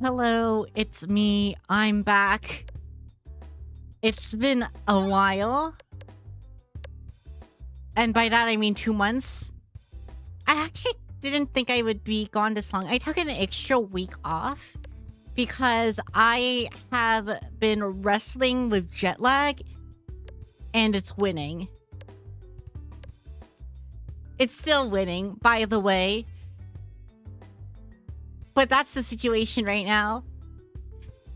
Hello, it's me. I'm back. It's been a while. And by that, I mean 2 months. I actually didn't think I would be gone this long. I took an extra week off because I have been wrestling with jet lag and it's winning. It's still winning, by the way. But that's the situation right now.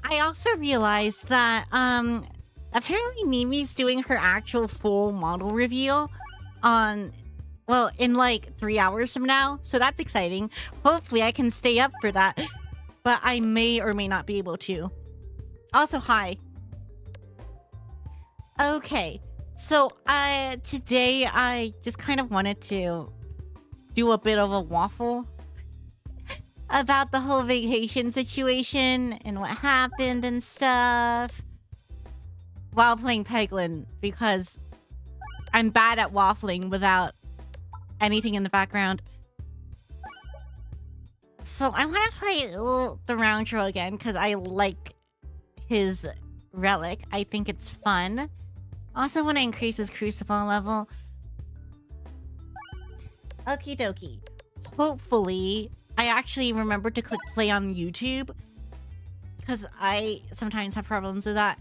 I also realized that apparently Mimi's doing her actual full model reveal on, well, in like 3 hours from now. So that's exciting. Hopefully I can stay up for that. But I may or may not be able to. Also, hi. Okay. So today I just kind of wanted to do a bit of a waffle about the whole vacation situation and what happened and stuff while playing Peglin, because I'm bad at waffling without anything in the background. So I want to play the round draw again because I like his relic. I think it's fun. Also want to increase his crucible level. Okie dokie. Hopefully, I actually remember to click play on YouTube because I sometimes have problems with that.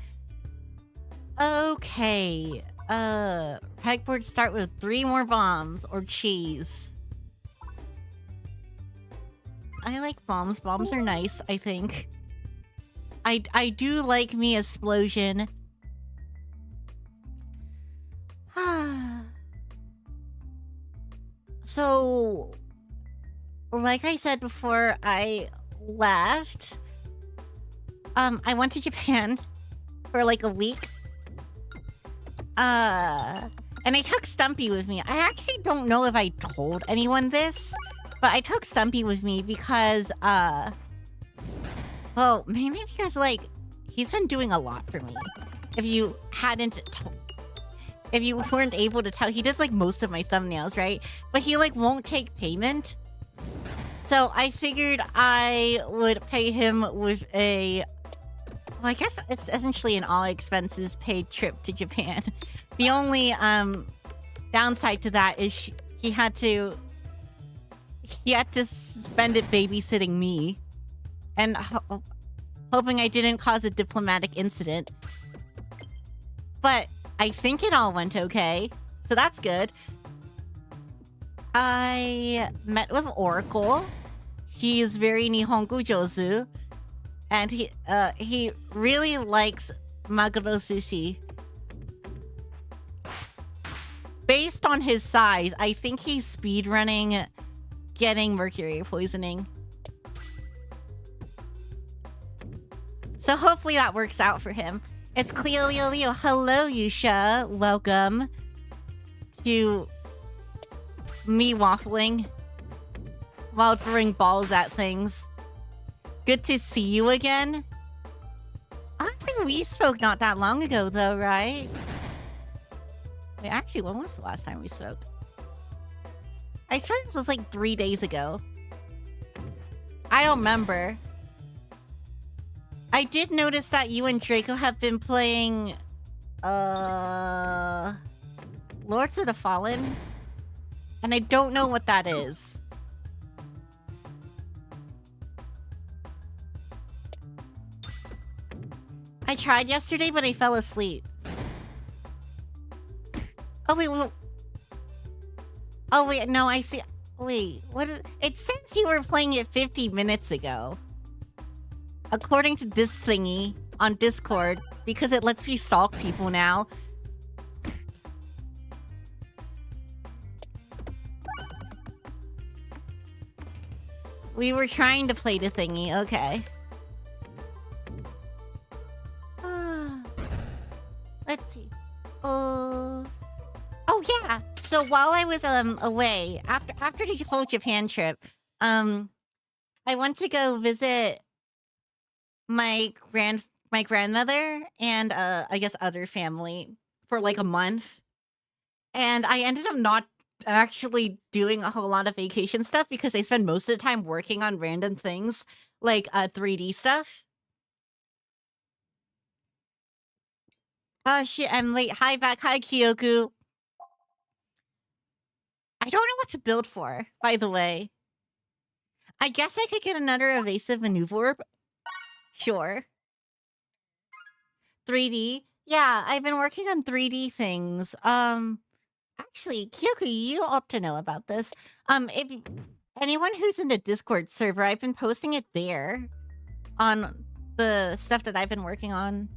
Okay. Pegboards start with 3 more bombs or cheese. I like bombs. Bombs are nice, I think. I do like me explosion. So, like I said before I left, I went to Japan for like a week. And I took Stumpy with me. I actually don't know if I told anyone this, but I took Stumpy with me because, well, mainly because, like, he's been doing a lot for me. If you weren't able to tell, he does, like, most of my thumbnails, right? But he, like, won't take payment. So I figured I would pay him with a... Well, I guess it's essentially an all-expenses paid trip to Japan. The only downside to that is he had to spend it babysitting me, and hoping I didn't cause a diplomatic incident. But I think it all went okay, so that's good. I met with Oracle. He is very Nihongo Jozu. And he really likes maguro sushi. Based on his size, I think he's speedrunning getting mercury poisoning. So hopefully that works out for him. It's Klio Leo Leo. Hello, Yusha. Welcome to me waffling while throwing balls at things. Good to see you again. I think we spoke not that long ago, though, right? Wait, actually, when was the last time we spoke? I swear this was like 3 days ago. I don't remember. I did notice that you and Draco have been playing... Lords of the Fallen? And I don't know what that is. I tried yesterday, but I fell asleep. Oh, wait. Oh, wait. No, I see. Wait. It says you were playing it 50 minutes ago. According to this thingy on Discord, because it lets me stalk people now. We were trying to play the thingy. Okay. Let's see. Oh yeah. So while I was away, after the whole Japan trip, I went to go visit my grandmother and I guess other family for like a month. And I ended up not actually doing a whole lot of vacation stuff because I spend most of the time working on random things like 3D stuff. Oh shit, I'm late. Hi back. Hi Kyoku. I don't know what to build for, by the way. I guess I could get another evasive maneuver orb. Sure. 3D? Yeah, I've been working on 3D things. Actually, Kyoku, you ought to know about this. If anyone who's in the Discord server, I've been posting it there on the stuff that I've been working on.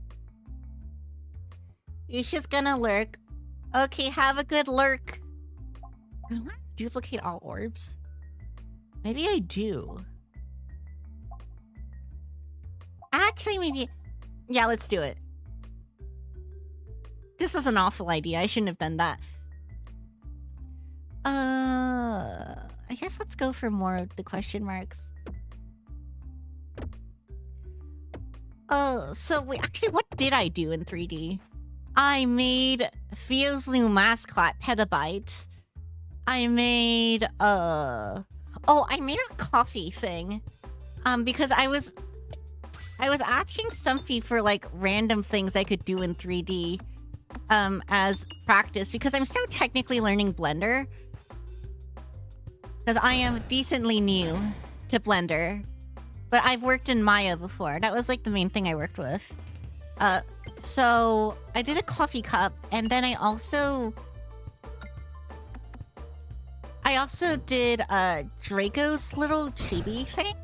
Yusha's gonna lurk. Okay, have a good lurk. Do I want to duplicate all orbs? Maybe I do. Actually, maybe... Yeah, let's do it. This is an awful idea. I shouldn't have done that. I guess let's go for more of the question marks. So wait, actually, what did I do in 3D? I made Theo's new mascot, Petabyte. I made, I made a coffee thing. Because I was asking Stumpy for, like, random things I could do in 3D, as practice. Because I'm still technically learning Blender. Because I am decently new to Blender. But I've worked in Maya before. That was, like, the main thing I worked with. So I did a coffee cup, and then I also did Draco's little chibi thing.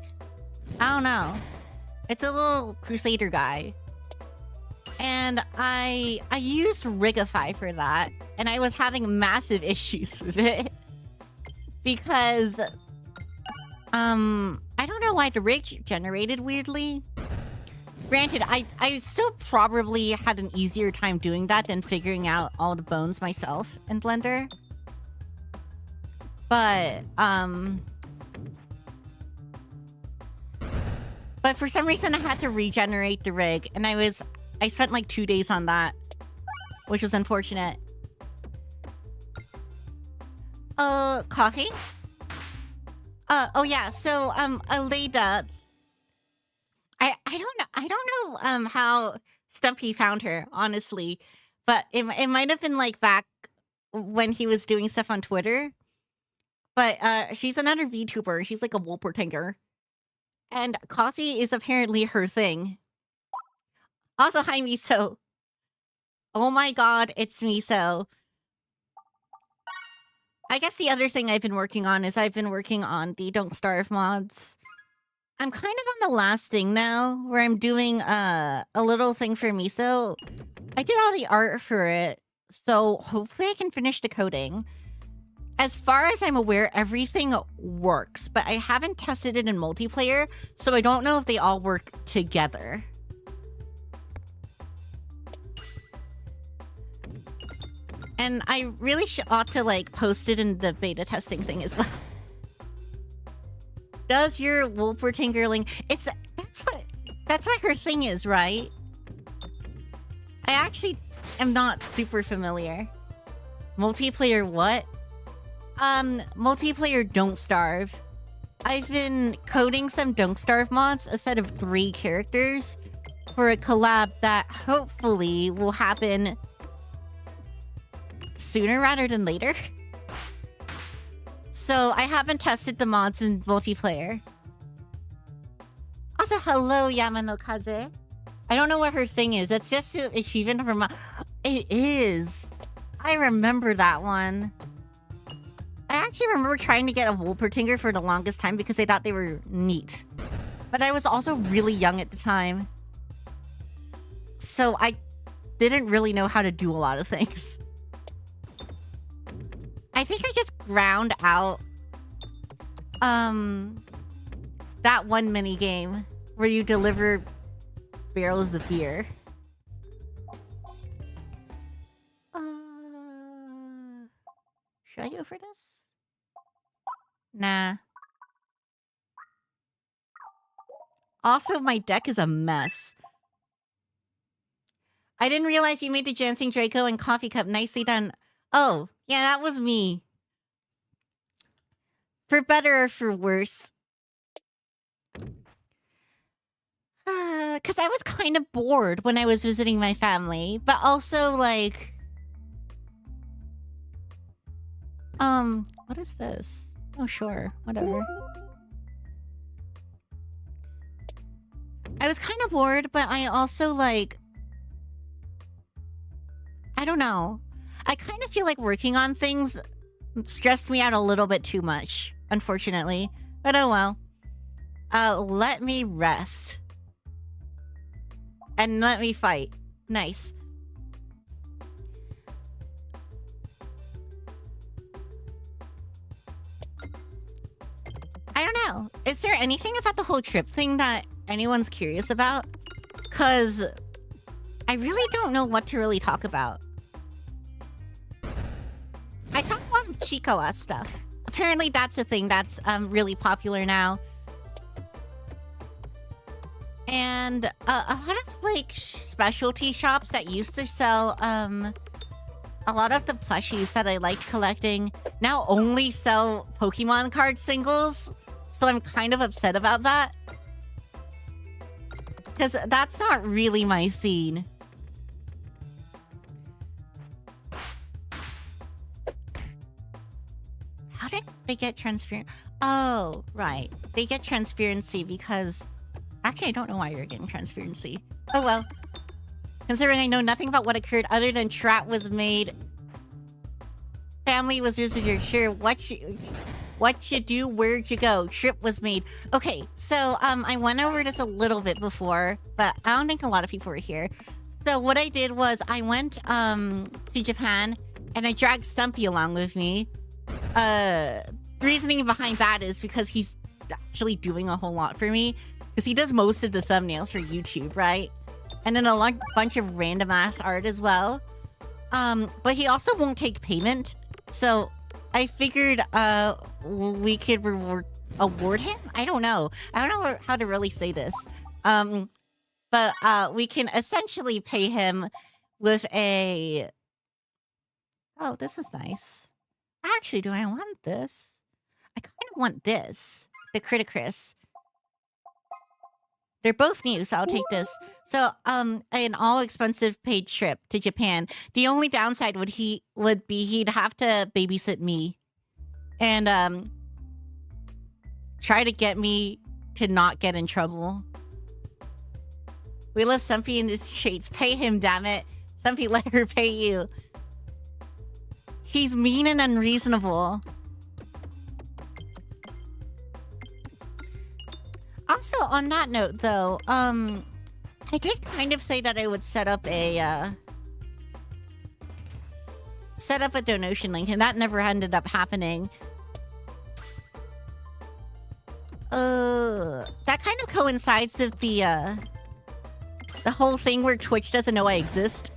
I don't know. It's a little crusader guy. And I used Rigify for that, and I was having massive issues with it. Because I don't know why the rig generated weirdly. Granted, I still probably had an easier time doing that than figuring out all the bones myself in Blender. But for some reason I had to regenerate the rig, and I spent like 2 days on that, which was unfortunate. Coffee? Oh yeah, so Aleda, I don't know how Stumpy found her, honestly, but it might have been like back when he was doing stuff on Twitter. But she's another VTuber. She's like a Wolpertinger. And coffee is apparently her thing. Also, hi Miso. Oh my god, it's Miso. I guess the other thing I've been working on is I've been working on the Don't Starve mods. I'm kind of on the last thing now, where I'm doing a little thing for Miso. I did all the art for it, so hopefully I can finish the coding. As far as I'm aware, everything works, but I haven't tested it in multiplayer, so I don't know if they all work together. And I really ought to, like, post it in the beta testing thing as well. Does your Wolpertingerling... That's what her thing is, right? I actually am not super familiar. Multiplayer what? Multiplayer Don't Starve. I've been coding some Don't Starve mods, a set of 3 characters, for a collab that hopefully will happen sooner rather than later. So I haven't tested the mods in multiplayer. Also, hello, Yamanokaze. I don't know what her thing is. That's just an achievement from... It is. I remember that one. I actually remember trying to get a Wolpertinger for the longest time because I thought they were neat. But I was also really young at the time. So I didn't really know how to do a lot of things. I think I just ground out that one mini game where you deliver barrels of beer. Should I go for this? Nah. Also, my deck is a mess. I didn't realize you made the Jansing Draco and coffee cup. Nicely done. Oh, yeah, that was me. For better or for worse. Because I was kind of bored when I was visiting my family, but also like... what is this? Oh, sure. Whatever. I was kind of bored, but I also like... I don't know. I kind of feel like working on things stressed me out a little bit too much, unfortunately. But oh well. Let me rest. And let me fight. Nice. I don't know. Is there anything about the whole trip thing that anyone's curious about? Because I really don't know what to really talk about. I saw a lot of Chicoa stuff. Apparently that's a thing that's really popular now. And a lot of like specialty shops that used to sell a lot of the plushies that I liked collecting now only sell Pokemon card singles. So I'm kind of upset about that. Because that's not really my scene. How did they get transparent? Oh, right. They get transparency because... Actually, I don't know why you're getting transparency. Oh well. Considering I know nothing about what occurred other than Trap was made... Family was visited, sure. What you do? Where'd you go? Trip was made. Okay, so I went over this a little bit before, but I don't think a lot of people were here. So what I did was I went to Japan and I dragged Stumpy along with me. The reasoning behind that is because he's actually doing a whole lot for me. Because he does most of the thumbnails for YouTube, right? And then a bunch of random ass art as well. But he also won't take payment. So I figured we could award him? I don't know. I don't know how to really say this. But we can essentially pay him with a... Oh, this is nice. Actually, do I want this? I kind of want this. The Criticris. They're both new, so I'll take this. So, an all-expensive paid trip to Japan. The only downside would be he'd have to babysit me. And, try to get me to not get in trouble. We left Stumpy in the streets. Pay him, damn it. Stumpy, let her pay you. He's mean and unreasonable. Also, on that note, though, I did kind of say that I would set up a donation link, and that never ended up happening. That kind of coincides with the whole thing where Twitch doesn't know I exist.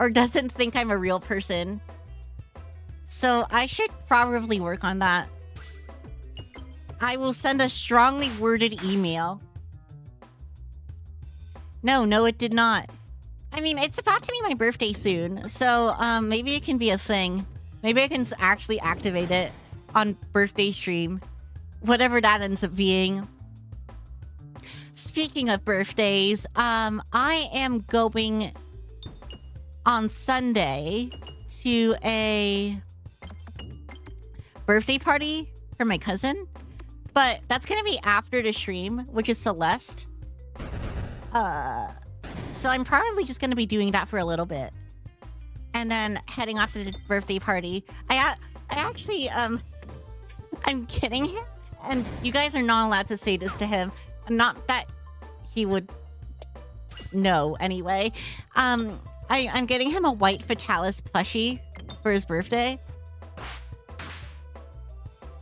Or doesn't think I'm a real person. So I should probably work on that. I will send a strongly worded email. No, it did not. I mean, it's about to be my birthday soon, so maybe it can be a thing. Maybe I can actually activate it on birthday stream. Whatever that ends up being. Speaking of birthdays, I am going on Sunday to a birthday party for my cousin. But that's gonna be after the stream, which is Celeste. So I'm probably just gonna be doing that for a little bit. And then heading off to the birthday party. I actually, I'm kidding him. And you guys are not allowed to say this to him. Not that he would know anyway. I'm getting him a white Fatalis plushie for his birthday.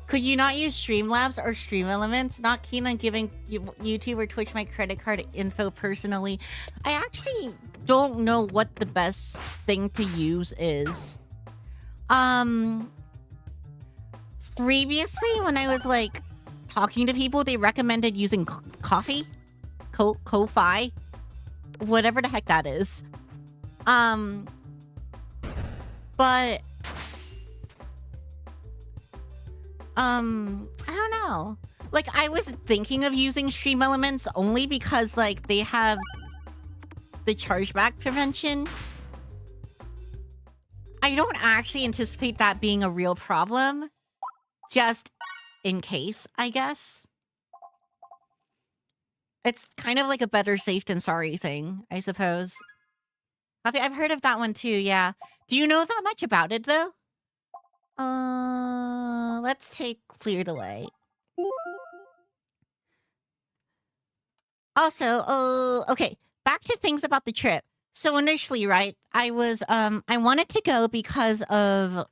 Could you not use Streamlabs or Stream Elements? Not keen on giving YouTube or Twitch my credit card info personally. I actually don't know what the best thing to use is. Previously, when I was like talking to people, they recommended using Ko-Fi, whatever the heck that is. But I don't know. Like, I was thinking of using Stream Elements only because, like, they have the chargeback prevention. I don't actually anticipate that being a real problem. Just in case, I guess. It's kind of like a better safe than sorry thing, I suppose. I've heard of that one too, yeah. Do you know that much about it, though? Let's take Clear Delay. Also, okay, back to things about the trip. So initially, right, I wanted to go because of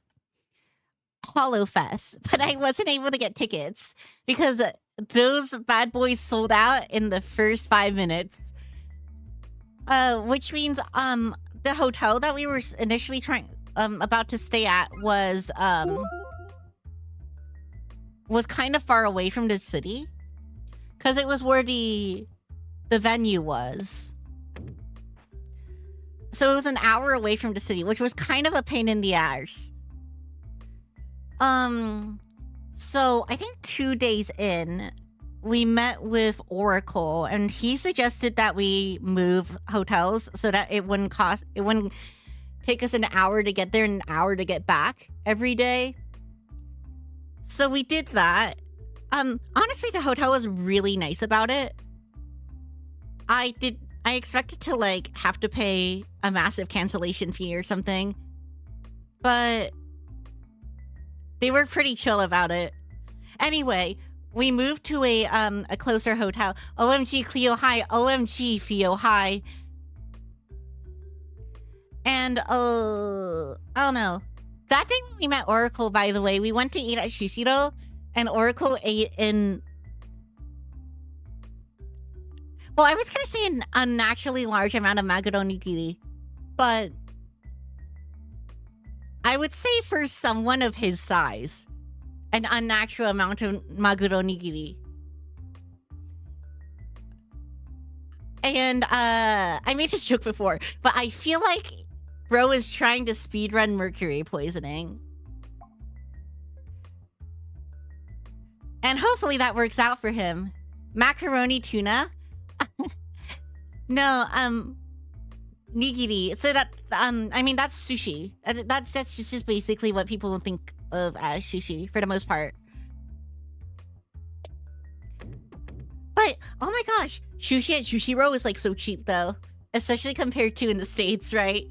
HoloFest, but I wasn't able to get tickets because those bad boys sold out in the first 5 minutes. Which means, the hotel that we were initially about to stay at was kind of far away from the city. Because it was where the venue was. So it was an hour away from the city, which was kind of a pain in the ass. So I think 2 days in, we met with Oracle, and he suggested that we move hotels so that it wouldn't take us an hour to get there and an hour to get back every day. So we did that. Honestly, the hotel was really nice about it. I expected to, like, have to pay a massive cancellation fee or something, but they were pretty chill about it. Anyway, we moved to a closer hotel. OMG Clio, hi. OMG Fio, hi. And I don't know. That day when we met Oracle, by the way, we went to eat at Shushiro, and Oracle ate in... Well, I was gonna say an unnaturally large amount of maguro nigiri, but I would say for someone of his size, an unnatural amount of maguro nigiri. And I made this joke before, but I feel like bro is trying to speedrun mercury poisoning. And hopefully that works out for him. Macaroni tuna? No, nigiri. So that, I mean, that's sushi. That's just basically what people think of as sushi for the most part. But, oh my gosh, sushi at Sushiro is like so cheap though. Especially compared to in the States, right?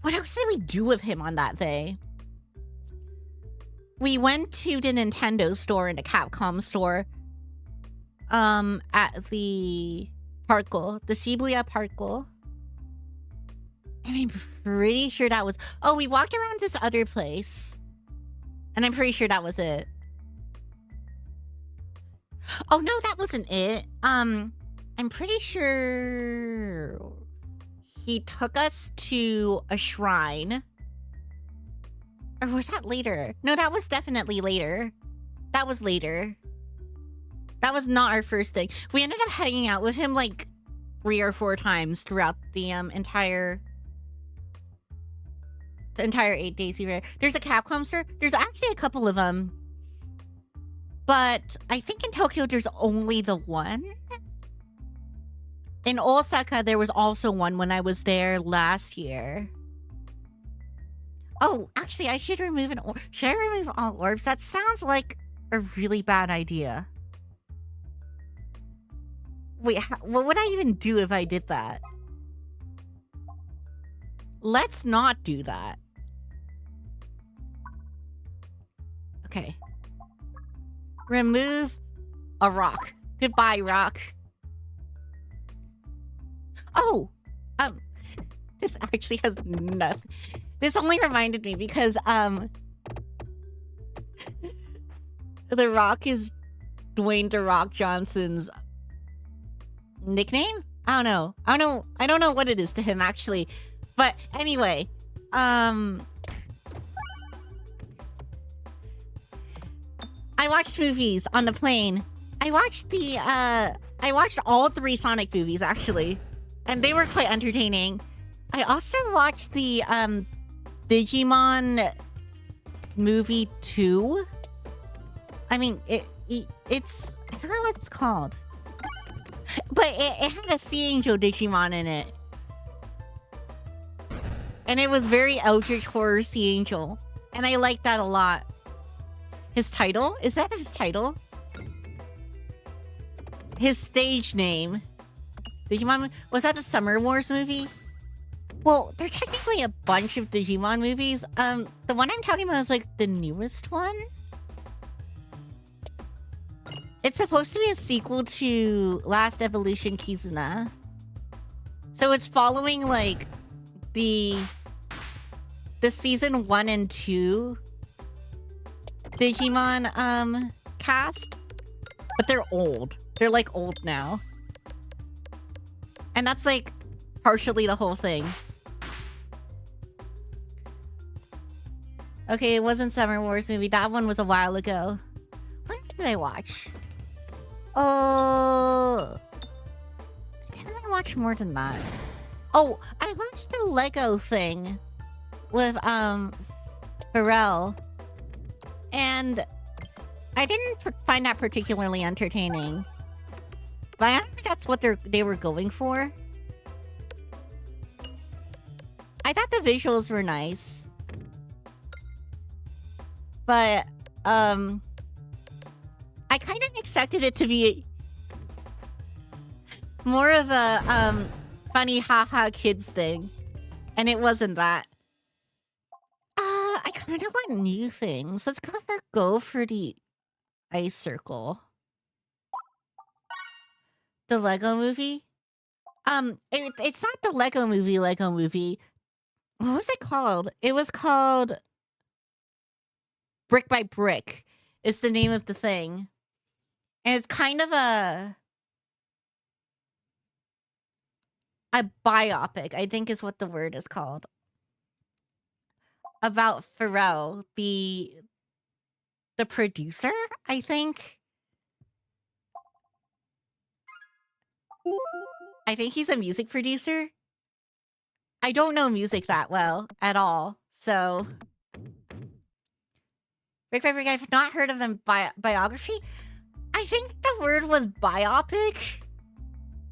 What else did we do with him on that day? We went to the Nintendo store and the Capcom store. At the Parco, the Shibuya Parco. And I'm pretty sure that was... Oh, we walked around this other place. And I'm pretty sure that was it. Oh, no, that wasn't it. I'm pretty sure... he took us to a shrine. Or was that later? No, that was definitely later. That was later. That was not our first thing. We ended up hanging out with him like 3 or 4 times throughout the entire 8 days we were there. There's a Capcom store. There's actually a couple of them. But I think in Tokyo there's only the one. In Osaka there was also one when I was there last year. Oh, actually I should remove an orb. Should I remove all orbs? That sounds like a really bad idea. Wait, what would I even do if I did that? Let's not do that. Okay. Remove a rock. Goodbye, rock. Oh! This actually has nothing. This only reminded me because, The Rock is Dwayne "The Rock" Johnson's nickname? I don't know what it is to him actually. But anyway, I watched movies on the plane. I watched all 3 Sonic movies actually, and they were quite entertaining. I also watched the Digimon movie 2. I mean, it's... I forgot what it's called. But it had a Sea Angel Digimon in it. And it was very Eldritch Horror Sea Angel. And I liked that a lot. His title? Is that his title? His stage name. Digimon... Was that the Summer Wars movie? Well, there's technically a bunch of Digimon movies. The one I'm talking about is like the newest one. It's supposed to be a sequel to Last Evolution Kizuna. So it's following like the season 1 and 2 Digimon cast. But they're old. They're like old now. And that's like partially the whole thing. Okay, it wasn't Summer Wars movie. That one was a while ago. When did I watch? Oh, didn't I watch more than that? Oh, I watched the Lego thing with Pharrell, and I didn't find that particularly entertaining. But I don't think that's what they were going for. I thought the visuals were nice, but I kind of expected it to be more of a funny haha kids thing, and it wasn't that. I kind of want new things. Let's go for the ice circle. The Lego movie? It's not the Lego movie. What was it called? It was called Brick by Brick. Is the name of the thing. And it's kind of a biopic, I think is what the word is called. About Pharrell, the producer, I think. I think he's a music producer. I don't know music that well at all, so... Rick by Rick, I've not heard of them biography. I think the word was biopic,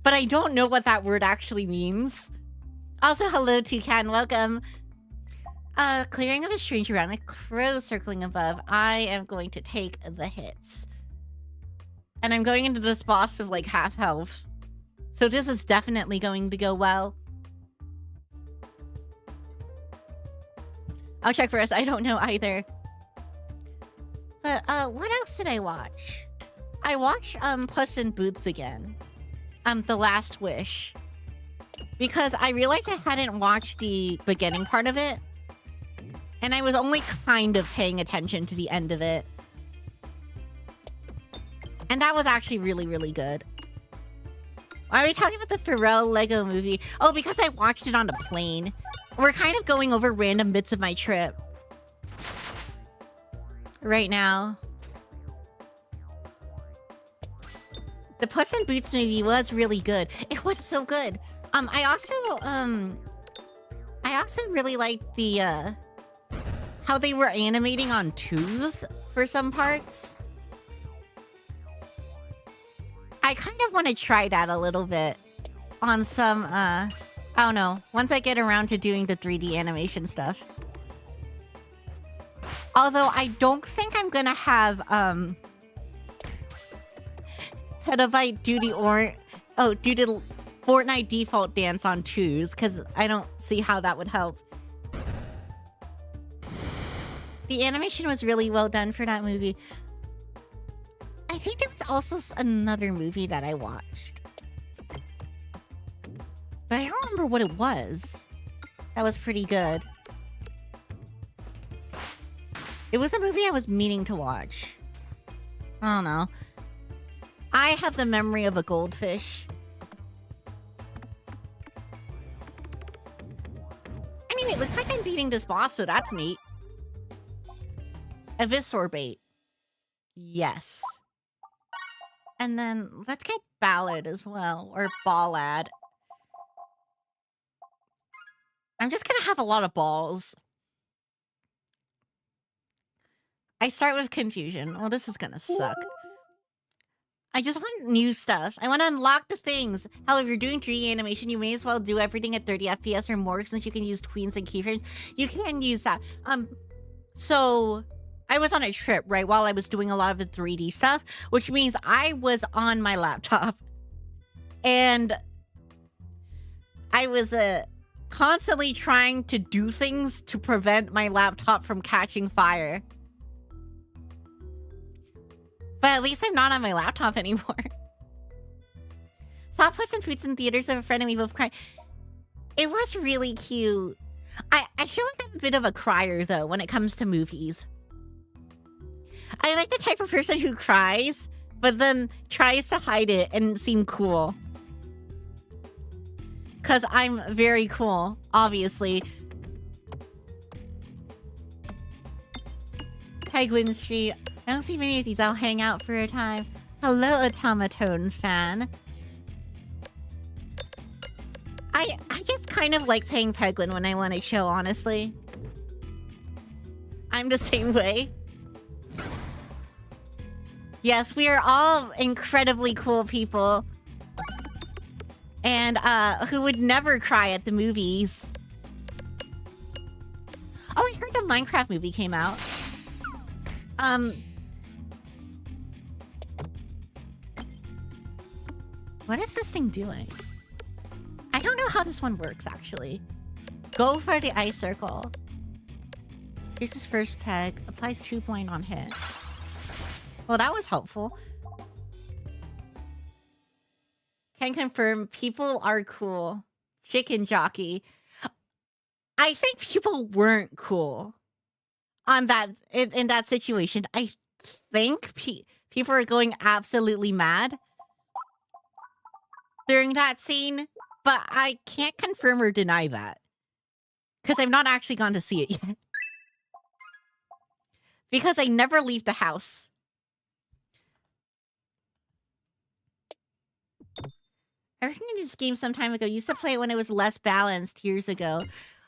but I don't know what that word actually means. Also, hello, Toucan, welcome. Clearing of a stranger around a crow circling above. I am going to take the hits. And I'm going into this boss with like half health. So this is definitely going to go well. I'll check for us, I don't know either. But, what else did I watch? I watched, Puss in Boots again. The Last Wish. Because I realized I hadn't watched the beginning part of it. And I was only kind of paying attention to the end of it. And that was actually really, really good. Why are we talking about the Pharrell Lego movie? Oh, because I watched it on the plane. We're kind of going over random bits of my trip right now. The Puss in Boots movie was really good. It was so good. I also really liked the how they were animating on twos for some parts. I kind of want to try that a little bit on some I don't know, once I get around to doing the 3D animation stuff. Although I don't think I'm gonna have Petabyte do the Fortnite default dance on twos, because I don't see how that would help. The animation was really well done for that movie. I think there was also another movie that I watched, but I don't remember what it was. That was pretty good. It was a movie I was meaning to watch. I don't know. I have the memory of a goldfish. Anyway, it looks like I'm beating this boss, so that's neat. Avisorbate. Yes. And then let's get Ballad as well, or Ballad. I'm just gonna have a lot of balls. I start with confusion. Well, this is gonna suck. I just want new stuff. I want to unlock the things. However, if you're doing 3D animation, you may as well do everything at 30 FPS or more since you can use tweens and keyframes. You can use that. So I was on a trip, right, while I was doing a lot of the 3D stuff, which means I was on my laptop. And I was constantly trying to do things to prevent my laptop from catching fire. But at least I'm not on my laptop anymore. Saw Puss in Boots in theaters with a friend and we both cried. It was really cute. I feel like I'm a bit of a crier, though, when it comes to movies. I like the type of person who cries, but then tries to hide it and seem cool. Because I'm very cool, obviously. Peglin Street. I don't see many of these. I'll hang out for a time. Hello, Automaton fan. I just kind of like playing Peglin when I want to chill, honestly. I'm the same way. Yes, we are all incredibly cool people. And who would never cry at the movies. Oh, I heard the Minecraft movie came out. What is this thing doing? I don't know how this one works, actually. Go for the ice circle. Here's his first peg. Applies 2 point on hit. Well, that was helpful. Can confirm people are cool. Chicken jockey. I think people weren't cool on that in that situation. I think people are going absolutely mad during that scene, but I can't confirm or deny that because I've not actually gone to see it yet. Because I never leave the house. I recommended this game some time ago. Used to play it when it was less balanced years ago.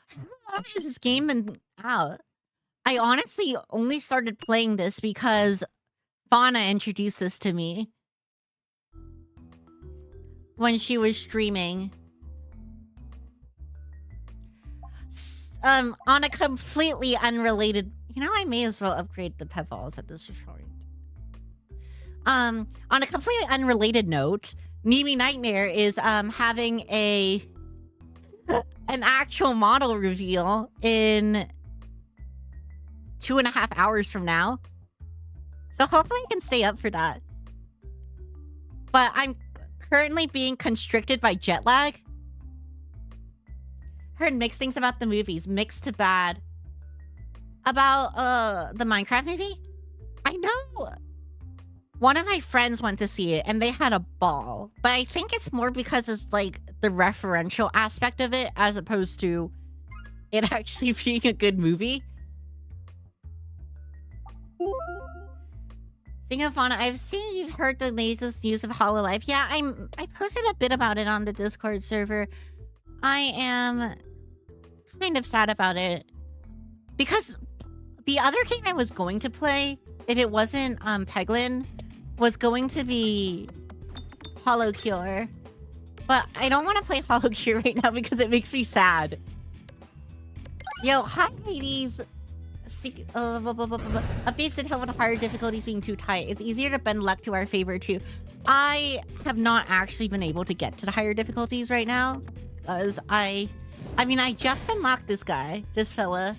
How long has this game been out? I honestly only started playing this because Fauna introduced this to me when she was streaming. On a completely unrelated... You know, I may as well upgrade the pet balls at this point. On a completely unrelated note, Nimi Nightmare is having an actual model reveal in 2.5 hours from now. So hopefully I can stay up for that. But I'm currently being constricted by jet lag. Heard mixed things about the movies. Mixed to bad. About the Minecraft movie? I know one of my friends went to see it and they had a ball. But I think it's more because of like the referential aspect of it as opposed to it actually being a good movie. Speaking of Fauna, I've seen you've heard the latest news of Hololive. Yeah, I posted a bit about it on the Discord server. I am kind of sad about it. Because the other game I was going to play, if it wasn't Peglin, was going to be Hollow Cure. But I don't want to play Hollow Cure right now because it makes me sad. Yo, hi ladies. Updates did help with higher difficulties being too tight. It's easier to bend luck to our favor too. I have not actually been able to get to the higher difficulties right now. Because I mean, I just unlocked this guy, this fella.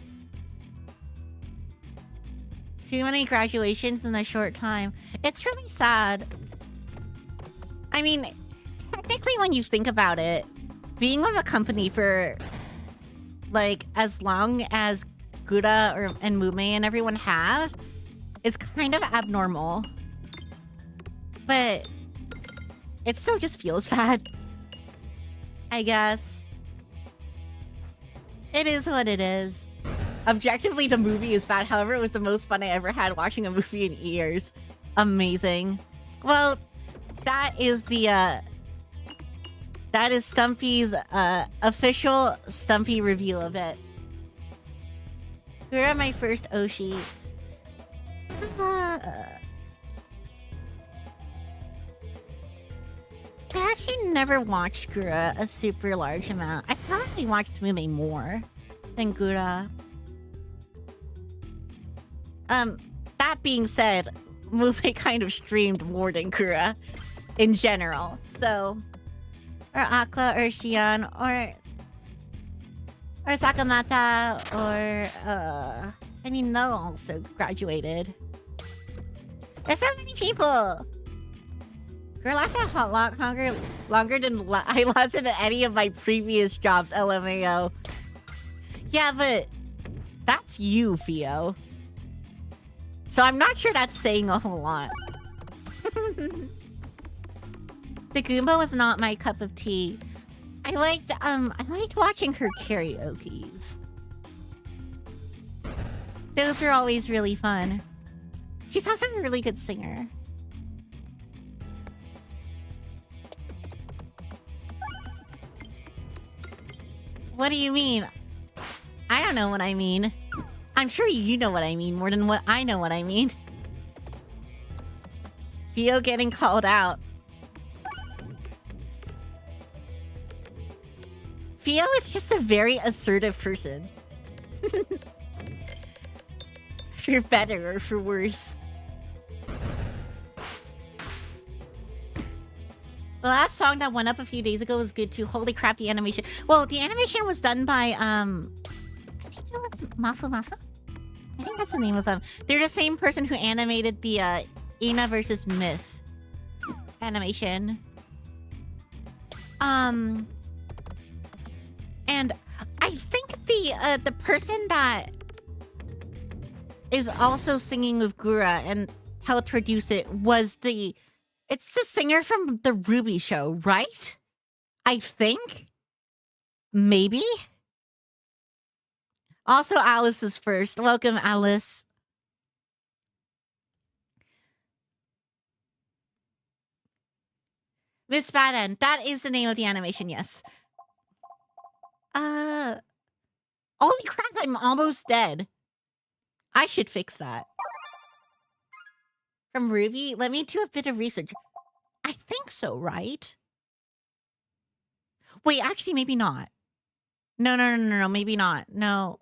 Too many graduations in a short time. It's really sad. I mean, technically when you think about it, being with a company for like as long as Gura and Mume and everyone have, it's kind of abnormal. But it still just feels bad. I guess. It is what it is. Objectively, the movie is bad. However, it was the most fun I ever had watching a movie in years. Amazing. Well, that is the that is Stumpy's official Stumpy review of it. Here are my first Oshi. I actually never watched Gura a super large amount. I've probably watched Mume more than Gura. That being said, Mume kind of streamed more than Gura in general. So, or Aqua, or Shion, or Sakamata, or I mean, Null also graduated. There's so many people. Girl, lasted a hot lot longer than I lasted at any of my previous jobs, LMAO. Yeah, but that's you, Theo. So I'm not sure that's saying a whole lot. The Goomba was not my cup of tea. I liked watching her karaoke's. Those are always really fun. She's also a really good singer. What do you mean? I don't know what I mean. I'm sure you know what I mean more than what I know what I mean. Theo getting called out. Theo is just a very assertive person. For better or for worse. The last song that went up a few days ago was good too. Holy crap, the animation. Well, the animation was done by, I think it was Mafu Mafu? I think that's the name of them. They're the same person who animated the, Ina versus Myth animation. And I think the person that is also singing with Gura and helped produce it was it's the singer from the Ruby show, right? I think? Maybe? Also, Alice is first. Welcome, Alice. Miss Baden. That is the name of the animation, yes. Holy crap, I'm almost dead. I should fix that. From Ruby? Let me do a bit of research. I think so, right? Wait, actually, maybe not. No, maybe not. No.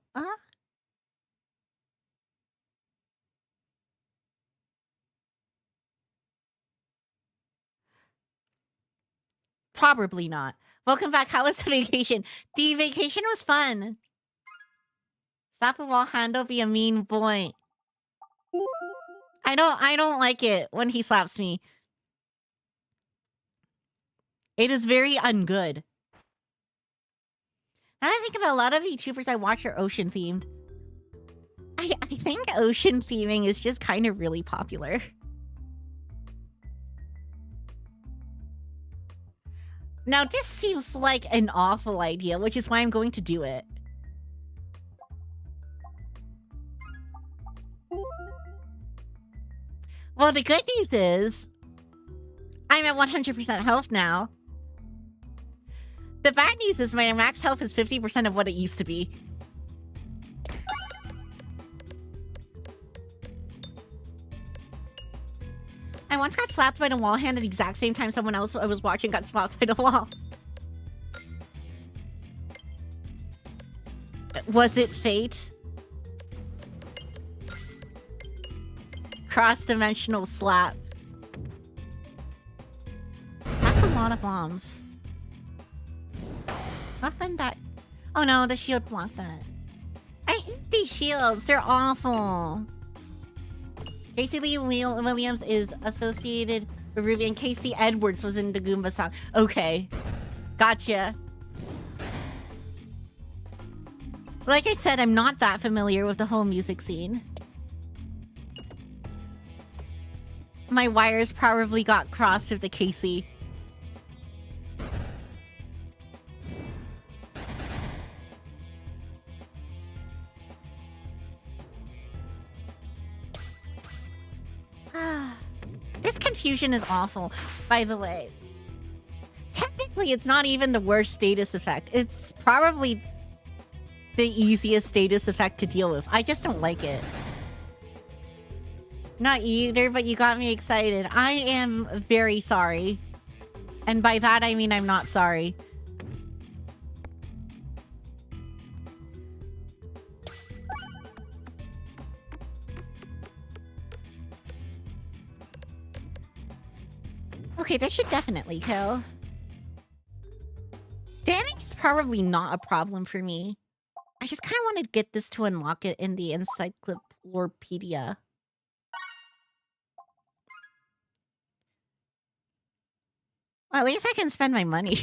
Probably not. Welcome back. How was the vacation? The vacation was fun. Stop a wall handle, be a mean boy. I don't like it when he slaps me. It is very ungood. Now I think about a lot of YouTubers I watch are ocean themed. I think ocean theming is just kind of really popular. Now this seems like an awful idea, which is why I'm going to do it. Well, the good news is I'm at 100% health now. The bad news is my max health is 50% of what it used to be. I once got slapped by the wall hand at the exact same time someone else I was watching got slapped by the wall. Was it fate? Cross-dimensional slap. That's a lot of bombs. Weapon that... Oh no, the shield blocked that. I hate these shields. They're awful. Casey Lee Williams is associated with Ruby, and Casey Edwards was in the Goomba song. Okay. Gotcha. Like I said, I'm not that familiar with the whole music scene. My wires probably got crossed with the Casey. This confusion is awful, by the way. Technically, it's not even the worst status effect. It's probably the easiest status effect to deal with. I just don't like it. Not either, but you got me excited. I am very sorry. And by that, I mean I'm not sorry. Okay, this should definitely kill. Damage is probably not a problem for me. I just kind of want to get this to unlock it in the encyclopedia. Well, at least I can spend my money.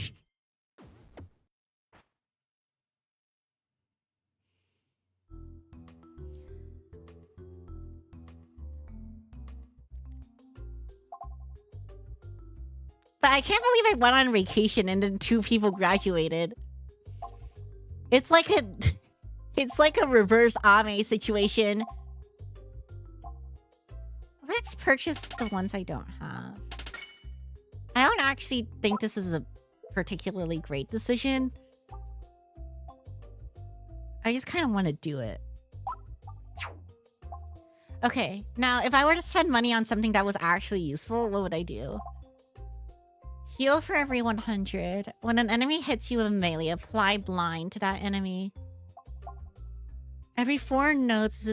But I can't believe I went on vacation and then 2 people graduated. It's like a reverse Ame situation. Let's purchase the ones I don't have. I don't actually think this is a particularly great decision. I just kind of want to do it. Okay, now if I were to spend money on something that was actually useful, what would I do? Heal for every 100. When an enemy hits you with melee, apply blind to that enemy. Every 4 notes.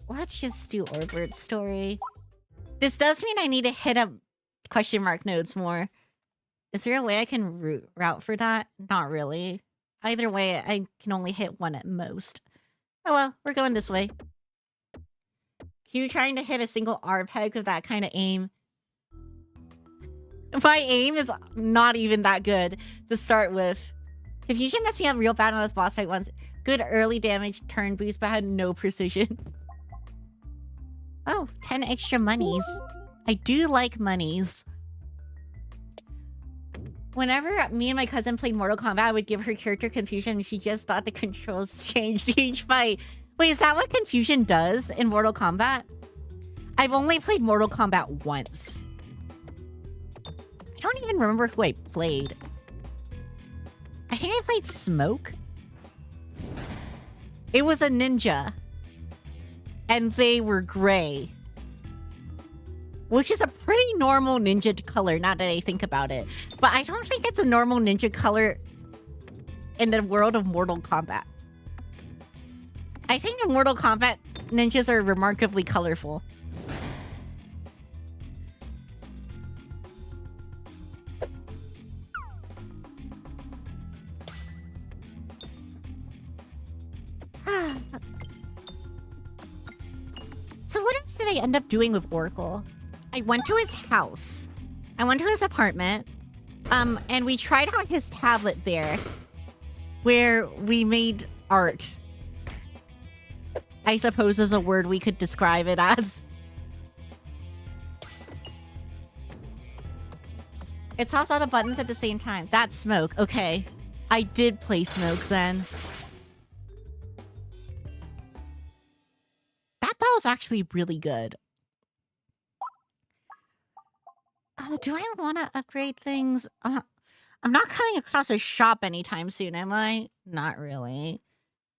Let's just do Orbert's story. This does mean I need to hit up question mark nodes more. Is there a way I can route for that? Not really. Either way, I can only hit 1 at most. Oh well, we're going this way. You trying to hit a single RPEG with that kind of aim? My aim is not even that good to start with. Confusion messed me up real bad on this boss fight once. Good early damage turn boost, but had no precision. Oh, 10 extra monies. I do like monies. Whenever me and my cousin played Mortal Kombat, I would give her character confusion and she just thought the controls changed each fight. Wait, is that what confusion does in Mortal Kombat? I've only played Mortal Kombat once. I don't even remember who I played. I think I played Smoke. It was a ninja. And they were gray. Which is a pretty normal ninja color, now that I think about it. But I don't think it's a normal ninja color in the world of Mortal Kombat. I think in Mortal Kombat, ninjas are remarkably colorful. So what else did I end up doing with Oracle? I went to his house. I went to his apartment. And we tried out his tablet there, where we made art. I suppose is a word we could describe it as. It tossed all the buttons at the same time. That's Smoke. Okay. I did play Smoke then. That battle's actually really good. Do I want to upgrade things? I'm not coming across a shop anytime soon, am I? Not really.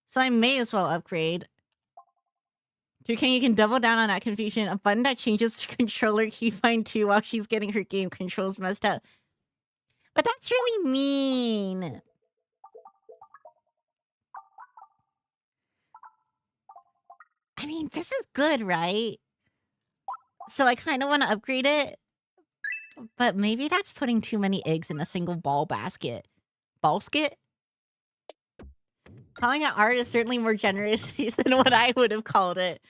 So I may as well upgrade. You can double down on that confusion. A button that changes the controller keybind too while she's getting her game controls messed up. But that's really mean. I mean, this is good, right? So I kind of want to upgrade it. But maybe that's putting too many eggs in a single ball basket. Basket? Calling it art is certainly more generous than what I would have called it.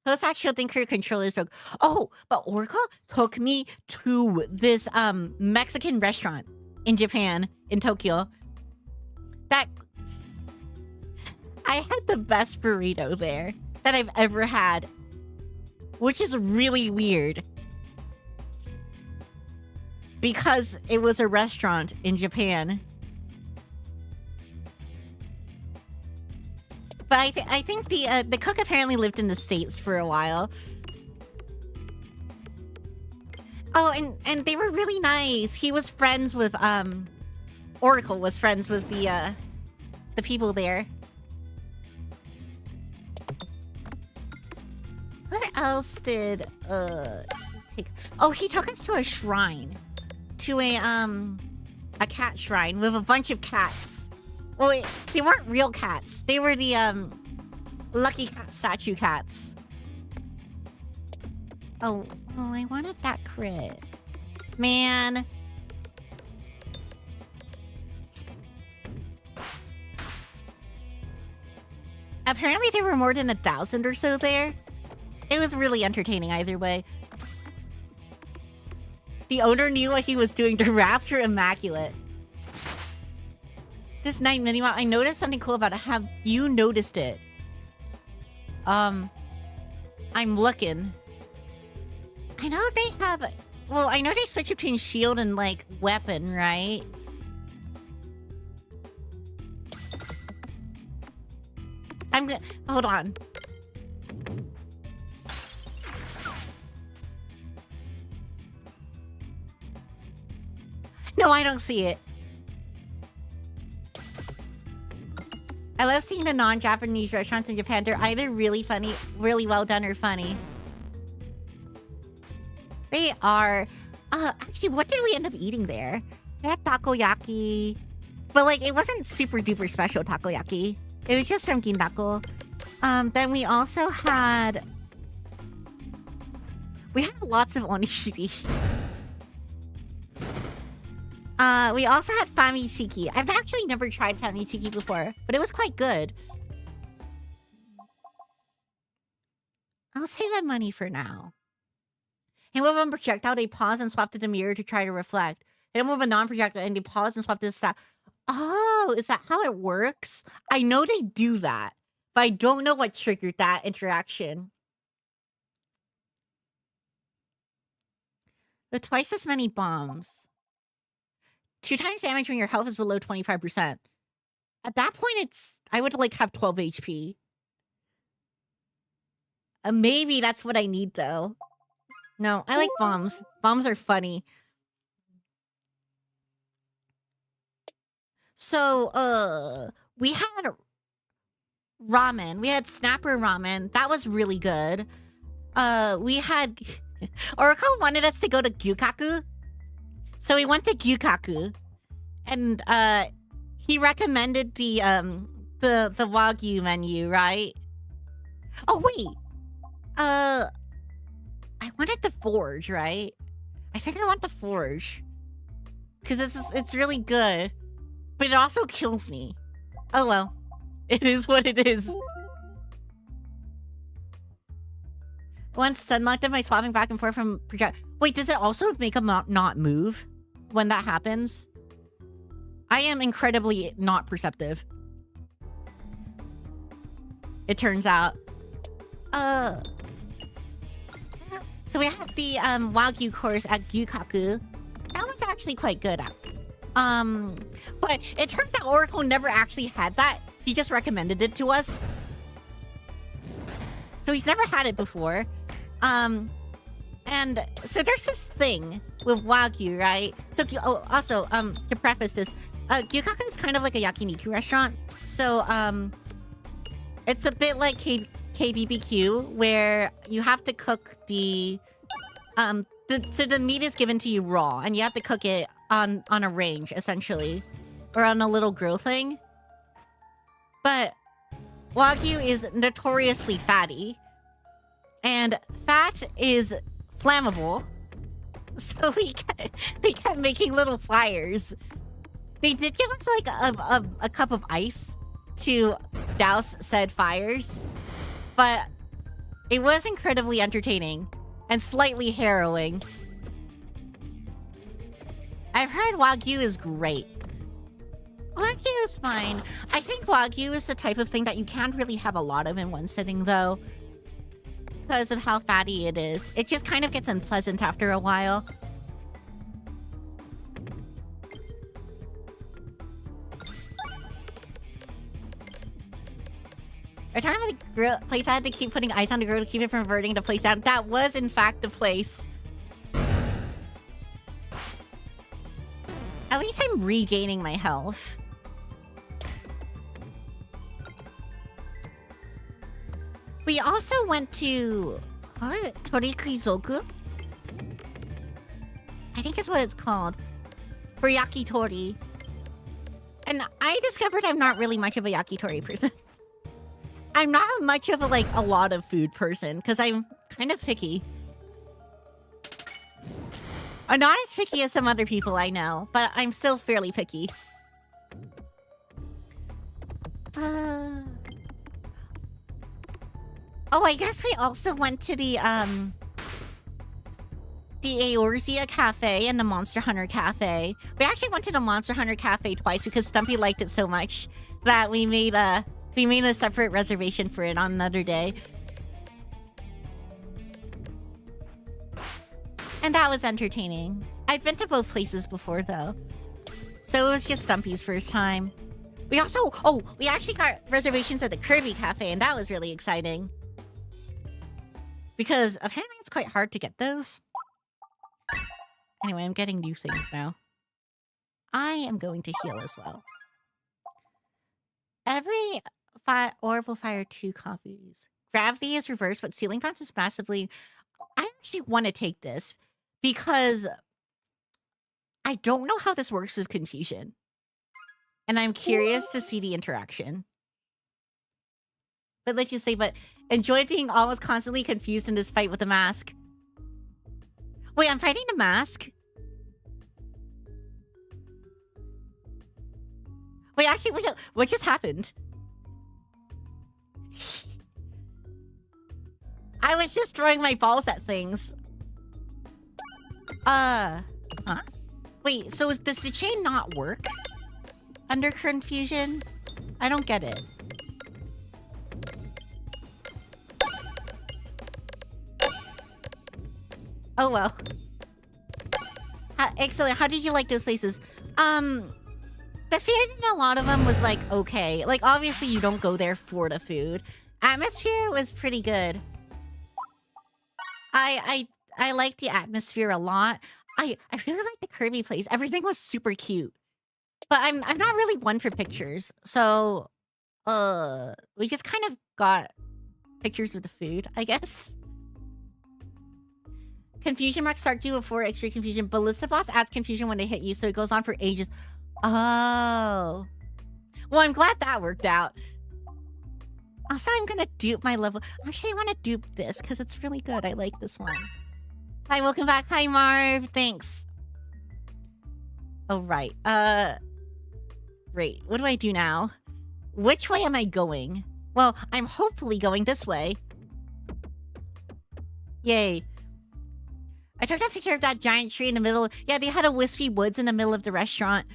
Those actual think her controllers took. Oh, but Oracle took me to this Mexican restaurant in Japan, in Tokyo. That I had the best burrito there that I've ever had, which is really weird. Because it was a restaurant in Japan. But I think the cook apparently lived in the States for a while. Oh, and they were really nice. He was friends with Oracle was friends with the people there. Where else did he take? Oh, he took us to a shrine. To a cat shrine with a bunch of cats. Well, they weren't real cats. They were the lucky cat statue cats. Oh, I wanted that crit. Man. Apparently there were more than 1,000 or so there. It was really entertaining either way. The owner knew what he was doing. The rats were immaculate. This night minimap, I noticed something cool about it. Have you noticed it? I'm looking. I know they have... Well, I know they switch between shield and, like, weapon, right? I'm gonna... Hold on. No, I don't see it. I love seeing the non-Japanese restaurants in Japan. They're either really funny, really well done, or funny. They are. Actually, what did we end up eating there? We had takoyaki. But, like, it wasn't super duper special takoyaki. It was just from Gindako. Then we also had... We had lots of onigiri. We also had famichiki. I've actually never tried famichiki before, but it was quite good. I'll save that money for now. Hit with a projectile, they pause and swap to the mirror to try to reflect. Hit with a non-projectile and they pause and swap to the staff. Oh, is that how it works? I know they do that, but I don't know what triggered that interaction. With twice as many bombs. 2 times damage when your health is below 25%. At that point, I would, like, have 12 HP. Maybe that's what I need, though. No, I like bombs. Bombs are funny. So, we had ramen. We had snapper ramen. That was really good. We had... Oracle wanted us to go to Gyukaku. So we went to Gyukaku. And, he recommended the Wagyu menu, right? Oh, wait. I wanted the Forge, right? I think I want the Forge. Because it's really good. But it also kills me. Oh well. It is what it is. Once stun-locked am I swapping back and forth from project... Wait, does it also make them not move when that happens? I am incredibly not perceptive. It turns out. So we had the Wagyu course at Gyukaku. That one's actually quite good. But it turns out Oracle never actually had that. He just recommended it to us. So he's never had it before. And so there's this thing with Wagyu, right? So also, to preface this, Gyukaku is kind of like a yakiniku restaurant. So, it's a bit like KBBQ, where you have to cook the meat is given to you raw, and you have to cook it on a range, essentially. Or on a little grill thing. But Wagyu is notoriously fatty. And fat is flammable. So we kept making little fires. They did give us like a cup of ice to douse said fires. But it was incredibly entertaining and slightly harrowing. I've heard Wagyu is great. Wagyu is fine. I think Wagyu is the type of thing that you can't really have a lot of in one sitting, though. Because of how fatty it is. It just kind of gets unpleasant after a while. Every time the grill place, I had to keep putting ice on the grill to keep it from burning the place down. That was, in fact, the place. At least I'm regaining my health. We also went to... What? Torikizoku? I think is what it's called. For yakitori. And I discovered I'm not really much of a yakitori person. I'm not much of a lot of food person because I'm kind of picky. I'm not as picky as some other people I know, but I'm still fairly picky. Oh, I guess we also went to the Eorzea Cafe and the Monster Hunter Cafe. We actually went to the Monster Hunter Cafe twice because Stumpy liked it so much that we made a separate reservation for it on another day. And that was entertaining. I've been to both places before though. So it was just Stumpy's first time. We actually got reservations at the Kirby Cafe and that was really exciting. Because apparently it's quite hard to get those. Anyway, I'm getting new things now. I am going to heal as well. Every orb will fire 2 copies. Gravity is reversed, but ceiling bounce is massively... I actually want to take this because I don't know how this works with confusion. And I'm curious to see the interaction. But like you say, but enjoy being almost constantly confused in this fight with the mask. Wait, I'm fighting the mask? Wait, actually, what just happened? I was just throwing my balls at things. Huh? Wait, so does the chain not work under confusion? I don't get it. Oh well. Excellent. How did you like those places? The food in a lot of them was like okay. Like obviously you don't go there for the food. Atmosphere was pretty good. I liked the atmosphere a lot. I really liked the Kirby place. Everything was super cute. But I'm not really one for pictures. So we just kind of got pictures of the food, I guess. Confusion marks start due before extra confusion. Ballista boss adds confusion when they hit you, so it goes on for ages. Oh. Well, I'm glad that worked out. Also, I'm gonna dupe my level. Actually, I want to dupe this because it's really good. I like this one. Hi, welcome back. Hi, Marv. Thanks. Oh, right. Great. What do I do now? Which way am I going? Well, I'm hopefully going this way. Yay. I took that picture of that giant tree in the middle. Yeah, they had a wispy woods in the middle of the restaurant.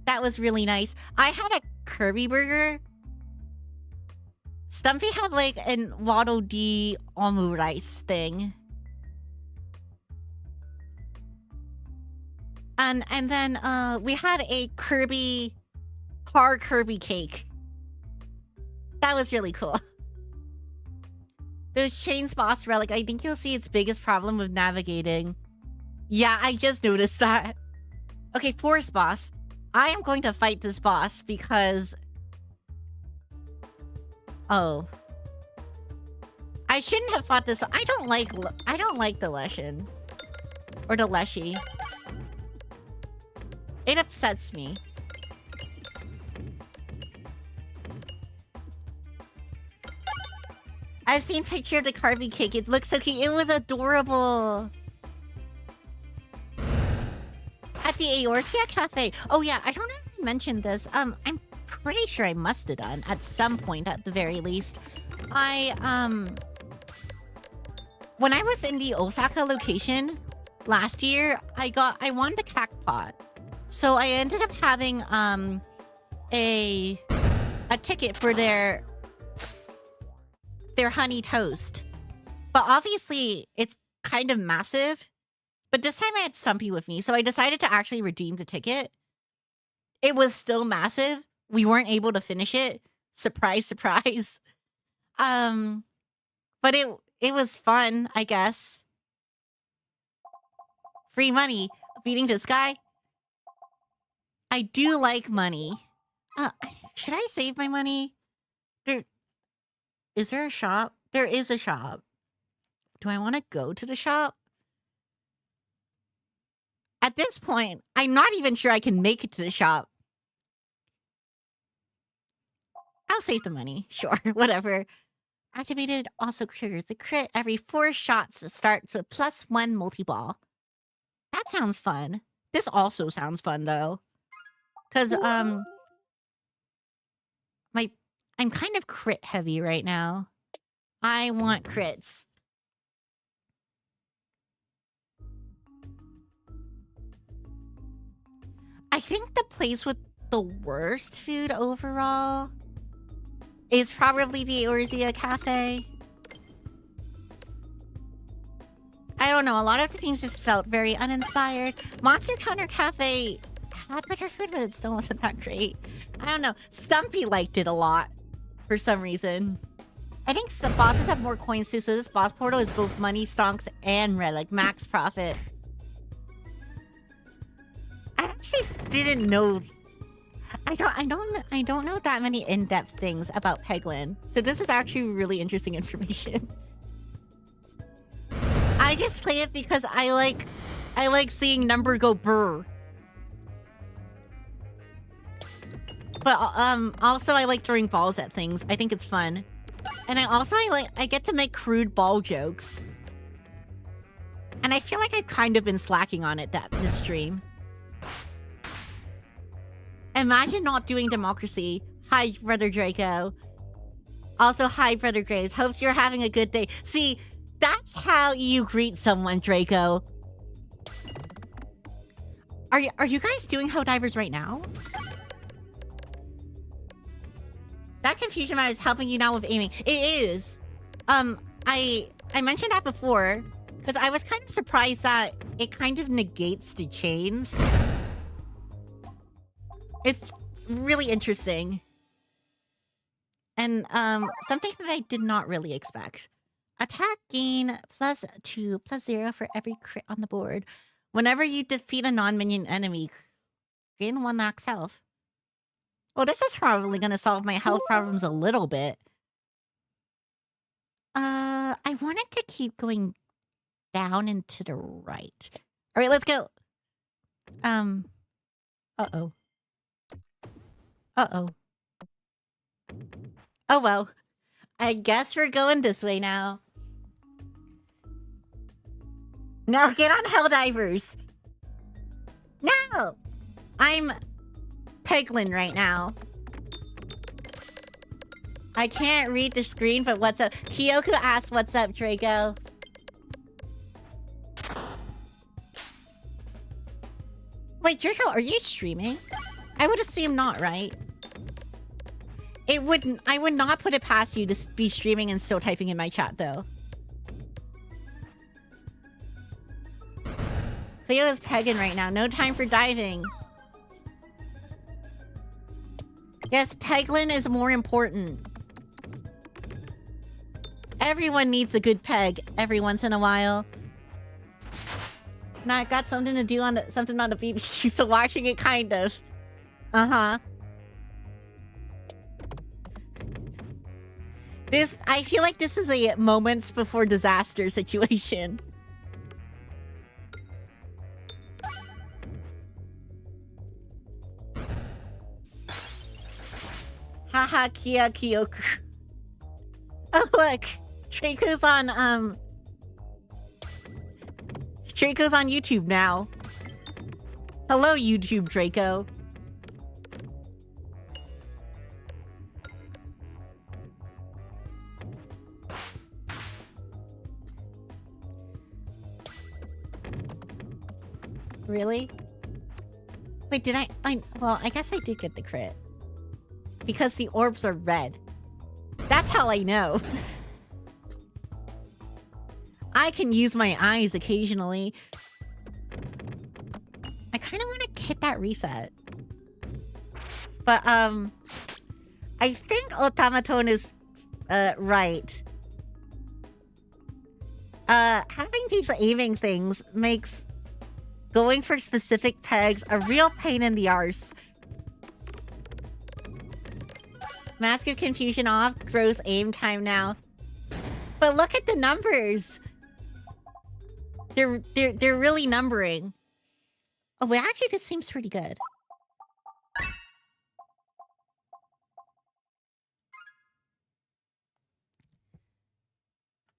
That was really nice. I had a Kirby burger. Stumpy had like an Waddle Dee omurice thing. And then we had a Kirby cake. That was really cool. There's Chain's boss relic. I think you'll see its biggest problem with navigating. Yeah, I just noticed that. Okay, forest boss. I am going to fight this boss because... Oh. I shouldn't have fought this one. I don't like the Leshen. Or the Leshy. It upsets me. I've seen picture of the Kirby cake. It looks so cute. It was adorable. At the Eorzea Cafe. Oh yeah, I don't know if I mentioned this. I'm pretty sure I must have done at some point at the very least. When I was in the Osaka location last year, I won the Cactpot. So I ended up having a ticket for their honey toast. But obviously it's kind of massive. But this time I had Stumpy with me, so I decided to actually redeem the ticket. It was still massive. We weren't able to finish it. Surprise, surprise. But it was fun, I guess. Free money. Beating this guy. I do like money. Should I save my money? Is there a shop? There is a shop. Do I want to go to the shop? At this point, I'm not even sure I can make it to the shop. I'll save the money. Sure, whatever. Activated also triggers a crit every 4 shots to start to +1 multi-ball. That sounds fun. This also sounds fun, though. Because, I'm kind of crit heavy right now. I want crits. I think the place with the worst food overall is probably the Orzia Cafe. I don't know, a lot of the things just felt very uninspired. Monster Counter Cafe had better food, but it still wasn't that great. I don't know. Stumpy liked it a lot for some reason. I think some bosses have more coins too, so this boss portal is both money, stonks, and red, like max profit. I actually didn't know. I don't know that many in-depth things about Peglin, so this is actually really interesting information. I just play it because I like seeing number go brr. But also I like throwing balls at things. I think it's fun. And I get to make crude ball jokes. And I feel like I've kind of been slacking on it this stream. Imagine not doing democracy. Hi, Brother Draco. Also, hi, Brother Graves. Hopes you're having a good day. See, that's how you greet someone, Draco. Are you guys doing Helldivers right now? That confusion map is helping you now with aiming. It is. I mentioned that before because I was kind of surprised that it kind of negates the chains. It's really interesting. And something that I did not really expect. Attack gain +2, +0 for every crit on the board. Whenever you defeat a non-minion enemy, gain 1 max health. Well, this is probably going to solve my health problems a little bit. I wanted to keep going down and to the right. All right, let's go. Uh-oh. Uh-oh. Oh, well. I guess we're going this way now. No, get on Helldivers. No! I'm Peglin right now. I can't read the screen, but what's up? Kyoku asked, what's up, Draco? Wait, Draco, are you streaming? I would assume not, right? I would not put it past you to be streaming and still typing in my chat, though. Klio is pegging right now. No time for diving. Yes, Peglin is more important. Everyone needs a good peg every once in a while. Now I got something to do on something on the BBQ, so watching it kind of. Uh-huh. I feel like this is a moments before disaster situation. Haha, Kia Kyoku. Oh, look. Draco's on, Draco's on YouTube now. Hello, YouTube Draco. Really? Wait, did well, I guess I did get the crit. Because the orbs are red. That's how I know. I can use my eyes occasionally. I kind of want to hit that reset. But, I think Automaton is, right. Having these aiming things makes going for specific pegs a real pain in the arse. Mask of confusion off, gross aim time now. But look at the numbers. They're really numbering. Oh, wait, actually, this seems pretty good.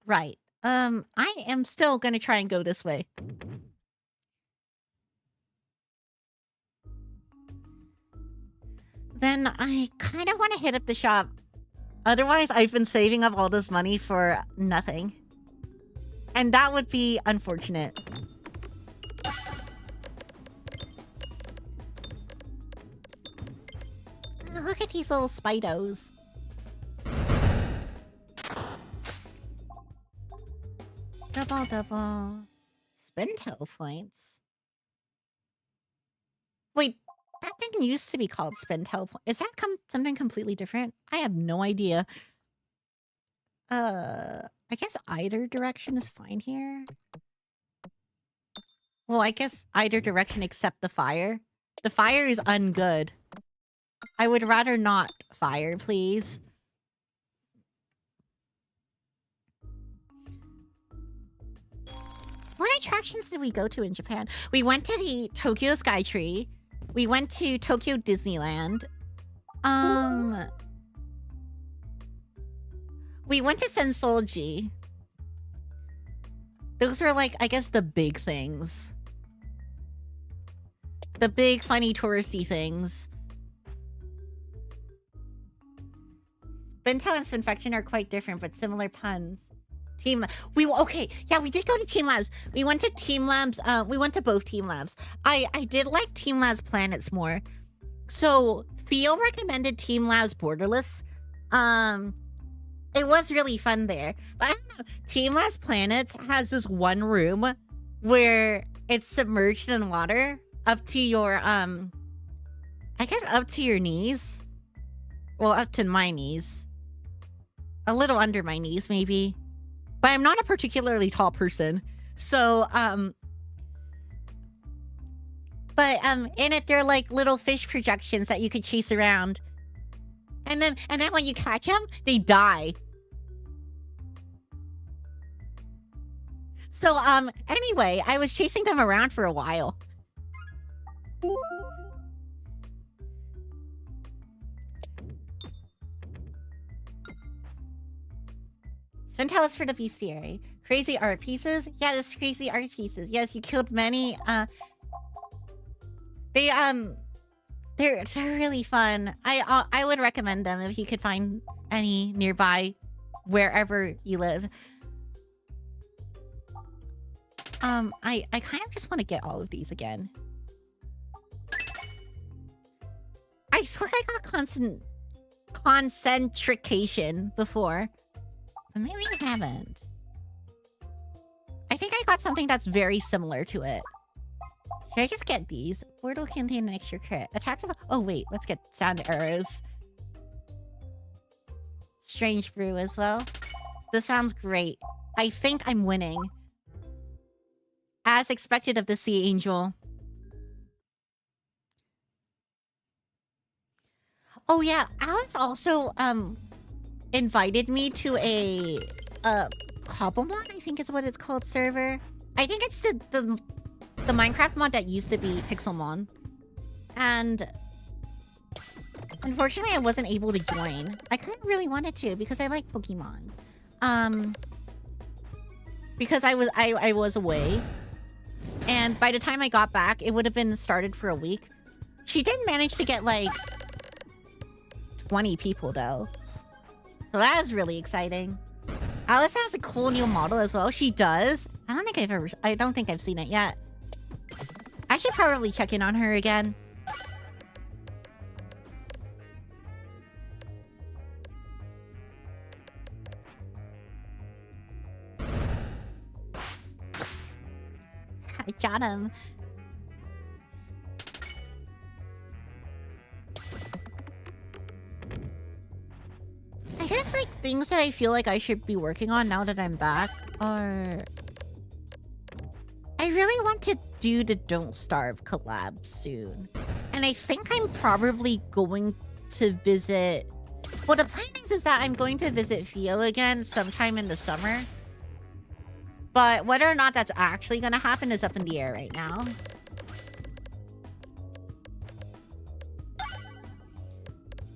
Right. I am still gonna try and go this way. Then I kind of want to hit up the shop. Otherwise, I've been saving up all this money for nothing. And that would be unfortunate. Look at these little Spidos. Double. Spintail points. Wait, that didn't used to be called Spintail points. Is that something completely different? I have no idea. I guess either direction is fine here. Well, I guess either direction except the fire. The fire is ungood. I would rather not fire, please. What attractions did we go to in Japan? We went to the Tokyo Skytree. We went to Tokyo Disneyland. We went to Sensoji. Those are like, I guess, the big things. The big, funny, touristy things. Bento and Spinfection are quite different, but similar puns. Okay, yeah, we did go to Team Labs. We went to Team Labs. We went to both Team Labs. I did like Team Labs Planets more. So Theo recommended Team Labs Borderless. It was really fun there. But I don't know. Team Labs Planets has this one room where it's submerged in water up to your I guess up to your knees. Well, up to my knees. A little under my knees, maybe. But I'm not a particularly tall person. So, but in it, there are like little fish projections that you could chase around. And then when you catch them, they die. So, anyway, I was chasing them around for a while. Spintail is for the bestiary. Crazy art pieces? Yeah, there's crazy art pieces. Yes, you killed many. They're really fun. I would recommend them if you could find any nearby, wherever you live. I kind of just want to get all of these again. I swear I got concentrication before. But maybe I haven't. I think I got something that's very similar to it. Should I just get these? Wordle contain an extra crit. Attacks of... Oh, wait. Let's get sound arrows. Strange brew as well. This sounds great. I think I'm winning. As expected of the Sea Angel. Oh, yeah. Alice also, invited me to a Cobblemon, I think is what it's called, server. I think it's the Minecraft mod that used to be Pixelmon. And unfortunately I wasn't able to join. I kind of really wanted to because I like Pokemon. Because I was away. And by the time I got back, it would have been started for a week. She did manage to get like 20 people though. So that is really exciting. Alice has a cool new model as well. She does. I don't think I've seen it yet. I should probably check in on her again. I got him. I guess, like, things that I feel like I should be working on now that I'm back are... I really want to do the Don't Starve collab soon. And I think I'm probably going to visit... Well, the plan is that I'm going to visit Theo again sometime in the summer. But whether or not that's actually going to happen is up in the air right now.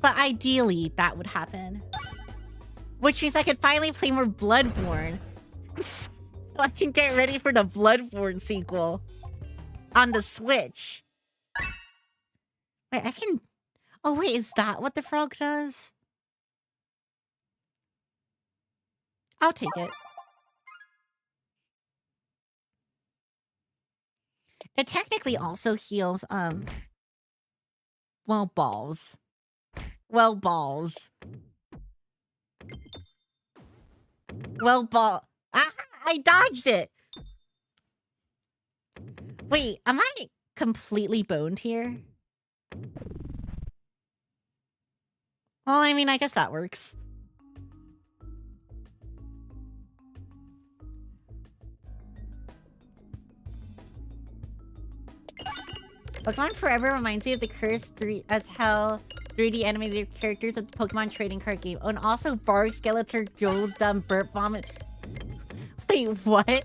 But ideally, that would happen. Which means I could finally play more Bloodborne. So I can get ready for the Bloodborne sequel. On the Switch. Wait, I can... Oh, wait, is that what the frog does? I'll take it. It technically also heals, well, balls. Well, balls. Well, Ah, I dodged it! Wait, am I completely boned here? Well, I mean, I guess that works. Pokemon Forever reminds me of the cursed 3 as hell 3D animated characters of the Pokemon trading card game. Oh, and also Bark, Skeletor, Joel's dumb burp vomit. Wait, what?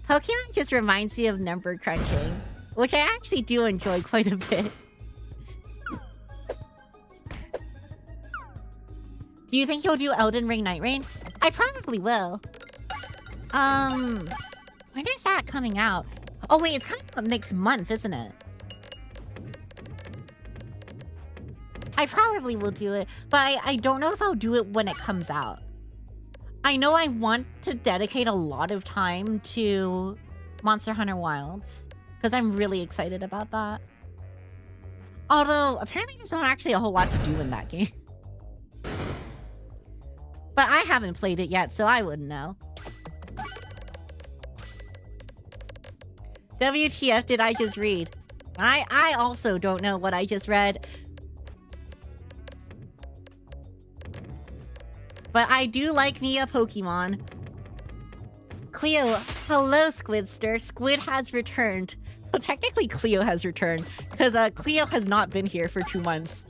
Pokemon just reminds me of number crunching, which I actually do enjoy quite a bit. Do you think you'll do Elden Ring Night Rain? I probably will. When is that coming out? Oh wait, it's coming out next month, isn't it? I probably will do it, but I don't know if I'll do it when it comes out. I know I want to dedicate a lot of time to Monster Hunter Wilds, because I'm really excited about that. Although, apparently there's not actually a whole lot to do in that game. But I haven't played it yet, so I wouldn't know. WTF did I just read? I also don't know what I just read. But I do like me a Pokemon. Klio, hello Squidster. Squid has returned. Well, technically Klio has returned, because Klio has not been here for 2 months.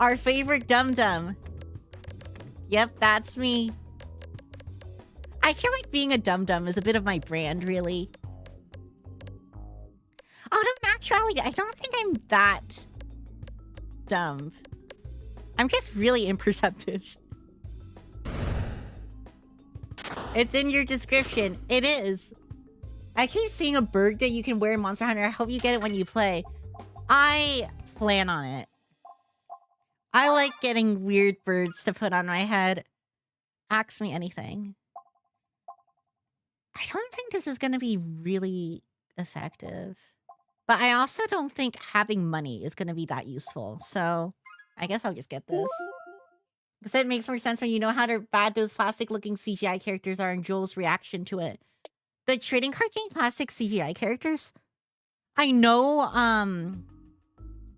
Our favorite Dum-Dum. Yep, that's me. I feel like being a dum-dum is a bit of my brand, really. Although, naturally, I don't think I'm that dumb. I'm just really imperceptive. It's in your description. It is. I keep seeing a bird that you can wear in Monster Hunter. I hope you get it when you play. I plan on it. I like getting weird birds to put on my head. Ask me anything. I don't think this is going to be really effective. But I also don't think having money is going to be that useful. So I guess I'll just get this. Because it makes more sense when you know how bad those plastic-looking CGI characters are and Joel's reaction to it. The trading card game plastic CGI characters? I know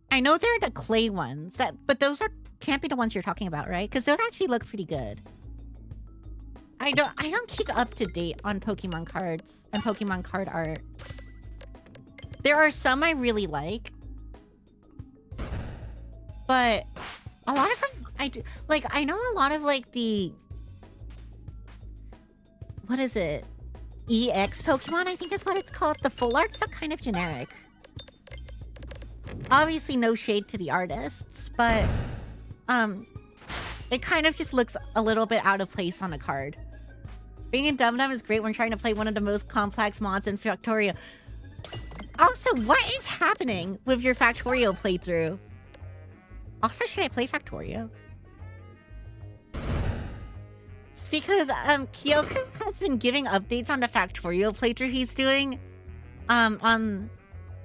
they're the clay ones, but those can't be the ones you're talking about, right? Because those actually look pretty good. I don't keep up to date on Pokemon cards and Pokemon card art. There are some I really like, but a lot of them I do. Like, I know a lot of like the, what is it? EX Pokemon, I think is what it's called. The full art's kind of generic. Obviously no shade to the artists, but it kind of just looks a little bit out of place on a card. Being in Dum-Dum is great when trying to play one of the most complex mods in Factorio. Also, what is happening with your Factorio playthrough? Also, should I play Factorio? It's because Kyoku has been giving updates on the Factorio playthrough he's doing on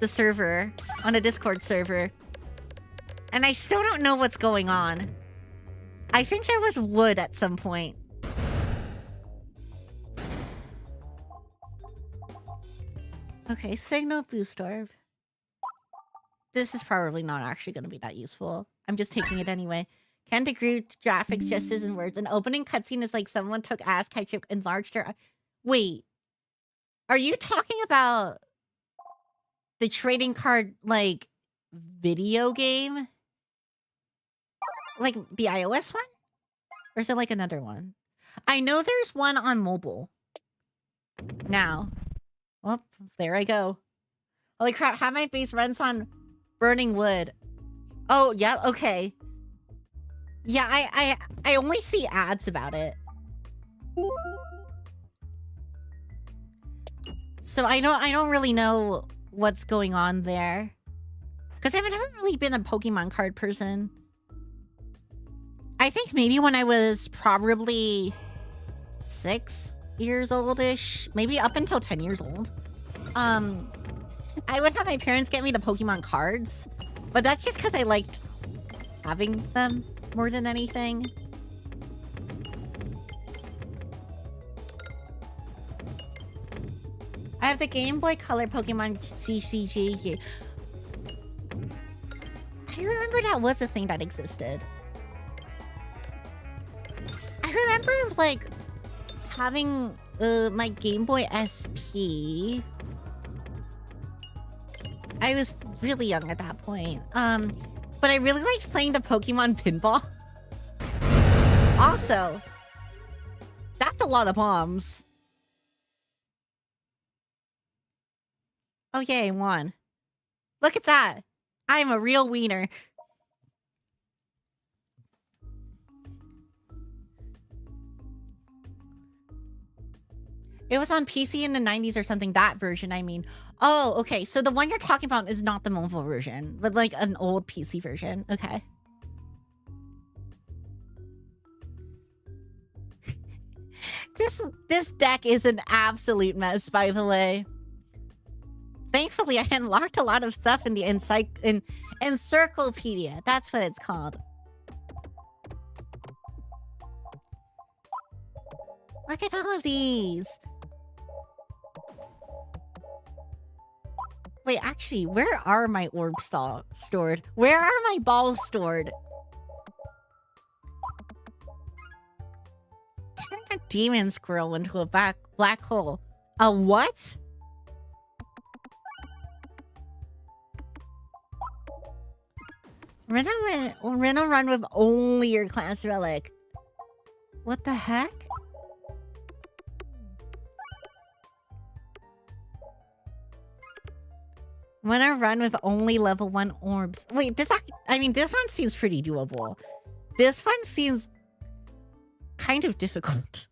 the server, on the Discord server. And I still don't know what's going on. I think there was wood at some point. Okay, Signal Boost Orb. This is probably not actually going to be that useful. I'm just taking it anyway. Can't agree with graphics, gestures, and words. An opening cutscene is like someone took ass ketchup, enlarged their... Wait. Are you talking about the trading card, like, video game? Like, the iOS one? Or is it, like, another one? I know there's one on mobile. Now. Well, there I go. Holy crap, how my face runs on burning wood. Oh, yeah, okay. Yeah, I only see ads about it. So I don't really know what's going on there. Because I've never really been a Pokemon card person. I think maybe when I was probably 6 years old-ish, maybe up until 10 years old, I would have my parents get me the Pokemon cards, but that's just because I liked having them more than anything. I have the Game Boy Color Pokemon CCG. I remember that was a thing that existed. I remember, like, having my Game Boy SP. I was really young at that point. But I really liked playing the Pokemon pinball. Also, that's a lot of bombs. Oh yay, won. Look at that. I'm a real wiener. It was on PC in the 90s or something, that version, I mean. Oh, okay, so the one you're talking about is not the mobile version, but like an old PC version. Okay. This deck is an absolute mess, by the way. Thankfully, I unlocked a lot of stuff in the encyclopedia. That's what it's called. Look at all of these. Wait, actually, where are my orbs stored? Where are my balls stored? Turn a demon squirrel into a black hole. A what? Rena run with only your class relic. What the heck? Rena run with only level 1 orbs. Wait, this one seems pretty doable. This one seems kind of difficult.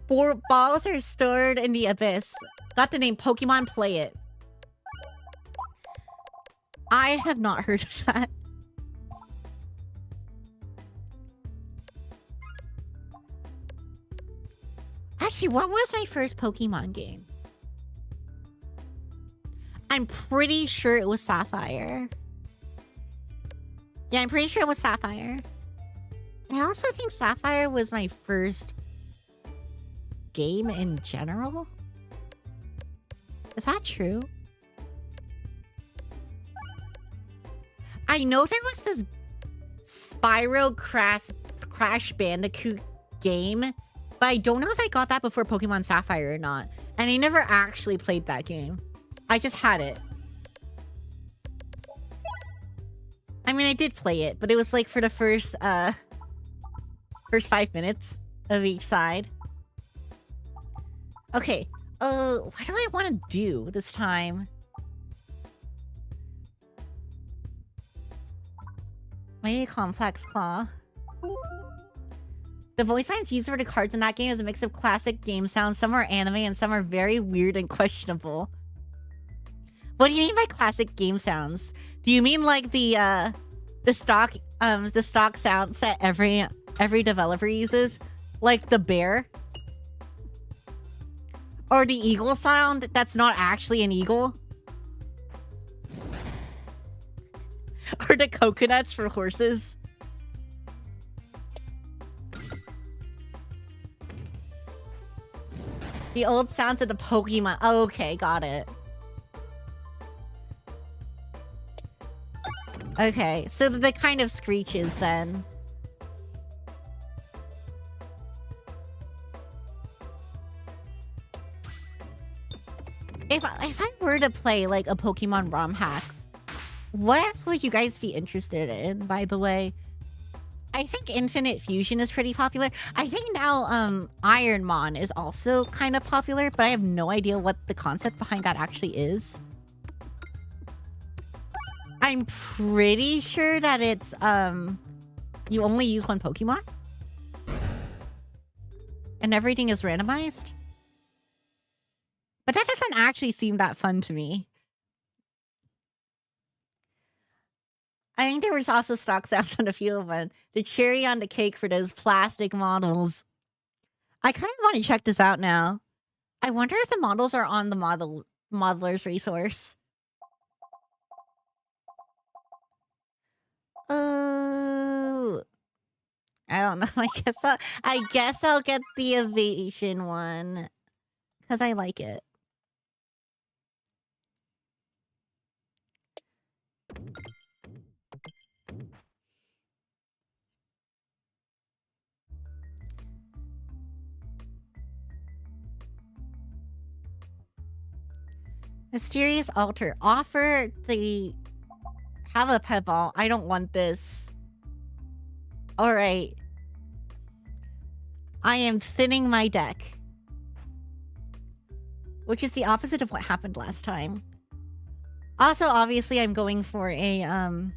4 balls are stored in the abyss. Got the name Pokemon Play It. I have not heard of that. Actually, what was my first Pokemon game? I'm pretty sure it was Sapphire. Yeah, I'm pretty sure it was Sapphire. I also think Sapphire was my first game in general. Is that true? I know there was this Spyro Crash Bandicoot game, but I don't know if I got that before Pokemon Sapphire or not. And I never actually played that game. I just had it. I mean, I did play it, but it was like for the first 5 minutes of each side. Okay, what do I want to do this time? Maybe Complex Claw. The voice lines used for the cards in that game is a mix of classic game sounds. Some are anime and some are very weird and questionable. What do you mean by classic game sounds? Do you mean like the stock sounds that every developer uses? Like the bear? Or the eagle sound that's not actually an eagle? Or the coconuts for horses? The old sounds of the Pokemon. Oh, okay, got it. Okay, so the kind of screeches then. If I were were to play like a Pokemon ROM hack, what would you guys be interested in, by the way? I think Infinite Fusion is pretty popular. I think now Ironmon is also kind of popular, but I have no idea what the concept behind that actually is. I'm pretty sure that it's you only use one Pokemon and everything is randomized. But that doesn't actually seem that fun to me. I think there was also stock sounds on a few of them. The cherry on the cake for those plastic models. I kind of want to check this out now. I wonder if the models are on the modeler's resource. Oh, I don't know. I guess I'll get the evasion one because I like it. Mysterious altar. Offer the... Have a pet ball. I don't want this. Alright. I am thinning my deck. Which is the opposite of what happened last time. Also, obviously, I'm going for a... I'm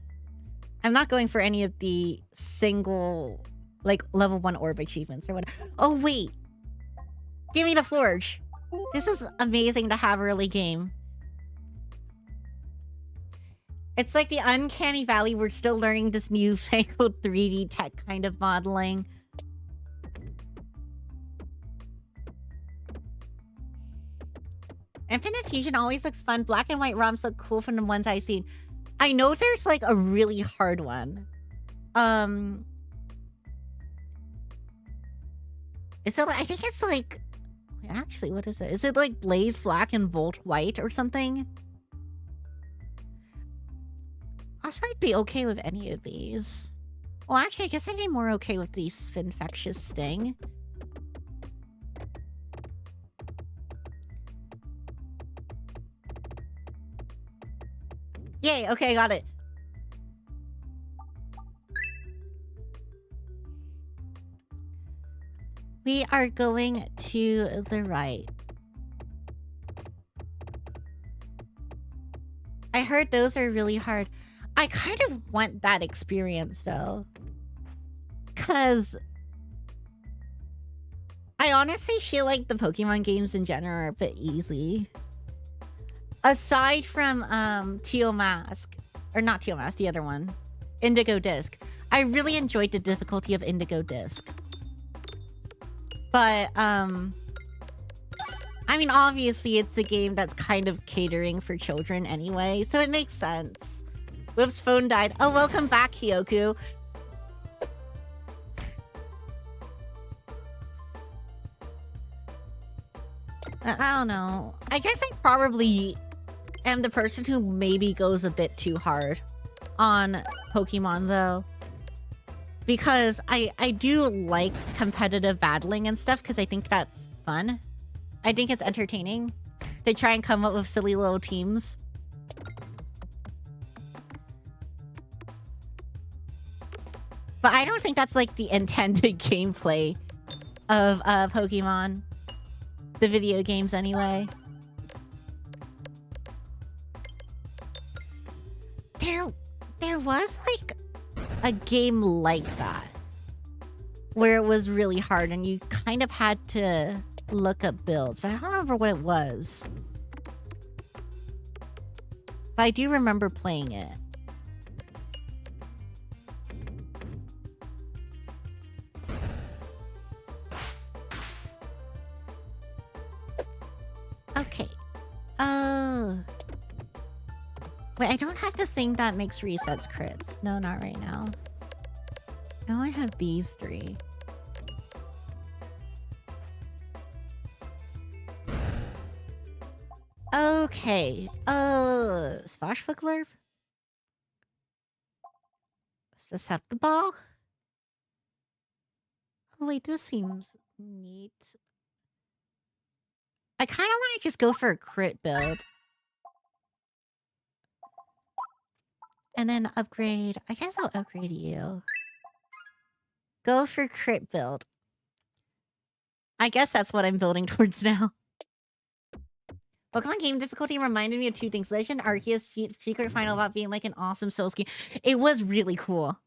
not going for any of the single... Like, level 1 orb achievements or what. Oh, wait. Give me the forge. This is amazing to have early game. It's like the uncanny valley. We're still learning this new fangled 3D tech kind of modeling. Infinite Fusion always looks fun. Black and white ROMs look cool from the ones I've seen. I know there's like a really hard one. Is it? I think it's like... Actually, what is it? Is it like Blaze Black and Volt White or something? Also, I'd be okay with any of these. Well, actually, I guess I'd be more okay with the Spinfectious Sting. Yay, okay, I got it. We are going to the right. I heard those are really hard. I kind of want that experience, though. Because I honestly feel like the Pokemon games in general are a bit easy. Aside from Teal Mask. Or not Teal Mask, the other one. Indigo Disc. I really enjoyed the difficulty of Indigo Disc. But, I mean, obviously, it's a game that's kind of catering for children anyway, so it makes sense. Whip's phone died. Oh, welcome back, Hyoku. I don't know. I guess I probably am the person who maybe goes a bit too hard on Pokemon, though. Because I do like competitive battling and stuff, because I think that's fun. I think it's entertaining to try and come up with silly little teams. But I don't think that's like the intended gameplay of Pokemon. The video games anyway. There was like a game like that. Where it was really hard and you kind of had to look up builds. But I don't remember what it was. But I do remember playing it. Okay. Oh. Wait, I don't have the thing that makes resets crits. No, not right now. I only have these three. Okay. Swashbuckler? Susceptible? Oh, wait, this seems neat. I kind of want to just go for a crit build. And then upgrade. I guess I'll upgrade you. Go for crit build. I guess that's what I'm building towards now. Pokemon game difficulty reminded me of two things. Legend Arceus Secret Final about being like an awesome Souls game. It was really cool.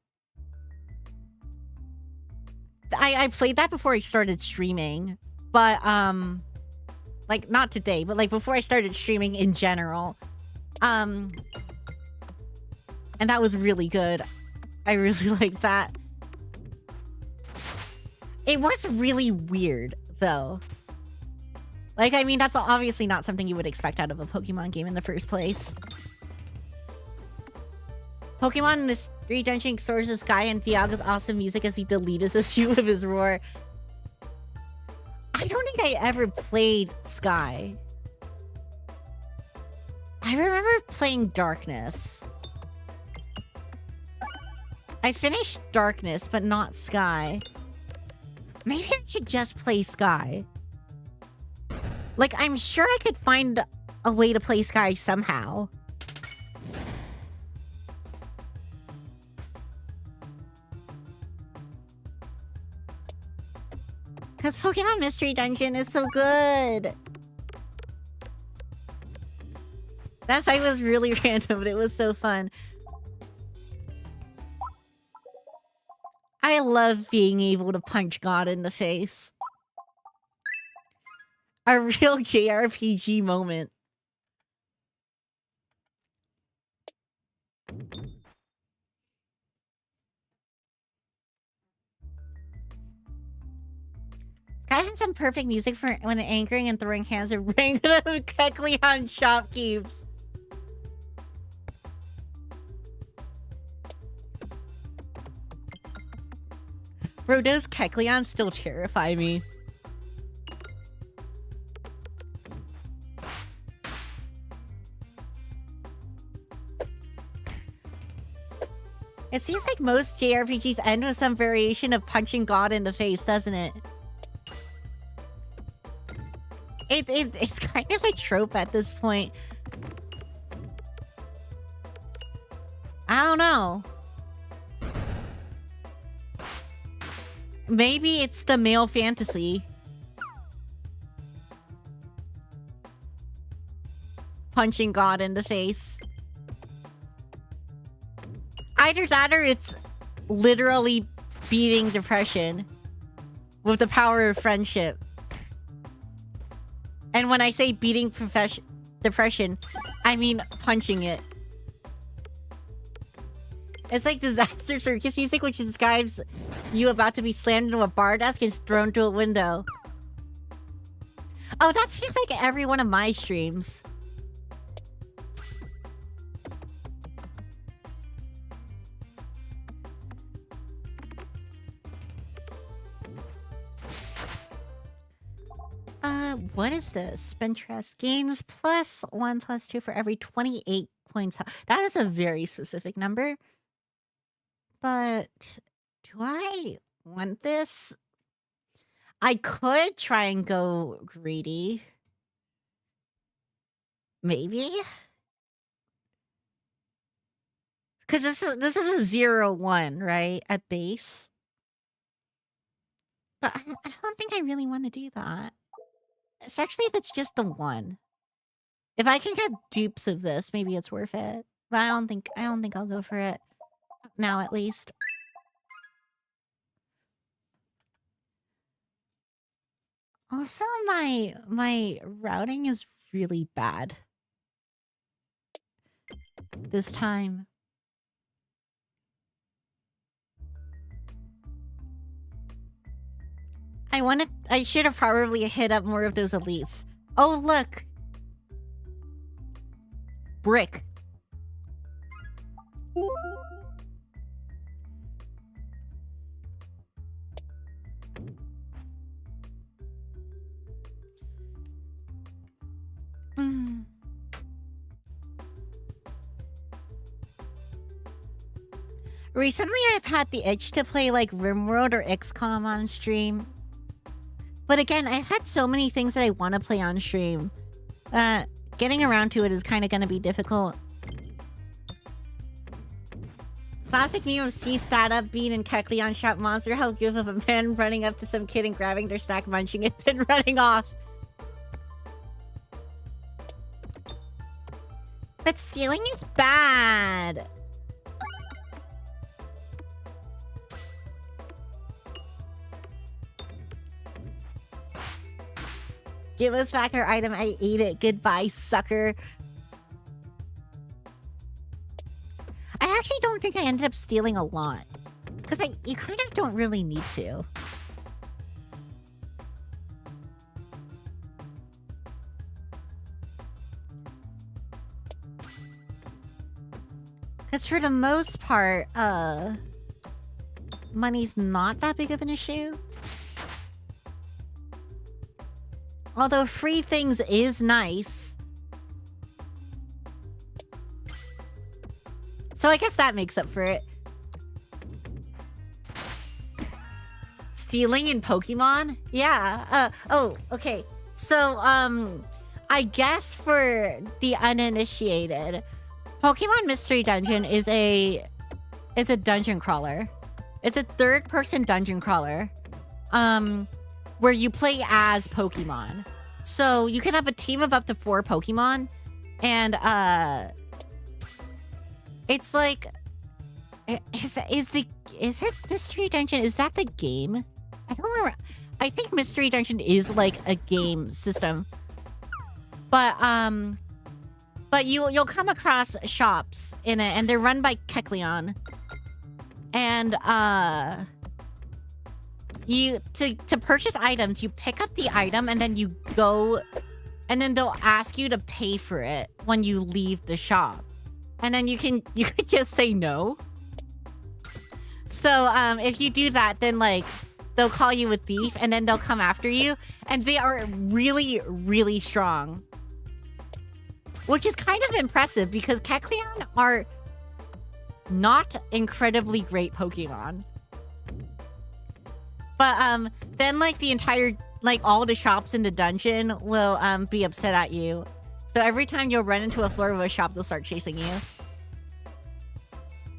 I played that before I started streaming. But, like, not today, but like before I started streaming in general. And that was really good. I really liked that. It was really weird, though. Like, I mean, that's obviously not something you would expect out of a Pokemon game in the first place. Pokemon Mystery Dungeon explores the sky and Dialga's awesome music as he deletes a few of his roar. I don't think I ever played Sky. I remember playing Darkness. I finished Darkness, but not Sky. Maybe I should just play Sky. Like, I'm sure I could find a way to play Sky somehow. Because Pokemon Mystery Dungeon is so good. That fight was really random, but it was so fun. I love being able to punch God in the face. A real JRPG moment. Sky had some perfect music for when anchoring and throwing hands and bringing them Kecleon shopkeeps. Bro, does Kecleon still terrify me? It seems like most JRPGs end with some variation of punching God in the face, doesn't it? It's kind of a trope at this point. I don't know. Maybe it's the male fantasy. Punching God in the face. Either that or it's literally beating depression with the power of friendship. And when I say beating depression, I mean punching it. It's like Disaster Circus music, which describes you about to be slammed into a bar desk and thrown through a window. Oh, that seems like every one of my streams. What is this? Spintress gains +1/+2 for every 28 points. That is a very specific number. But do I want this? I could try and go greedy. Maybe. Because this is a 0-1, right? At base. But I don't think I really want to do that. Especially if it's just the one. If I can get dupes of this, maybe it's worth it. But I don't think I'll go for it. Now at least. Also, my routing is really bad this time. I should have probably hit up more of those elites. Oh, look. Brick. Recently, I've had the itch to play like RimWorld or XCOM on stream. But again, I've had so many things that I want to play on stream. Getting around to it is kind of going to be difficult. Classic meme of C stat up, Bean and Kecleon shop monster. How give of a man running up to some kid and grabbing their snack, munching it, then running off. But stealing is bad. Give us back our item. I ate it. Goodbye, sucker. I actually don't think I ended up stealing a lot. Because you kind of don't really need to. Because for the most part, money's not that big of an issue. Although free things is nice. So I guess that makes up for it. Stealing in Pokemon? Yeah. Oh, okay. So, I guess for the uninitiated, Pokemon Mystery Dungeon is a dungeon crawler. It's a third-person dungeon crawler. Where you play as Pokemon. So you can have a team of up to 4 Pokemon. And, it's like... Is it Mystery Dungeon? Is that the game? I don't remember. I think Mystery Dungeon is like a game system. But you'll come across shops in it, and they're run by Kecleon. And, to purchase items, you pick up the item and then you go, and then they'll ask you to pay for it when you leave the shop, and then you can just say no. So if you do that, then like they'll call you a thief, and then they'll come after you, and they are really, really strong, which is kind of impressive because Kecleon are not incredibly great Pokemon. But then like the entire, like all the shops in the dungeon will be upset at you. So every time you'll run into a floor of a shop, they'll start chasing you.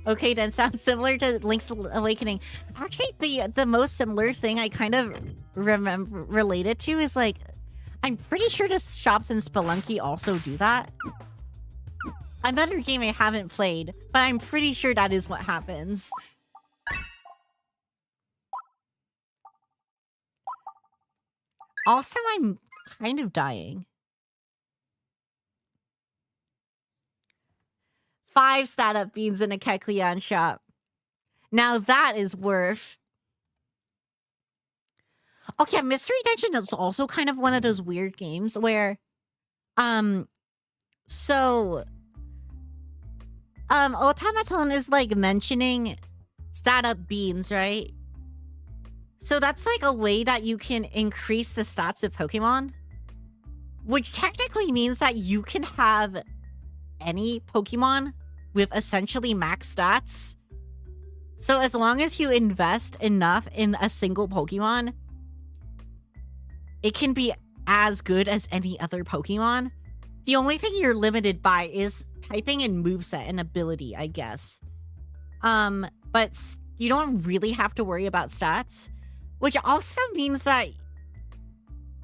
Okay, then sounds similar to Link's Awakening. Actually, the most similar thing I kind of related to is like, I'm pretty sure the shops in Spelunky also do that. Another game I haven't played, but I'm pretty sure that is what happens. Also, I'm kind of dying. 5 stat up beans in a Kecleon shop. Now that is worth. Okay, Mystery Dungeon is also kind of one of those weird games where, Automaton is like mentioning stat up beans, right? So that's like a way that you can increase the stats of Pokemon, which technically means that you can have any Pokemon with essentially max stats. So as long as you invest enough in a single Pokemon, it can be as good as any other Pokemon. The only thing you're limited by is typing and moveset and ability, I guess. But you don't really have to worry about stats. Which also means that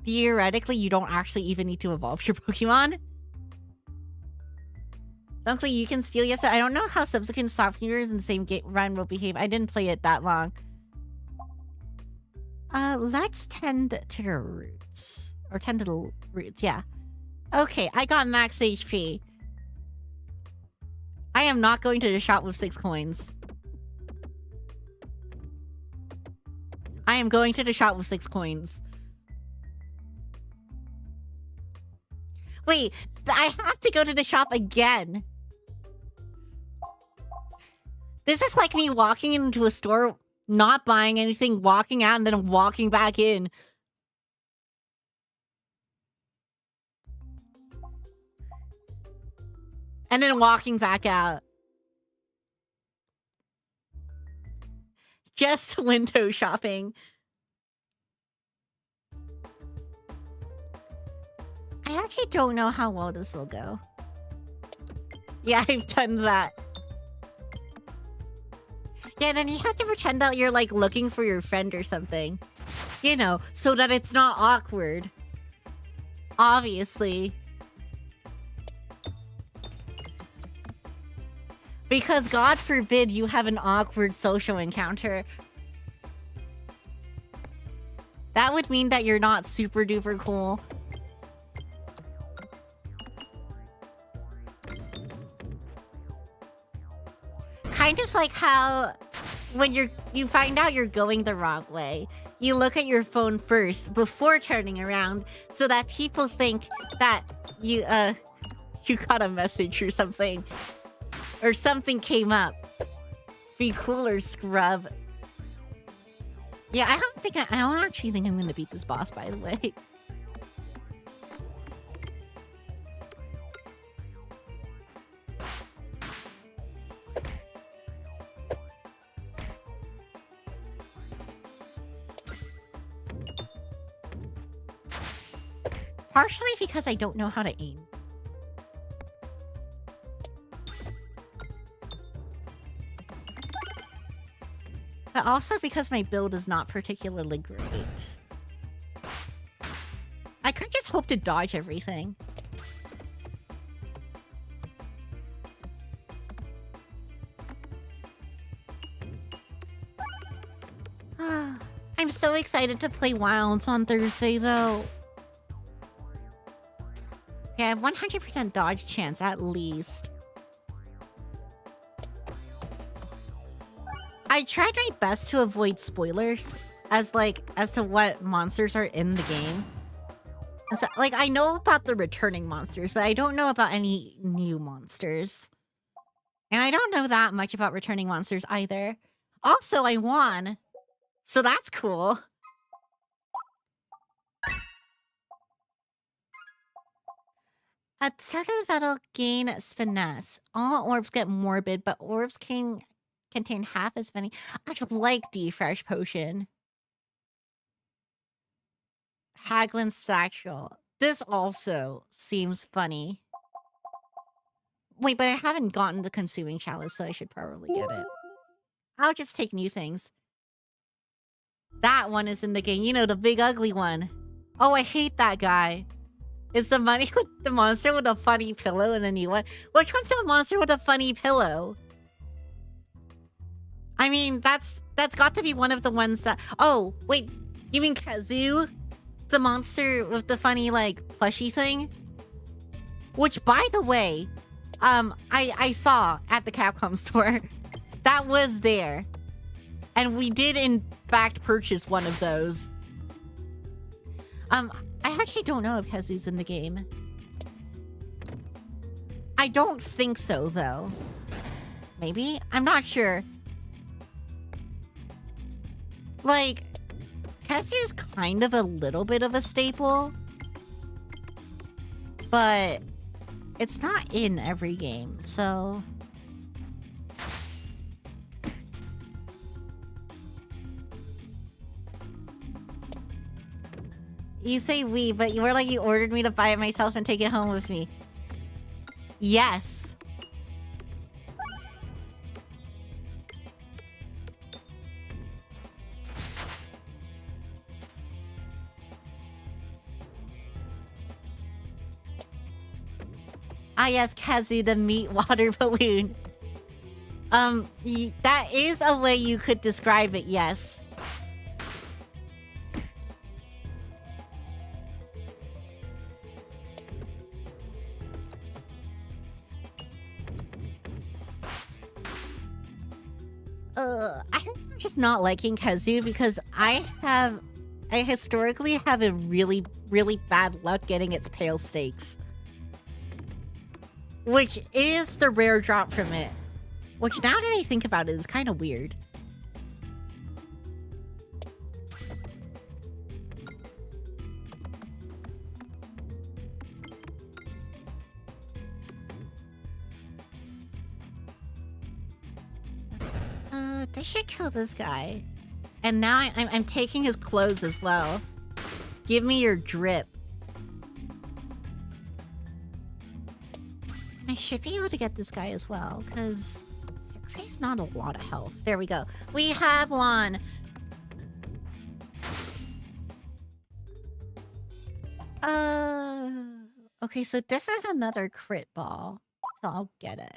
theoretically you don't actually even need to evolve your Pokemon. Luckily, you can steal. Yes, I don't know how subsequent sophomores in the same game run will behave. I didn't play it that long. Let's tend to the roots. Or tend to the roots, yeah. Okay, I got max HP. I am not going to the shop with 6 coins. I am going to the shop with 6 coins. Wait, I have to go to the shop again. This is like me walking into a store, not buying anything, walking out, and then walking back in. And then walking back out. Just window shopping. I actually don't know how well this will go. Yeah, I've done that. Yeah, then you have to pretend that you're like looking for your friend or something. You know, so that it's not awkward. Obviously. Because God forbid you have an awkward social encounter. That would mean that you're not super duper cool. Kind of like how when you find out you're going the wrong way, you look at your phone first before turning around so that people think that you got a message or something. Or something came up. Be cooler, scrub. Yeah, I don't actually think I'm gonna beat this boss, by the way. Partially because I don't know how to aim. But also because my build is not particularly great. I could just hope to dodge everything. I'm so excited to play Wilds on Thursday, though. Okay, I have 100% dodge chance, at least. I tried my best to avoid spoilers as to what monsters are in the game. And so, like, I know about the returning monsters, but I don't know about any new monsters. And I don't know that much about returning monsters either. Also, I won. So that's cool. At the start of the battle, gain finesse. All orbs get morbid, but orbs can contain half as many. I like D-Fresh Potion. Haglin's Satchel. This also seems funny. Wait, but I haven't gotten the Consuming Chalice, so I should probably get it. I'll just take new things. That one is in the game. You know, the big ugly one. Oh, I hate that guy. Is the money with the monster with a funny pillow in the new one? Which one's the monster with a funny pillow? I mean, that's got to be one of the ones that... Oh, wait. You mean Kazoo? The monster with the funny, like, plushie thing? Which, by the way, I saw at the Capcom store. That was there. And we did, in fact, purchase one of those. I actually don't know if Kazoo's in the game. I don't think so, though. Maybe? I'm not sure. Like, Kazoo's kind of a little bit of a staple. But it's not in every game, so... You say we, but you were like you ordered me to buy it myself and take it home with me. Yes. Ah yes, Kazoo, the meat water balloon. That is a way you could describe it, yes. I'm just not liking Kazoo because I historically have a really, really bad luck getting its pale stakes. Which is the rare drop from it. Which, now that I think about it, is kind of weird. They should kill this guy. And now I'm taking his clothes as well. Give me your drip. And I should be able to get this guy as well, because He's not a lot of health. There we go. We have one. Okay, so this is another crit ball. So I'll get it.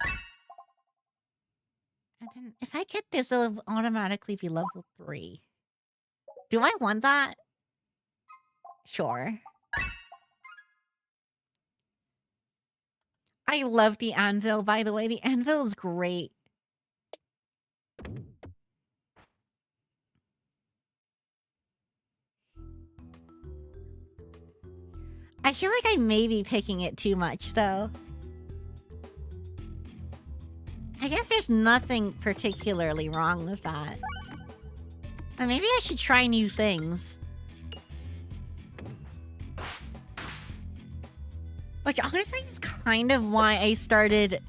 And then if I get this, it'll automatically be level 3. Do I want that? Sure. I love the anvil, by the way. The anvil is great. I feel like I may be picking it too much, though. I guess there's nothing particularly wrong with that. But maybe I should try new things. Which honestly is kind of why I started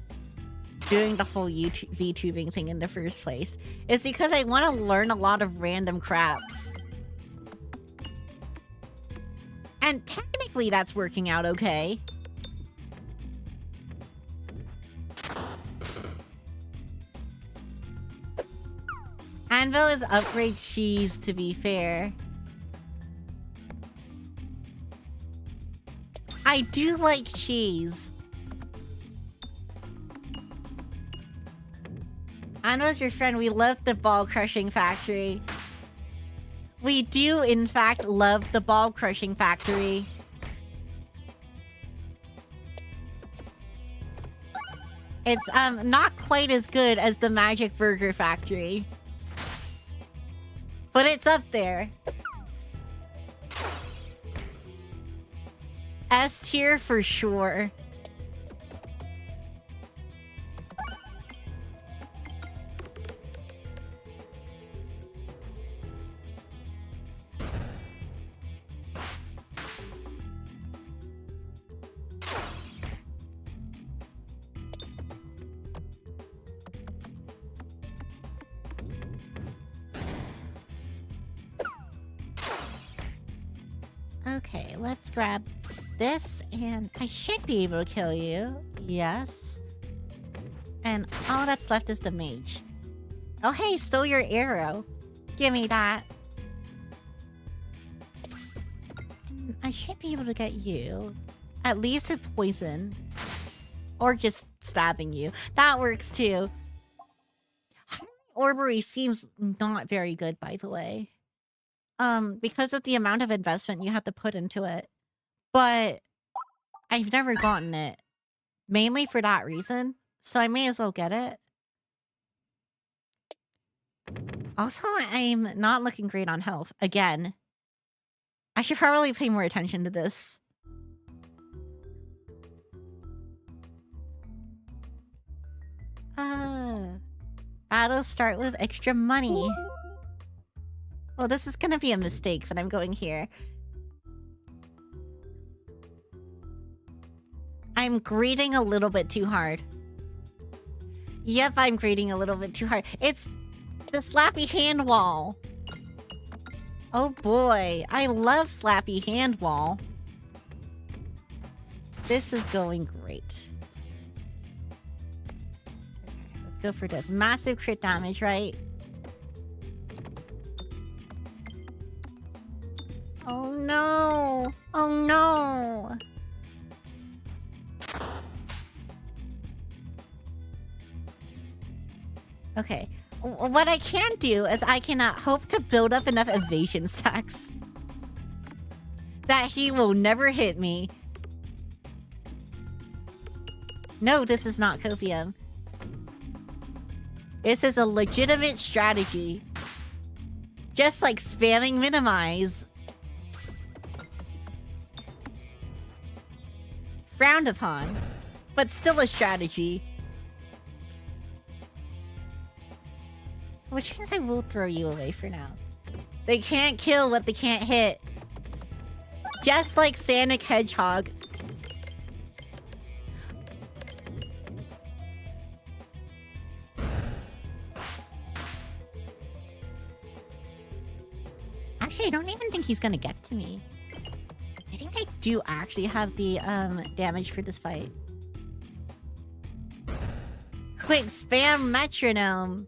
doing the whole VTubing thing in the first place. It's because I want to learn a lot of random crap. And technically that's working out okay. Anvil is upgrade cheese, to be fair. I do like cheese. Anvil's your friend. We love the ball crushing factory. We do, in fact, love the ball crushing factory. It's not quite as good as the Magic Burger Factory. But it's up there. S tier for sure. Okay, let's grab this, and I should be able to kill you. Yes. And all that's left is the mage. Oh, hey, stole your arrow. Give me that. And I should be able to get you. At least with poison. Or just stabbing you. That works too. Orbery seems not very good, by the way. Because of the amount of investment you have to put into it. But I've never gotten it. Mainly for that reason. So I may as well get it. Also, I'm not looking great on health. Again. I should probably pay more attention to this. Battles start with extra money. Well, this is gonna be a mistake, but I'm going here. I'm greeting a little bit too hard. Yep, I'm greeting a little bit too hard. It's the slappy hand wall. Oh boy, I love slappy hand wall. This is going great. Okay, let's go for this. Massive crit damage, right? Oh no! Oh no! Okay. What I can do is I can hope to build up enough evasion stacks that he will never hit me. No, this is not copium. This is a legitimate strategy. Just like spamming minimize. Frowned upon, but still a strategy. Which means I will throw you away for now. They can't kill what they can't hit. Just like Sonic Hedgehog. Actually, I don't even think he's gonna get to me. I think I do actually have the damage for this fight. Quick, spam metronome.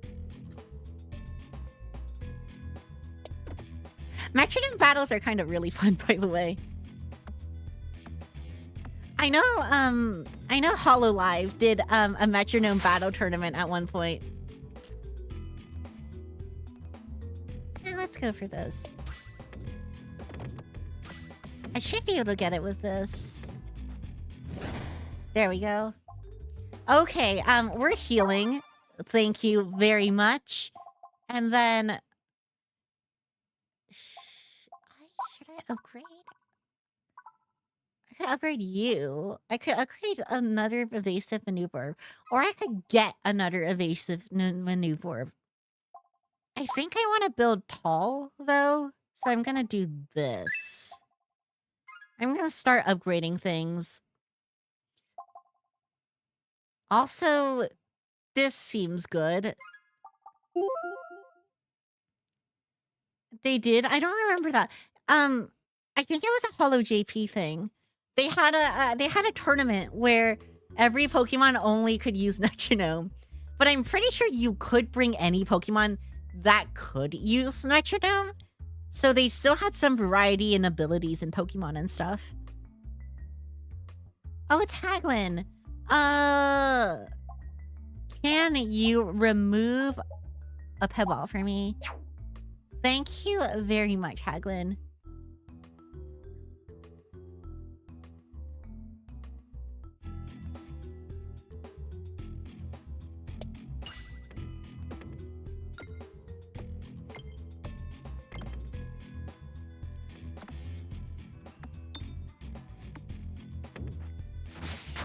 Metronome battles are kind of really fun, by the way. I know HoloLive did a metronome battle tournament at one point. Let's go for this. I should be able to get it with this. There we go. Okay, we're healing. Thank you very much. And then... Should I upgrade? I could upgrade you. I could upgrade another evasive maneuver. Or I could get another evasive maneuver. I think I want to build tall, though. So I'm going to do this. I'm going to start upgrading things. Also, this seems good. They did? I don't remember that. I think it was a Holo JP thing. They had a tournament where every Pokemon only could use Metronome. But I'm pretty sure you could bring any Pokemon that could use Metronome. So they still had some variety in abilities in Pokemon and stuff. Oh, it's Haglin. Can you remove a Pebble for me? Thank you very much, Haglin.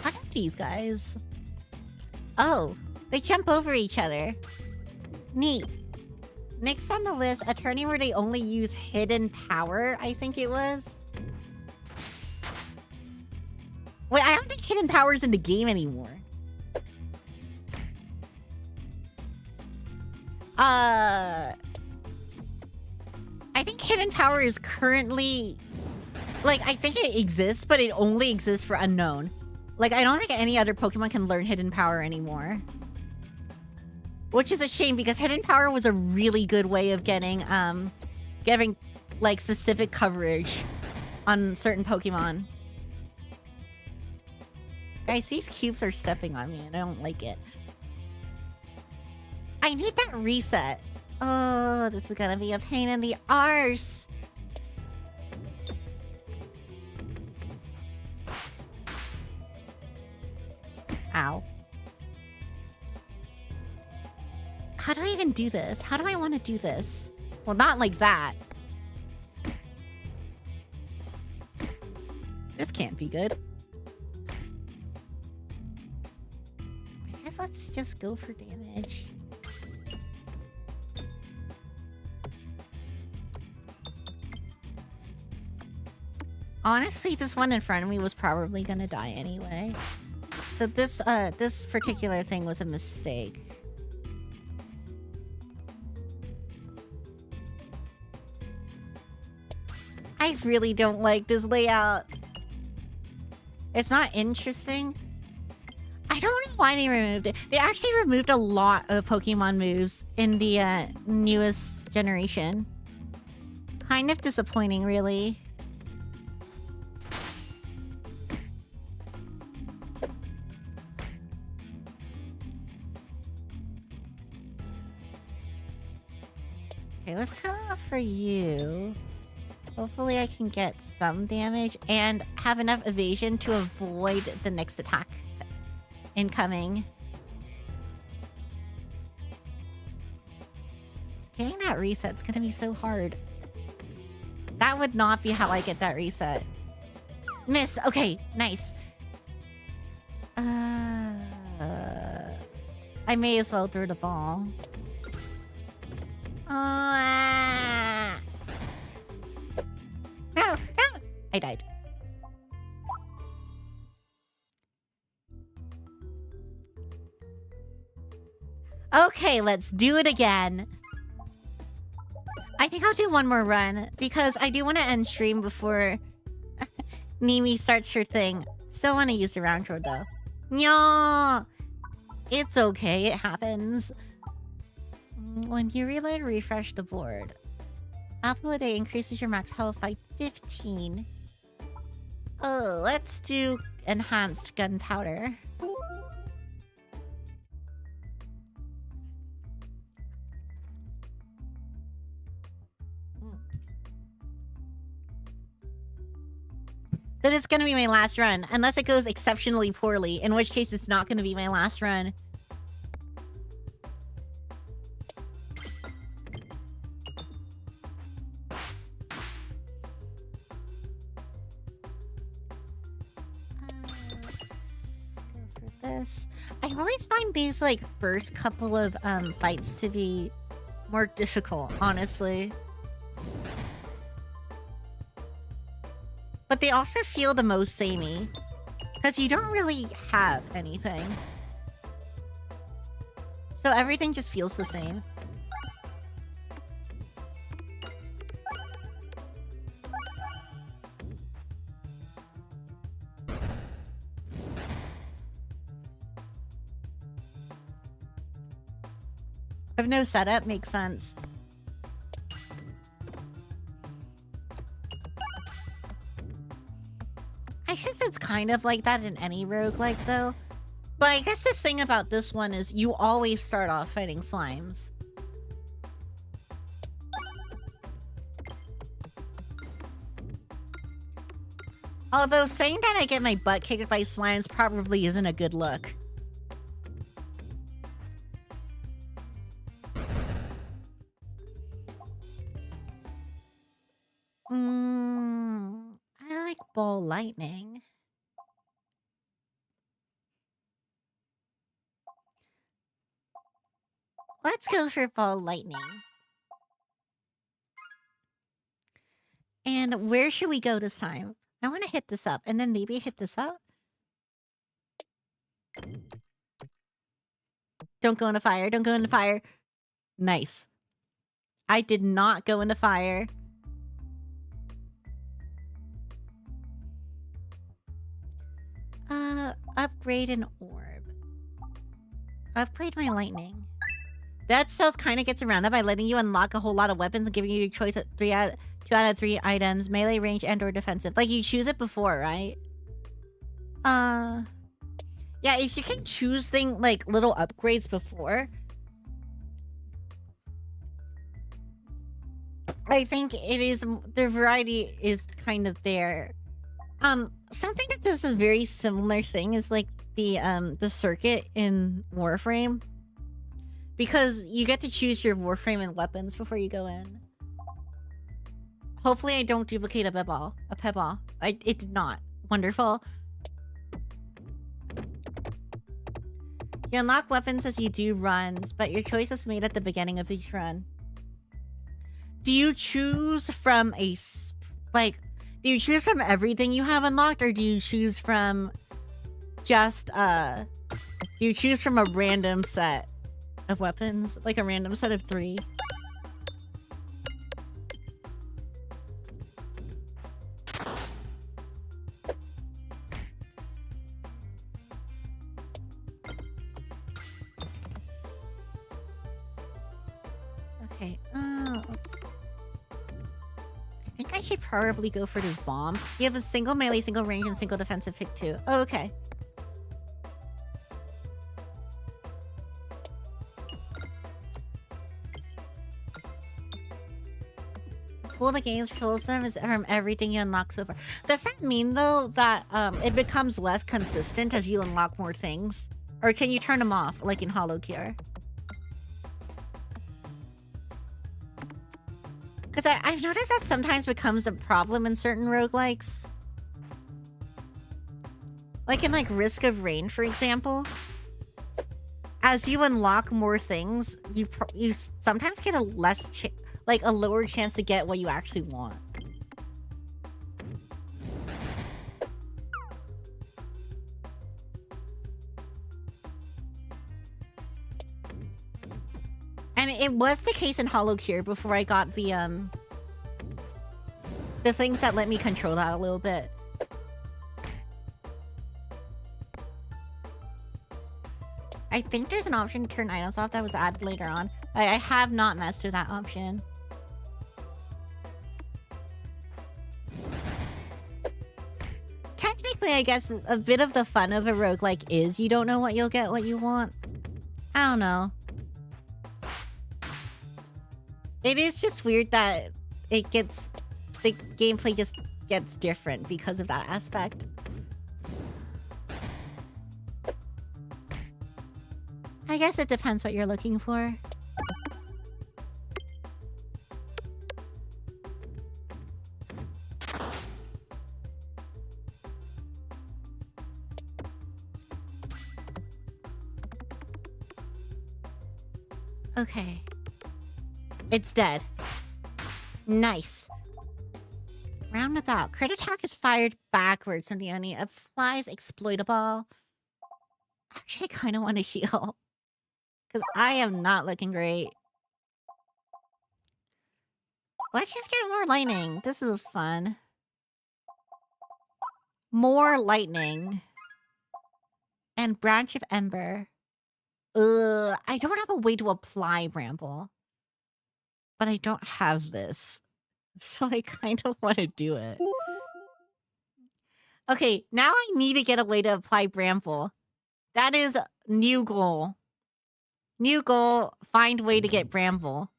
Look at these guys. Oh, they jump over each other. Neat. Next on the list, a tourney where they only use hidden power, I think it was. Wait, I don't think hidden power is in the game anymore. I think hidden power is currently... Like, I think it exists, but it only exists for unknown. Like, I don't think any other Pokemon can learn hidden power anymore. Which is a shame, because hidden power was a really good way of getting, like, specific coverage on certain Pokemon. Guys, these cubes are stepping on me, and I don't like it. I need that reset. Oh, this is gonna be a pain in the arse. Ow. How do I even do this? How do I want to do this? Well, not like that. This can't be good. I guess let's just go for damage. Honestly, this one in front of me was probably gonna die anyway. So this particular thing was a mistake. I really don't like this layout. It's not interesting. I don't know why they removed it. They actually removed a lot of Pokemon moves in the newest generation. Kind of disappointing, really. Okay, let's go for you. Hopefully I can get some damage and have enough evasion to avoid the next attack incoming. Getting that reset's gonna be so hard. That would not be how I get that reset. Miss. Okay, nice. I may as well throw the ball. No, no! I died. Okay, let's do it again. I think I'll do one more run, because I do want to end stream before Nimi starts her thing. Still want to use the round road, though. Nyah! It's okay, it happens. When you reload, refresh the board. Apple a day increases your max health by 15. Oh, let's do enhanced gunpowder. That is going to be my last run, unless it goes exceptionally poorly, in which case it's not going to be my last run. Let's go for this. I always find these like first couple of fights to be more difficult, honestly. But they also feel the most samey, because you don't really have anything. So everything just feels the same. Have no setup makes sense. I guess it's kind of like that in any roguelike, though. But I guess the thing about this one is you always start off fighting slimes. Although saying that I get my butt kicked by slimes probably isn't a good look. I like ball lightning. Let's go for ball lightning. And where should we go this time? I want to hit this up and then maybe hit this up. Don't go into fire. Don't go into fire. Nice. I did not go into fire. Upgrade an orb. Upgrade my lightning. That stuff kind of gets around it by letting you unlock a whole lot of weapons and giving you your choice at 2 out of 3 items, melee, range, and or defensive. Like you choose it before, right? Yeah, if you can choose like little upgrades before, I think it is, the variety is kind of there. Something that does a very similar thing is like the circuit in Warframe. Because you get to choose your Warframe and weapons before you go in. Hopefully I don't duplicate a pebble. It did not. Wonderful. You unlock weapons as you do runs, but your choice is made at the beginning of each run. Do you choose from do you choose from everything you have unlocked, or do you choose from just, do you choose from a random set of weapons? Like a random set of 3? Okay, I think I should probably go for this bomb. You have a single melee, single range, and single defensive pick too. Oh, okay. Cool, the game fills them is from everything you unlock so far. Does that mean though that it becomes less consistent as you unlock more things? Or can you turn them off like in Hollow Cure? Because I've noticed that sometimes becomes a problem in certain roguelikes. Like in like Risk of Rain, for example. As you unlock more things, you sometimes get a lower chance to get what you actually want. And it was the case in Hollow Cure before I got the things that let me control that a little bit. I think there's an option to turn items off that was added later on. I have not messed with that option. Technically, I guess a bit of the fun of a roguelike is you don't know what you'll get, what you want. I don't know. It is just weird that the gameplay just gets different because of that aspect. I guess it depends what you're looking for. Okay. It's dead. Nice. Roundabout. Crit attack is fired backwards from the enemy. Applies exploitable. Actually, I kind of want to heal. Because I am not looking great. Let's just get more lightning. This is fun. More lightning. And branch of ember. I don't have a way to apply bramble. But I don't have this. So I kind of want to do it. Okay, now I need to get a way to apply bramble. That is new goal. New goal, find way to get bramble.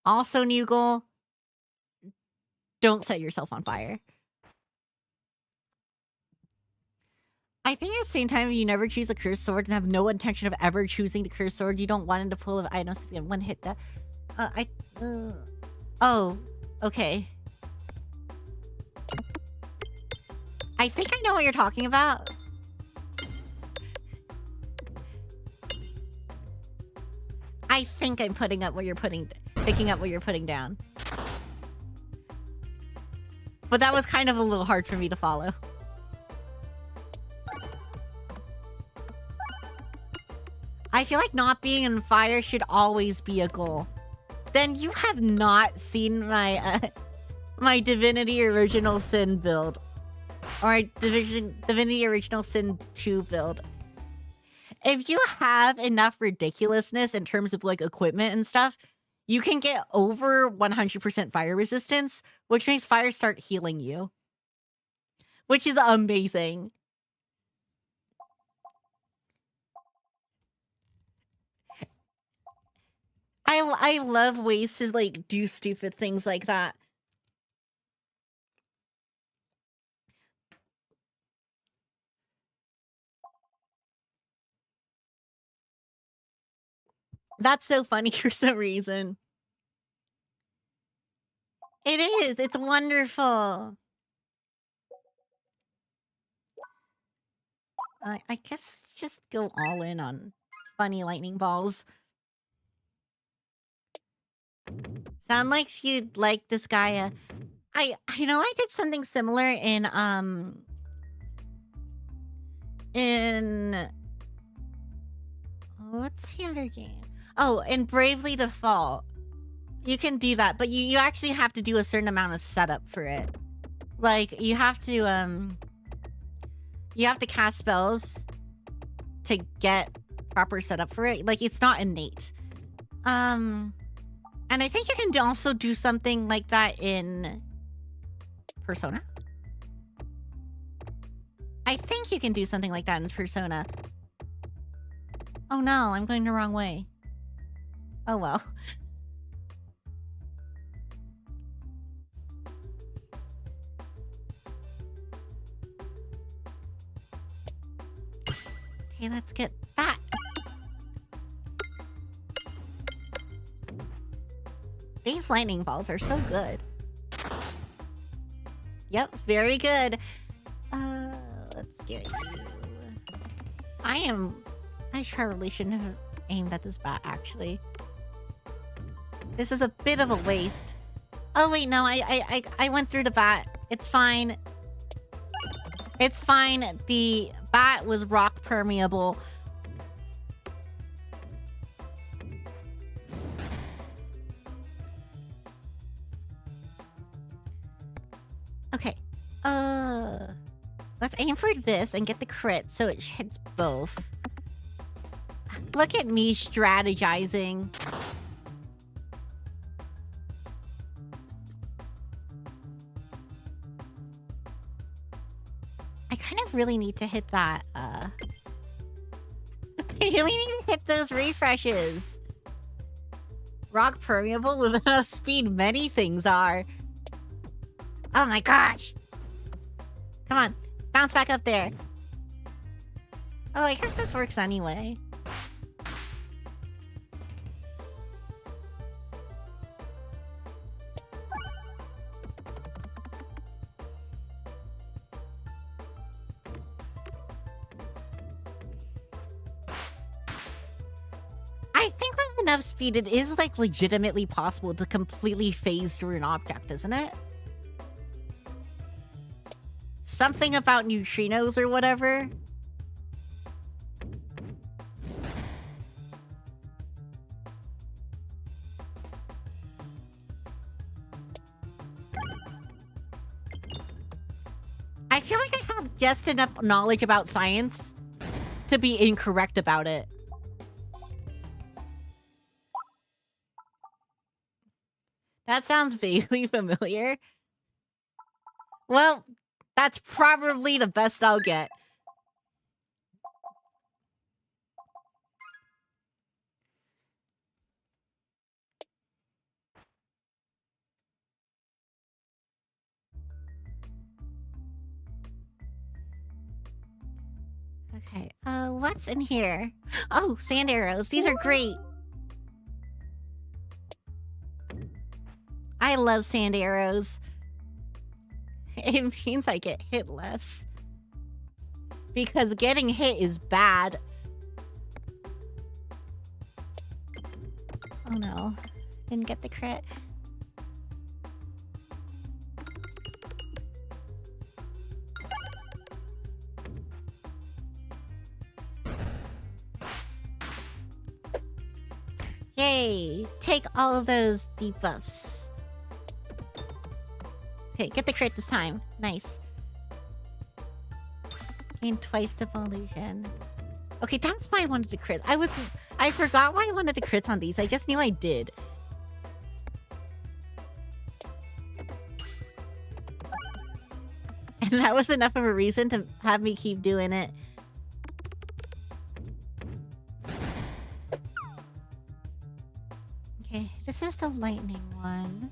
Also new goal, don't set yourself on fire. I think at the same time, if you never choose a cursed sword and have no intention of ever choosing the cursed sword, you don't want it to pull of items to be one hit that. Oh, okay. I think I know what you're talking about. I think I'm picking up what you're putting down. But that was kind of a little hard for me to follow. I feel like not being in fire should always be a goal. Then you have not seen my my Divinity Original Sin build. Or Divinity Original Sin 2 build. If you have enough ridiculousness in terms of like equipment and stuff, you can get over 100% fire resistance, which makes fire start healing you. Which is amazing. I love ways to like do stupid things like that. That's so funny for some reason. It is. It's wonderful. I guess just go all in on funny lightning balls. Sound like you'd like this guy. I know I did something similar in what's the other game? Oh, in Bravely Default. You can do that, but you actually have to do a certain amount of setup for it. Like you have to cast spells to get proper setup for it. Like it's not innate. And I think you can also do something like that in Persona. I think you can do something like that in Persona. Oh no, I'm going the wrong way. Oh well. Okay, let's get that. These lightning balls are so good. Yep, very good. Let's get you. I probably shouldn't have aimed at this bat, actually. This is a bit of a waste. Oh wait, no, I went through the bat. It's fine. It's fine. The bat was rock permeable. Okay. Let's aim for this and get the crit so it hits both. Look at me strategizing. I kind of really need to hit that, I really need to hit those refreshes. Rock permeable with enough speed, many things are. Oh my gosh. Come on, bounce back up there. Oh, I guess this works anyway. I think with enough speed, it is like legitimately possible to completely phase through an object, isn't it? Something about neutrinos or whatever. I feel like I have just enough knowledge about science to be incorrect about it. That sounds vaguely familiar. Well, that's probably the best I'll get. Okay, what's in here? Oh, sand arrows. These are great. I love sand arrows. It means I get hit less. Because getting hit is bad. Oh no. Didn't get the crit. Yay! Take all of those debuffs. Okay, get the crit this time. Nice. Gain twice devolution. Okay, that's why I wanted to crit. I forgot why I wanted to crits on these. I just knew I did. And that was enough of a reason to have me keep doing it. Okay, this is the lightning one.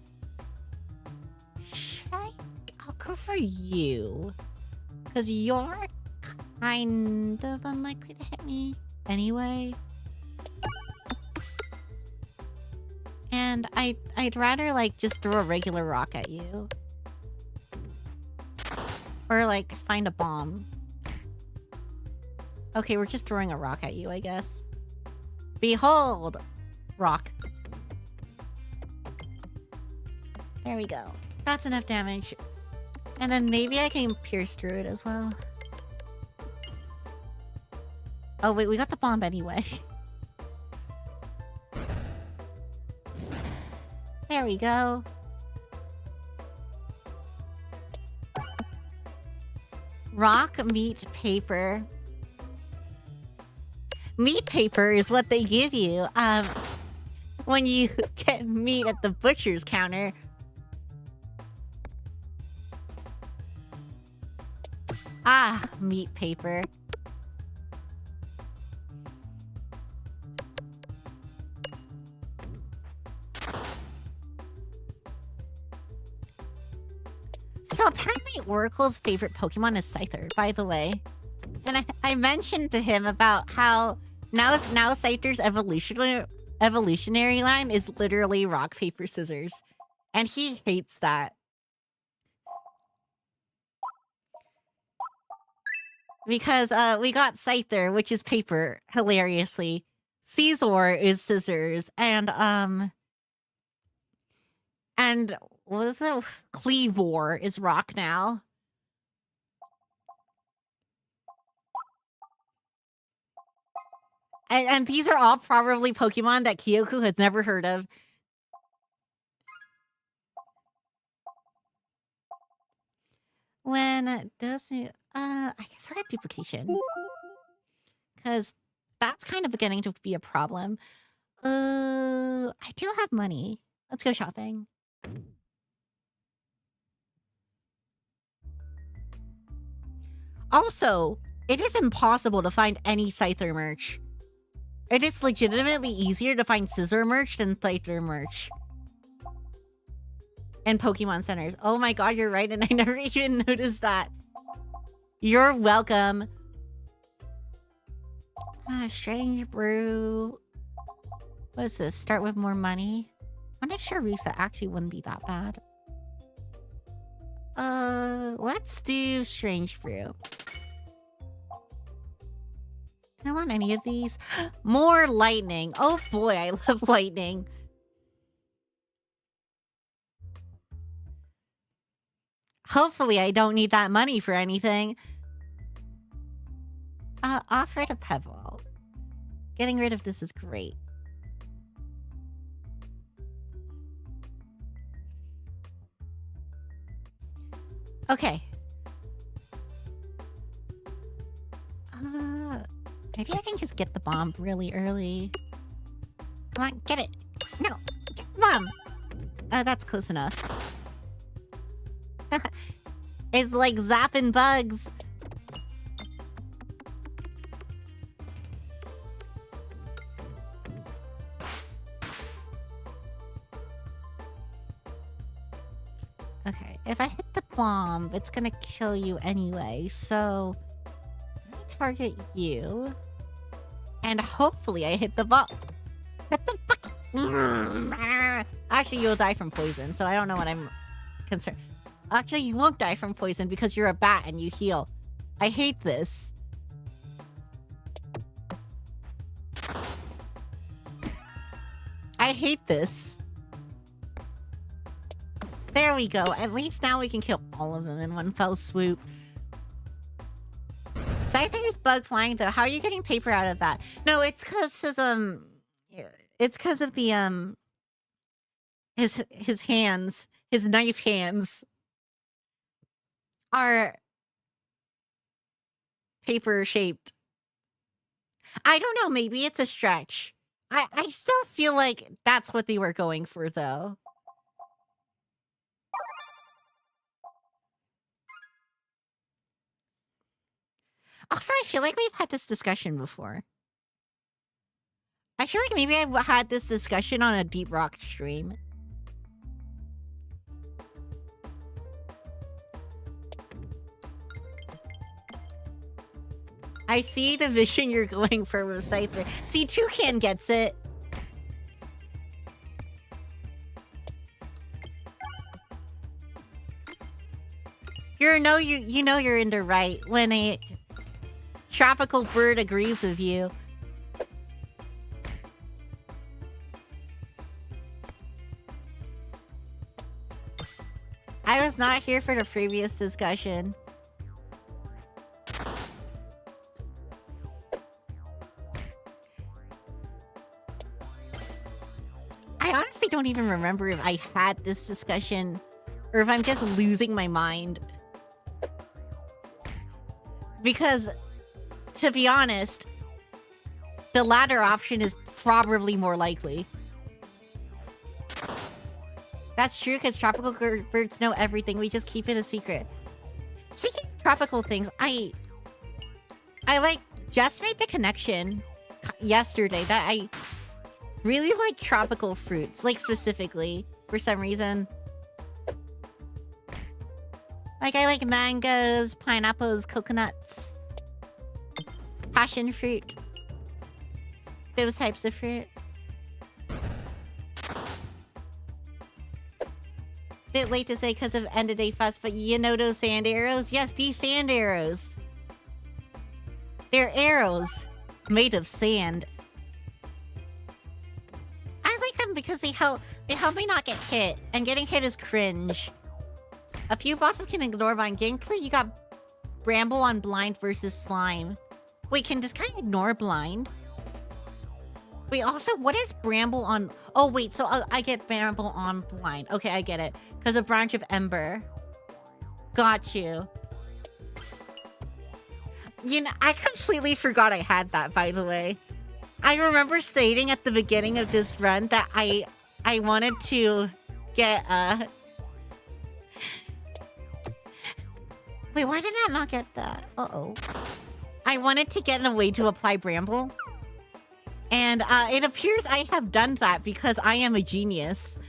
I'll go for you. Because you're kind of unlikely to hit me anyway. And I'd rather, like, just throw a regular rock at you. Or, like, find a bomb. Okay, we're just throwing a rock at you, I guess. Behold! Rock. There we go. That's enough damage. And then maybe I can pierce through it as well. Oh wait, we got the bomb anyway. There we go. Rock, meat, paper. Meat paper is what they give you when you get meat at the butcher's counter. Ah, meat paper. So apparently Oracle's favorite Pokemon is Scyther, by the way. And I mentioned to him about how now Scyther's evolutionary line is literally rock, paper, scissors. And he hates that. Because we got Scyther, which is paper, hilariously. Caesar is scissors, and what is it? Cleavor is rock now. And these are all probably Pokemon that Kyoku has never heard of. When does it? I guess I got duplication. Because That's kind of beginning to be a problem. I do have money. Let's go shopping. Also, it is impossible to find any Scyther merch. It is legitimately easier to find Scissor merch than Scyther merch. And Pokemon centers. Oh my god, you're right, and I never even noticed that. You're welcome. Strange brew. What is this? Start with more money? I'm not sure Reset actually wouldn't be that bad. Let's do strange brew. Do I want any of these? More lightning. Oh boy, I love lightning. Hopefully I don't need that money for anything. Offer to Pebble. Getting rid of this is great. Okay. Maybe I can just get the bomb really early. Come on, get it. No, Mom. That's close enough. It's like zapping bugs. Okay, if I hit the bomb, it's gonna kill you anyway, so let me target you. And hopefully I hit the bomb. What the fuck? Actually, you'll die from poison, so I don't know what I'm concerned. Actually, you won't die from poison because you're a bat and you heal. I hate this. I hate this. There we go. At least now we can kill all of them in one fell swoop. Scyther's bug flying though. How are you getting paper out of that? No, it's because his it's because of the his hands, his knife hands are paper shaped. I don't know, maybe it's a stretch. I still feel like that's what they were going for though. Also, I feel like we've had this discussion before. I feel like maybe I've had this discussion on a Deep Rock stream. I see the vision you're going for with Scyther. See, Toucan gets it. You know you're in the right when a tropical bird agrees with you. I was not here for the previous discussion. I honestly don't even remember if I had this discussion or if I'm just losing my mind. Because, to be honest, the latter option is probably more likely. That's true, because tropical birds know everything. We just keep it a secret. Speaking of tropical things, I like just made the connection yesterday that I really like tropical fruits, like specifically for some reason. Like I like mangoes, pineapples, coconuts, passion fruit, those types of fruit. Bit late to say because of end of day fuss, but you know those sand arrows? Yes, these sand arrows. They're arrows made of sand. I like them because they help me not get hit, and getting hit is cringe. A few bosses can ignore Vine gameplay. You got Bramble on Blind versus Slime. Wait, can this guy ignore Blind? Wait, also, what is Bramble on... Oh, wait, so I get Bramble on Blind. Okay, I get it. Because of Branch of Ember. Got you. You know, I completely forgot I had that, by the way. I remember stating at the beginning of this run that I wanted to get Wait, why did I not get that? Uh-oh. I wanted to get a way to apply Bramble. And it appears I have done that because I am a genius.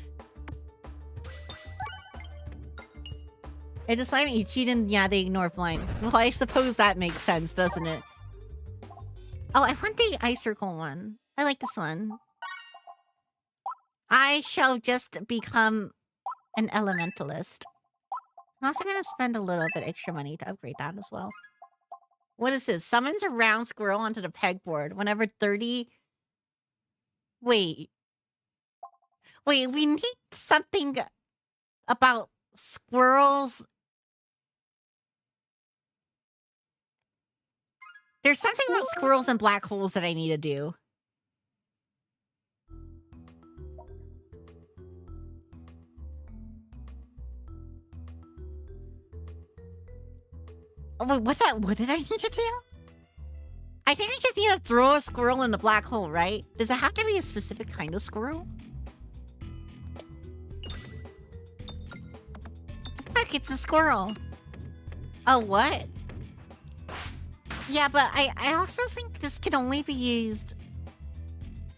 It's a slime you cheat and yeah, they ignore blind. Well, I suppose that makes sense, doesn't it? Oh, I want the ice circle one. I like this one. I shall just become an elementalist. I'm also gonna spend a little bit extra money to upgrade that as well. What is this? Summons a round squirrel onto the pegboard whenever 30... Wait, we need something about squirrels. There's something about squirrels and black holes that I need to do. Oh, wait, what did I need to do? I think I just need to throw a squirrel in the black hole, right? Does it have to be a specific kind of squirrel? Look, it's a squirrel. Oh, what? Yeah, but I also think this can only be used...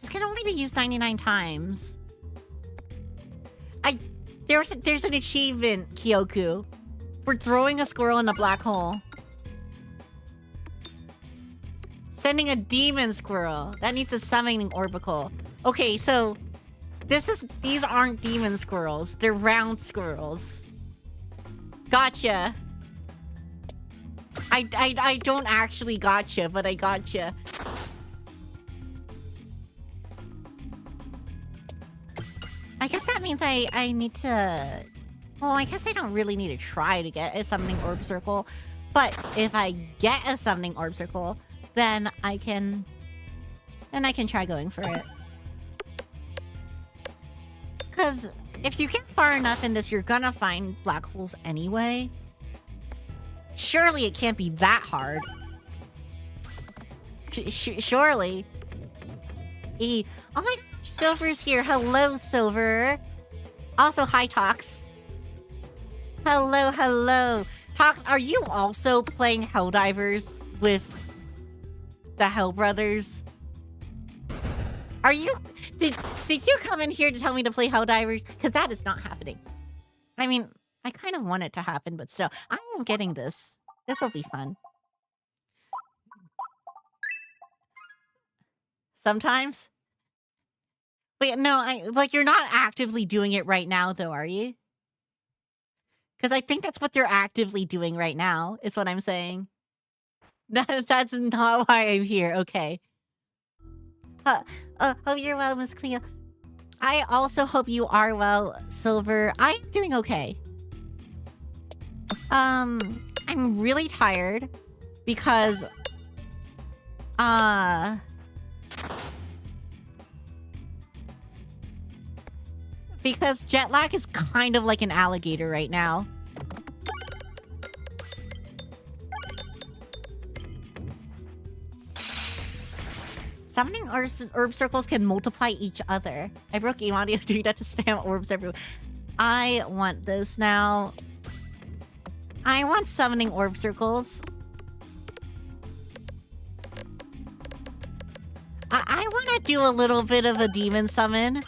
This can only be used 99 times. There's an achievement, Kyoku, for throwing a squirrel in a black hole. Sending a demon squirrel. That needs a summoning orbicle. Okay, so... These aren't demon squirrels. They're round squirrels. Gotcha. I don't actually gotcha, but I gotcha. I guess that means I need to... Well, I guess I don't really need to try to get a summoning orb circle. But if I get a summoning orb circle, then I can try going for it. Because if you get far enough in this, you're gonna find black holes anyway. Surely it can't be that hard. Surely. Oh my gosh, Silver's here. Hello, Silver. Also, hi, Tox. Hello, hello. Tox, are you also playing Helldivers with the Hell Brothers? Are you... Did you come in here to tell me to play Helldivers? Because that is not happening. I mean... I kind of want it to happen, but still, I am getting this. This will be fun. Sometimes? Wait, no, you're not actively doing it right now, though, are you? Because I think that's what you're actively doing right now, is what I'm saying. That's not why I'm here, okay. Hope you're well, Miss Klio. I also hope you are well, Silver. I'm doing okay. I'm really tired because jet lag is kind of like an alligator right now. Summoning orb circles can multiply each other. I broke game audio doing that to spam orbs everywhere. I want this now. I want summoning orb circles. I want to do a little bit of a demon summon.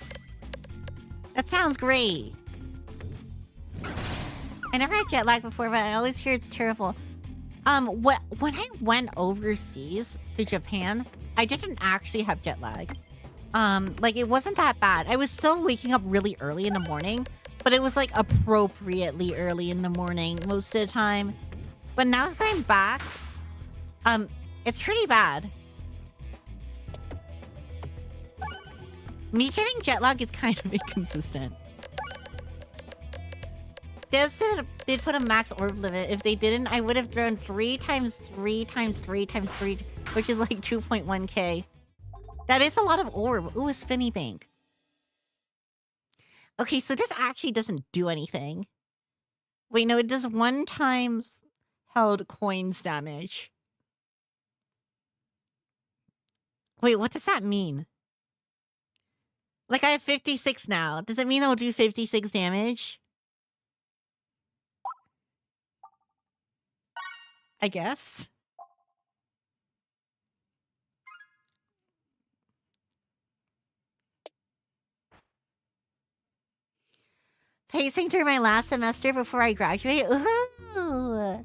That sounds great. I never had jet lag before, but I always hear it's terrible. When I went overseas to Japan, I didn't actually have jet lag. It wasn't that bad. I was still waking up really early in the morning, but it was, appropriately early in the morning most of the time. But now that I'm back, it's pretty bad. Me getting jet lag is kind of inconsistent. They'd put a max orb limit. If they didn't, I would have thrown 3 times 3 times 3 times 3, which is 2.1k. That is a lot of orb. Ooh, a spinny bank. Okay, so this actually doesn't do anything. Wait, no, it does 1 time held coins damage. Wait, what does that mean? Like, I have 56 now. Does it mean I'll do 56 damage? I guess. Pacing through my last semester before I graduate? Ooh.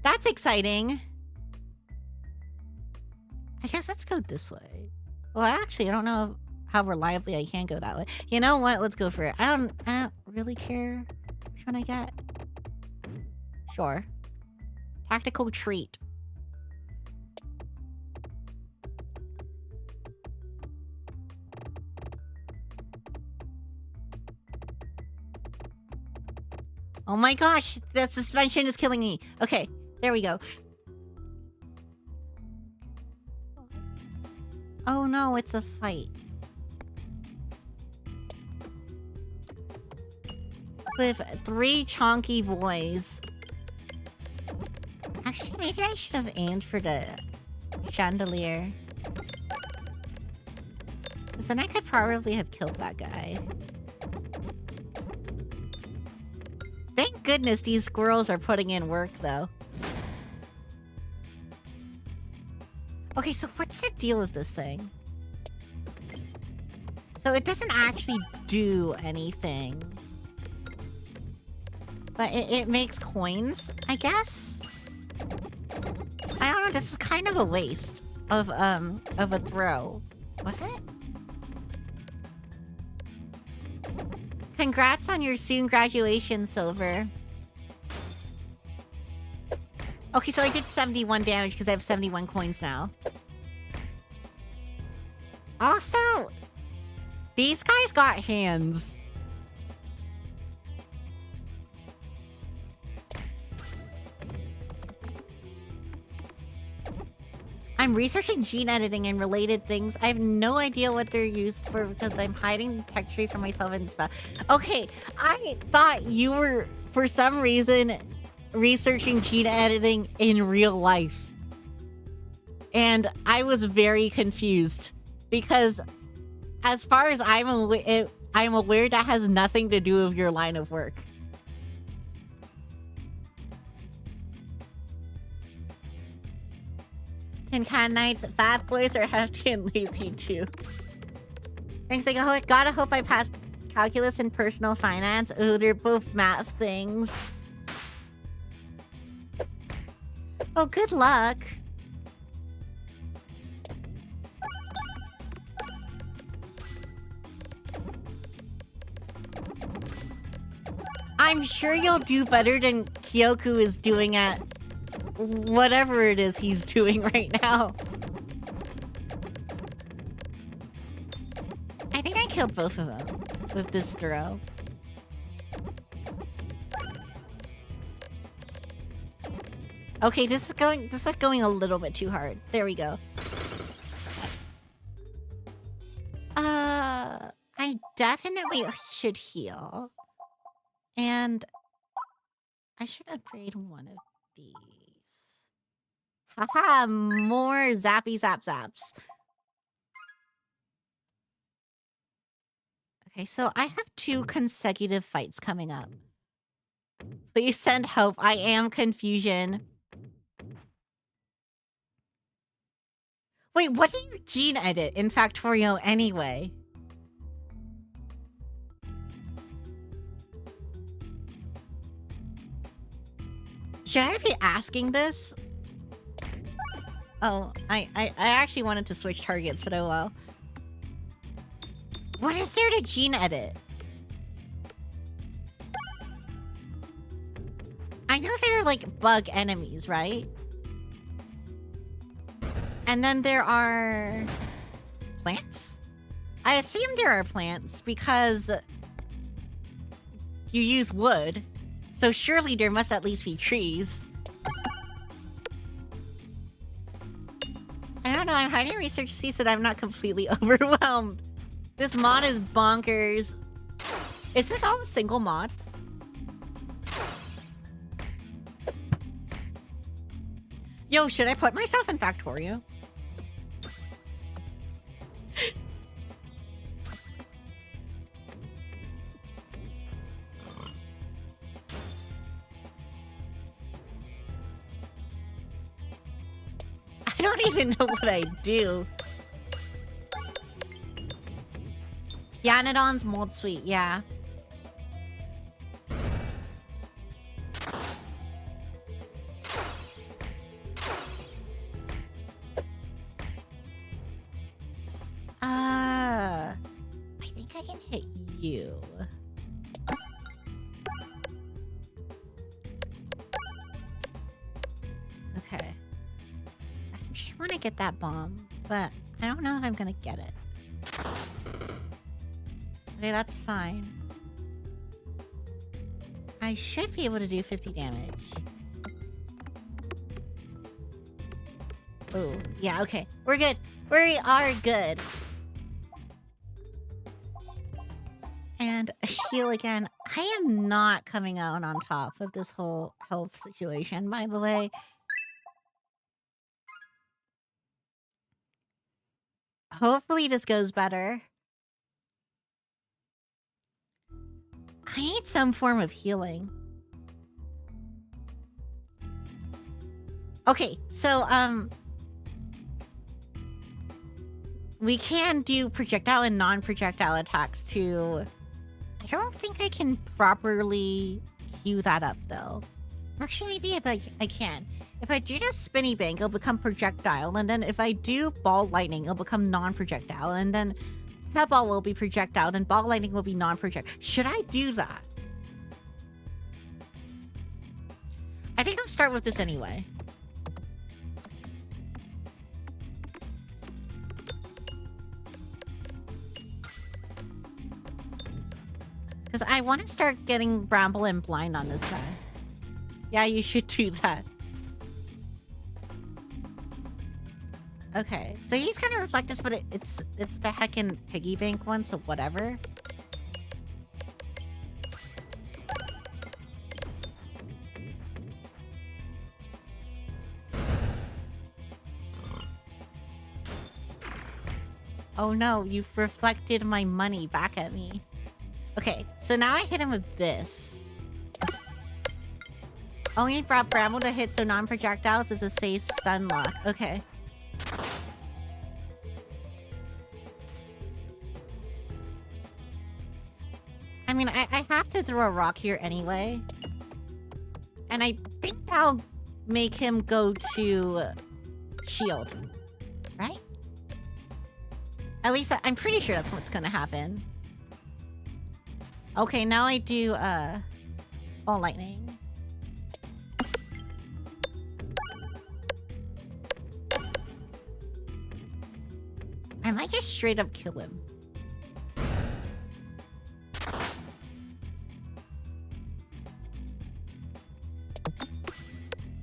That's exciting. I guess let's go this way. Well, actually, I don't know how reliably I can go that way. You know what? Let's go for it. I don't really care which one I get. Sure. Tactical treat. Oh my gosh, the suspension is killing me. Okay, there we go. Oh no, it's a fight. With 3 chonky boys. Actually, maybe I should have aimed for the chandelier. Because then I could probably have killed that guy. Thank goodness these squirrels are putting in work, though. Okay, so what's the deal with this thing? So it doesn't actually do anything. But it makes coins, I guess? I don't know, this is kind of a waste of a throw. Was it? Congrats on your soon graduation, Silver. Okay, so I did 71 damage because I have 71 coins now. Also, these guys got hands. I'm researching gene editing and related things. I have no idea what they're used for because I'm hiding the tech tree from myself and stuff. Okay, I thought you were, for some reason, researching gene editing in real life. And I was very confused because as far as I'm aware that has nothing to do with your line of work. Tin Can Nights, Fat Boys are hefty and lazy too. Thanks, I gotta hope I passed calculus and personal finance. Ooh, they're both math things. Oh, good luck. I'm sure you'll do better than Kyoku is doing at whatever it is he's doing right now. I think I killed both of them with this throw. Okay, this is going a little bit too hard. There we go. Nice. I definitely should heal. And I should upgrade one of these. Haha, more zappy zap zaps. Okay, so I have 2 consecutive fights coming up. Please send help. I am confusion. Wait, what do you gene edit in Factorio anyway? Should I be asking this? Oh, I actually wanted to switch targets, but oh well. What is there to gene edit? I know there are like bug enemies, right? And then there are plants? I assume there are plants because you use wood. So surely there must at least be trees. I don't know, I'm hiding research to see so that I'm not completely overwhelmed. This mod is bonkers. Is this all a single mod? Yo, should I put myself in Factorio? don't even know what I do. Pianodon's mold sweet, yeah. I think I can hit you. Okay. I just want to get that bomb, but I don't know if I'm gonna get it. Okay, that's fine. I should be able to do 50 damage. Oh, yeah, okay. We're good. We are good. And heal again. I am not coming out on top of this whole health situation, by the way. Hopefully this goes better. I need some form of healing. Okay, so, we can do projectile and non-projectile attacks too. I don't think I can properly queue that up though. Actually, maybe if I can. If I do the spinny bank, it'll become projectile. And then if I do ball lightning, it'll become non-projectile. And then pebble will be projectile. And ball lightning will be non-projectile. Should I do that? I think I'll start with this anyway. Because I want to start getting Bramble and Blind on this guy. Yeah, you should do that. Okay, so he's gonna reflect this, but it's the heckin' piggy bank one, so whatever. Oh no, you've reflected my money back at me. Okay, so now I hit him with this. Only brought Bramble to hit, so non-projectiles is a safe stun lock. Okay. I mean, I have to throw a rock here anyway. And I think I'll make him go to shield. Right? At least I'm pretty sure that's what's gonna happen. Okay, now I do, ball lightning. I might just straight up kill him.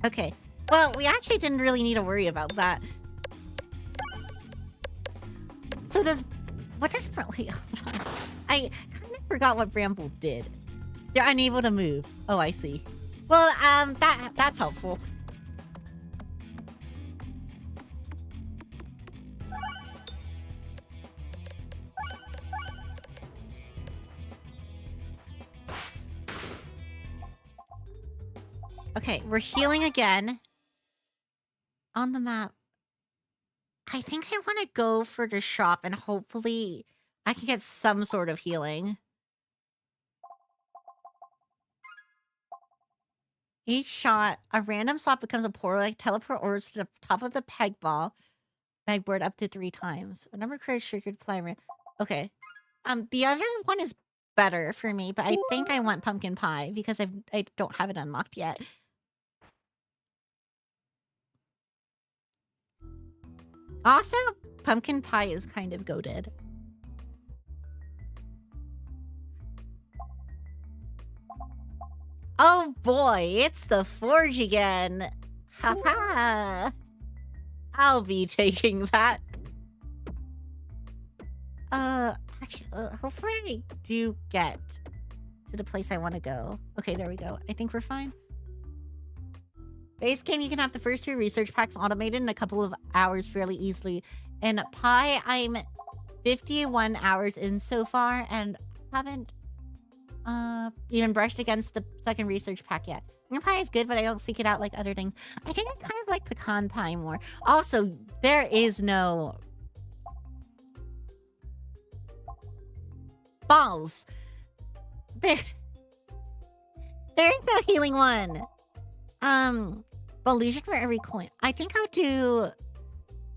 Okay. Well, we actually didn't really need to worry about that. So does... What does... Wait, hold on. I kind of forgot what Bramble did. They're unable to move. Oh, I see. Well, that's helpful. Okay, we're healing again. On the map. I think I want to go for the shop and hopefully I can get some sort of healing. Each shot, a random slot becomes a portal, like teleport orbs to the top of the peg ball. Pegboard up to 3 times. Whenever creates triggered fly around. Okay. The other one is better for me, but I think I want pumpkin pie because I don't have it unlocked yet. Also, pumpkin pie is kind of goated. Oh boy, it's the forge again. Haha. I'll be taking that. Actually, hopefully I do get to the place I want to go. Okay, there we go. I think we're fine. Base game, you can have the first 2 research packs automated in a couple of hours fairly easily. In Pi, I'm 51 hours in so far and haven't even brushed against the second research pack yet. Pumpkin pie is good, but I don't seek it out like other things. I think I kind of like pecan pie more. Also, there is no... balls. There is no healing one. Illusion for every coin. I think I'll do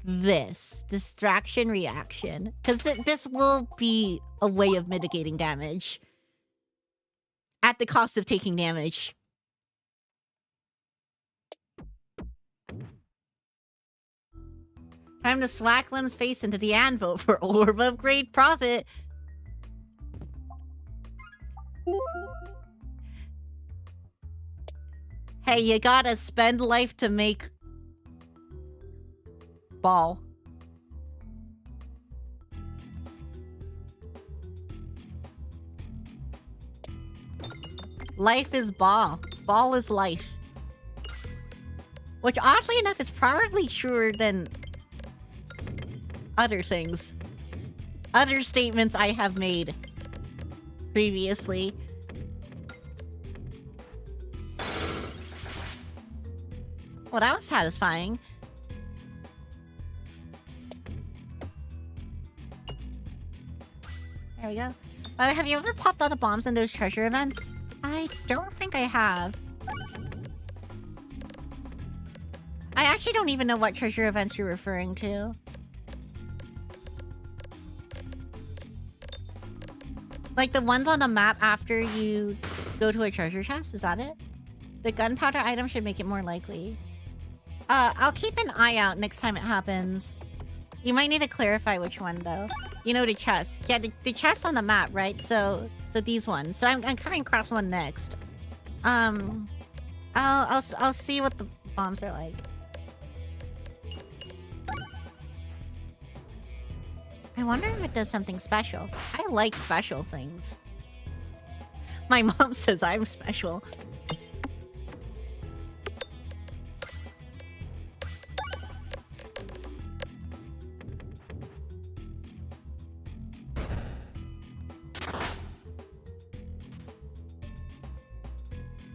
this. Distraction reaction. Because this will be a way of mitigating damage. At the cost of taking damage. Time to swack one's face into the anvil for orb of great profit. Hey, you gotta spend life to make... ball. Life is ball. Ball is life. Which, oddly enough, is probably truer than... other things. Other statements I have made previously. Well, that was satisfying. There we go. Have you ever popped all the bombs in those treasure events? I don't think I have. I actually don't even know what treasure events you're referring to. Like the ones on the map after you go to a treasure chest, is that it? The gunpowder item should make it more likely. I'll keep an eye out next time it happens. You might need to clarify which one though. You know, the chest. Yeah, the chest on the map, right? So these ones. So I'm coming across one next. I'll see what the bombs are like. I wonder if it does something special. I like special things. My mom says I'm special.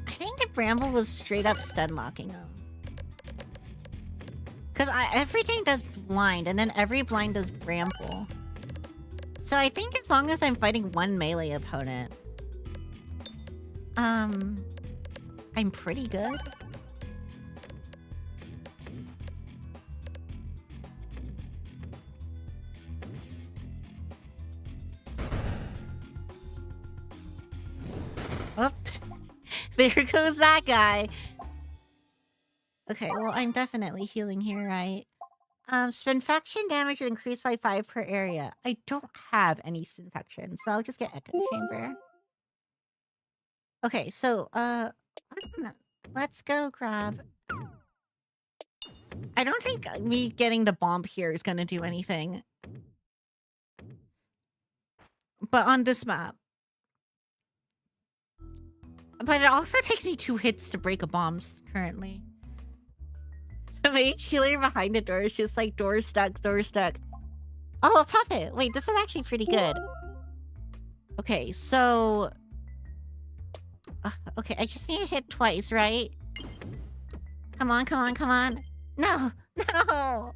I think the bramble was straight up stun locking him. Because everything does blind, and then every blind does bramble. So I think as long as I'm fighting one melee opponent, I'm pretty good. Oh, there goes that guy. Okay, well, I'm definitely healing here, right? Spinfection damage is increased by 5 per area. I don't have any spinfection, so I'll just get Echo Chamber. Okay, so, let's go grab... I don't think me getting the bomb here is gonna do anything. But on this map. But it also takes me 2 hits to break a bomb currently. The mage healer behind the door is just like, door stuck, door stuck. Oh, a puppet! Wait, this is actually pretty good. Okay, so... okay, I just need to hit twice, right? Come on, come on, come on. No! No!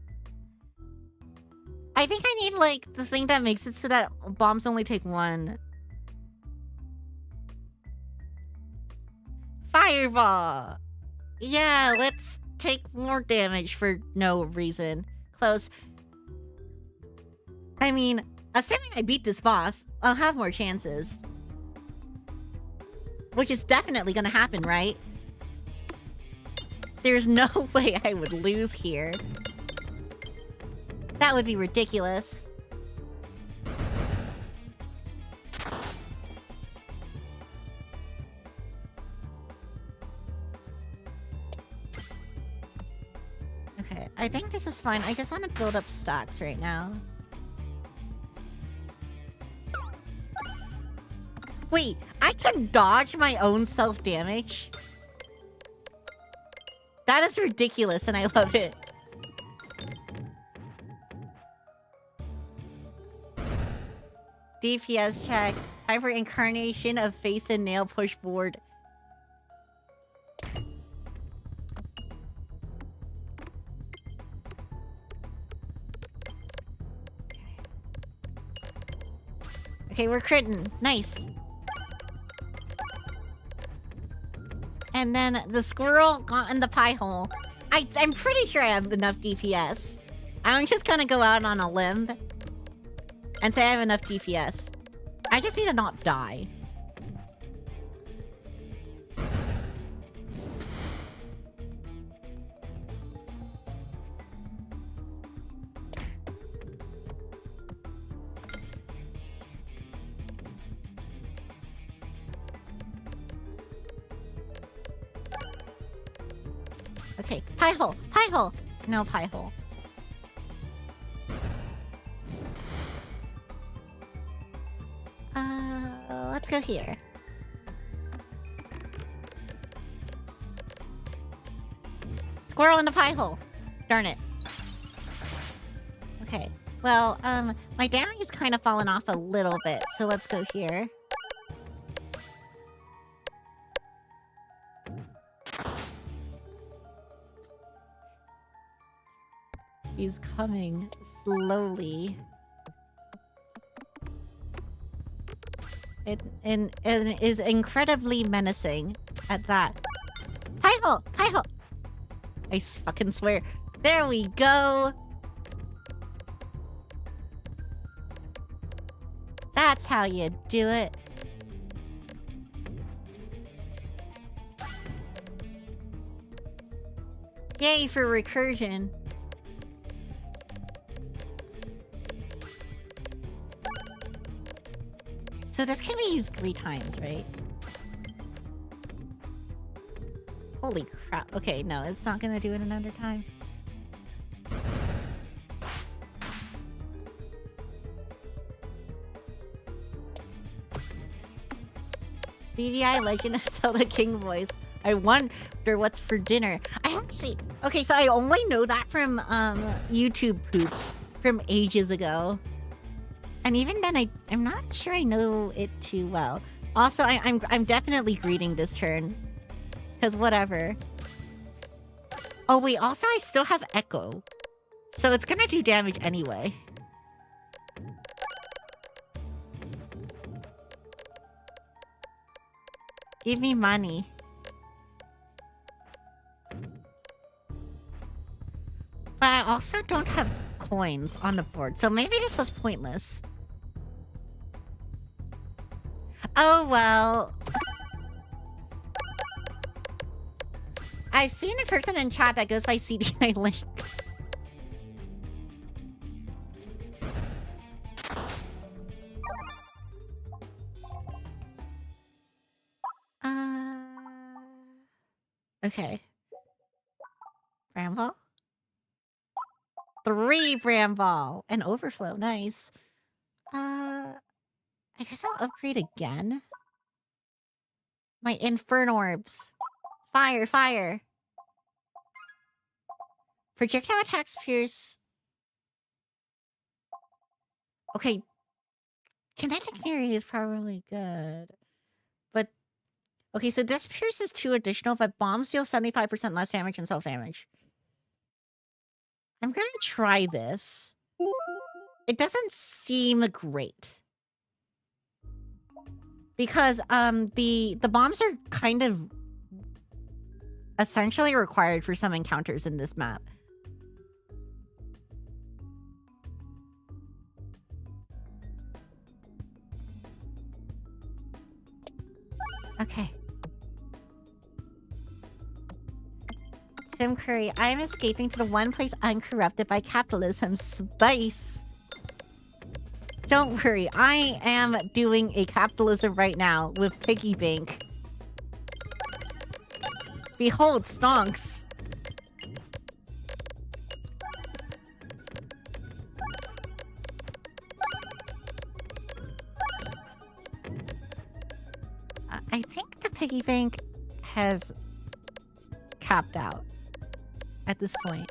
I think I need, like, the thing that makes it so that bombs only take 1. Fireball! Yeah, let's take more damage for no reason. Close. I mean, assuming I beat this boss, I'll have more chances. Which is definitely gonna happen, right? There's no way I would lose here. That would be ridiculous. Okay, I think this is fine. I just want to build up stocks right now. Wait, I can dodge my own self-damage? That is ridiculous, and I love it. DPS check. Time for incarnation of face and nail push board. Okay, we're critting. Nice. And then the squirrel got in the pie hole. I'm pretty sure I have enough DPS. I'm just gonna go out on a limb and say I have enough DPS. I just need to not die. Okay, pie hole, pie hole. No pie hole. Let's go here. Squirrel in the pie hole. Darn it. Okay. Well, my damage is kind of fallen off a little bit, so let's go here. He's coming slowly. It is incredibly menacing at that. Pie hole! Pie hole! I fucking swear. There we go! That's how you do it. Yay for recursion. So this can be used 3 times, right? Holy crap. Okay, no, it's not gonna do it another time. CDI Legend of Zelda King voice. I wonder what's for dinner. I actually... Okay, so I only know that from YouTube poops from ages ago. And even then, I'm not sure I know it too well. Also, I'm definitely greeting this turn. Because whatever. Oh wait, also I still have Echo. So it's gonna do damage anyway. Give me money. But I also don't have coins on the board, so maybe this was pointless. Oh well. I've seen a person in chat that goes by CDI Link. Okay. Bramble? 3 Bramble! And overflow, nice. I guess I'll upgrade again. My Inferno Orbs. Fire, fire! Projectile attacks pierce... Okay. Kinetic Fury is probably good. But... Okay, so this pierces 2 additional, but bombs deal 75% less damage and self-damage. I'm gonna try this. It doesn't seem great. Because, the bombs are kind of... essentially required for some encounters in this map. Okay. Tim Curry, I am escaping to the one place uncorrupted by capitalism, space. Don't worry, I am doing a capitalism right now with Piggy Bank. Behold, stonks. I think the Piggy Bank has capped out at this point.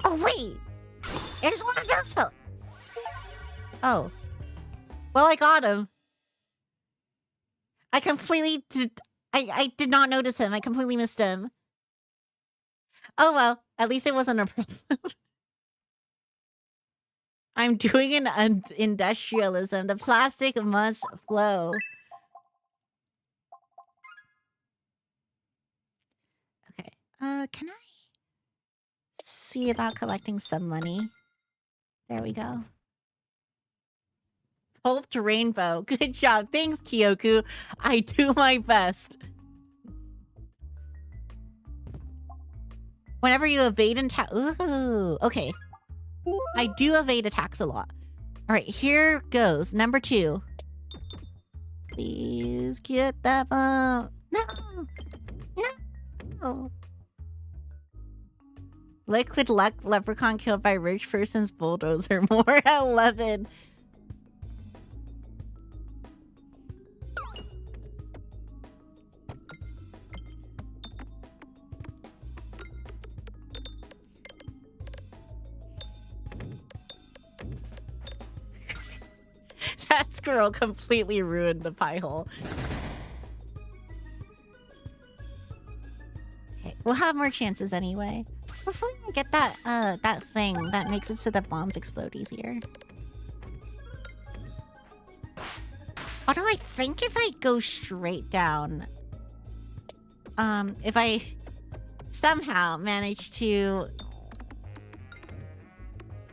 Oh, It's one of those fellas. Oh. Well, I got him. I completely did... I did not notice him. I completely missed him. Oh, well. At least it wasn't a problem. I'm doing an industrialism. The plastic must flow. Okay. Can I see about collecting some money? There we go. Pulped rainbow. Good job. Thanks, Kyoku. I do my best. Whenever you evade and tax... Ooh, okay. I do evade attacks a lot. All right, here goes. Number 2. Please get that bump. No! No! Liquid luck leprechaun killed by rich person's bulldozer. More 11. That squirrel completely ruined the pie hole. Okay, we'll have more chances anyway. Hopefully we get that that thing that makes it so that bombs explode easier. Although I think if I go straight down, if I somehow manage to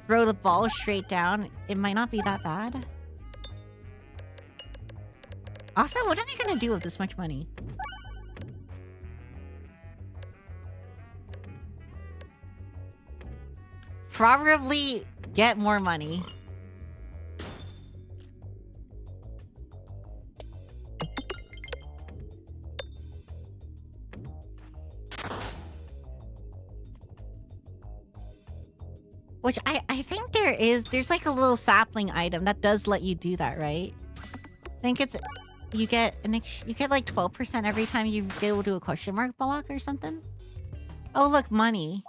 throw the ball straight down, it might not be that bad. Also, what am I gonna do with this much money? Probably get more money. Which I think there's like a little sapling item that does let you do that, right? I think it's... You get like 12% every time you go to a question mark block or something. Oh, look, money.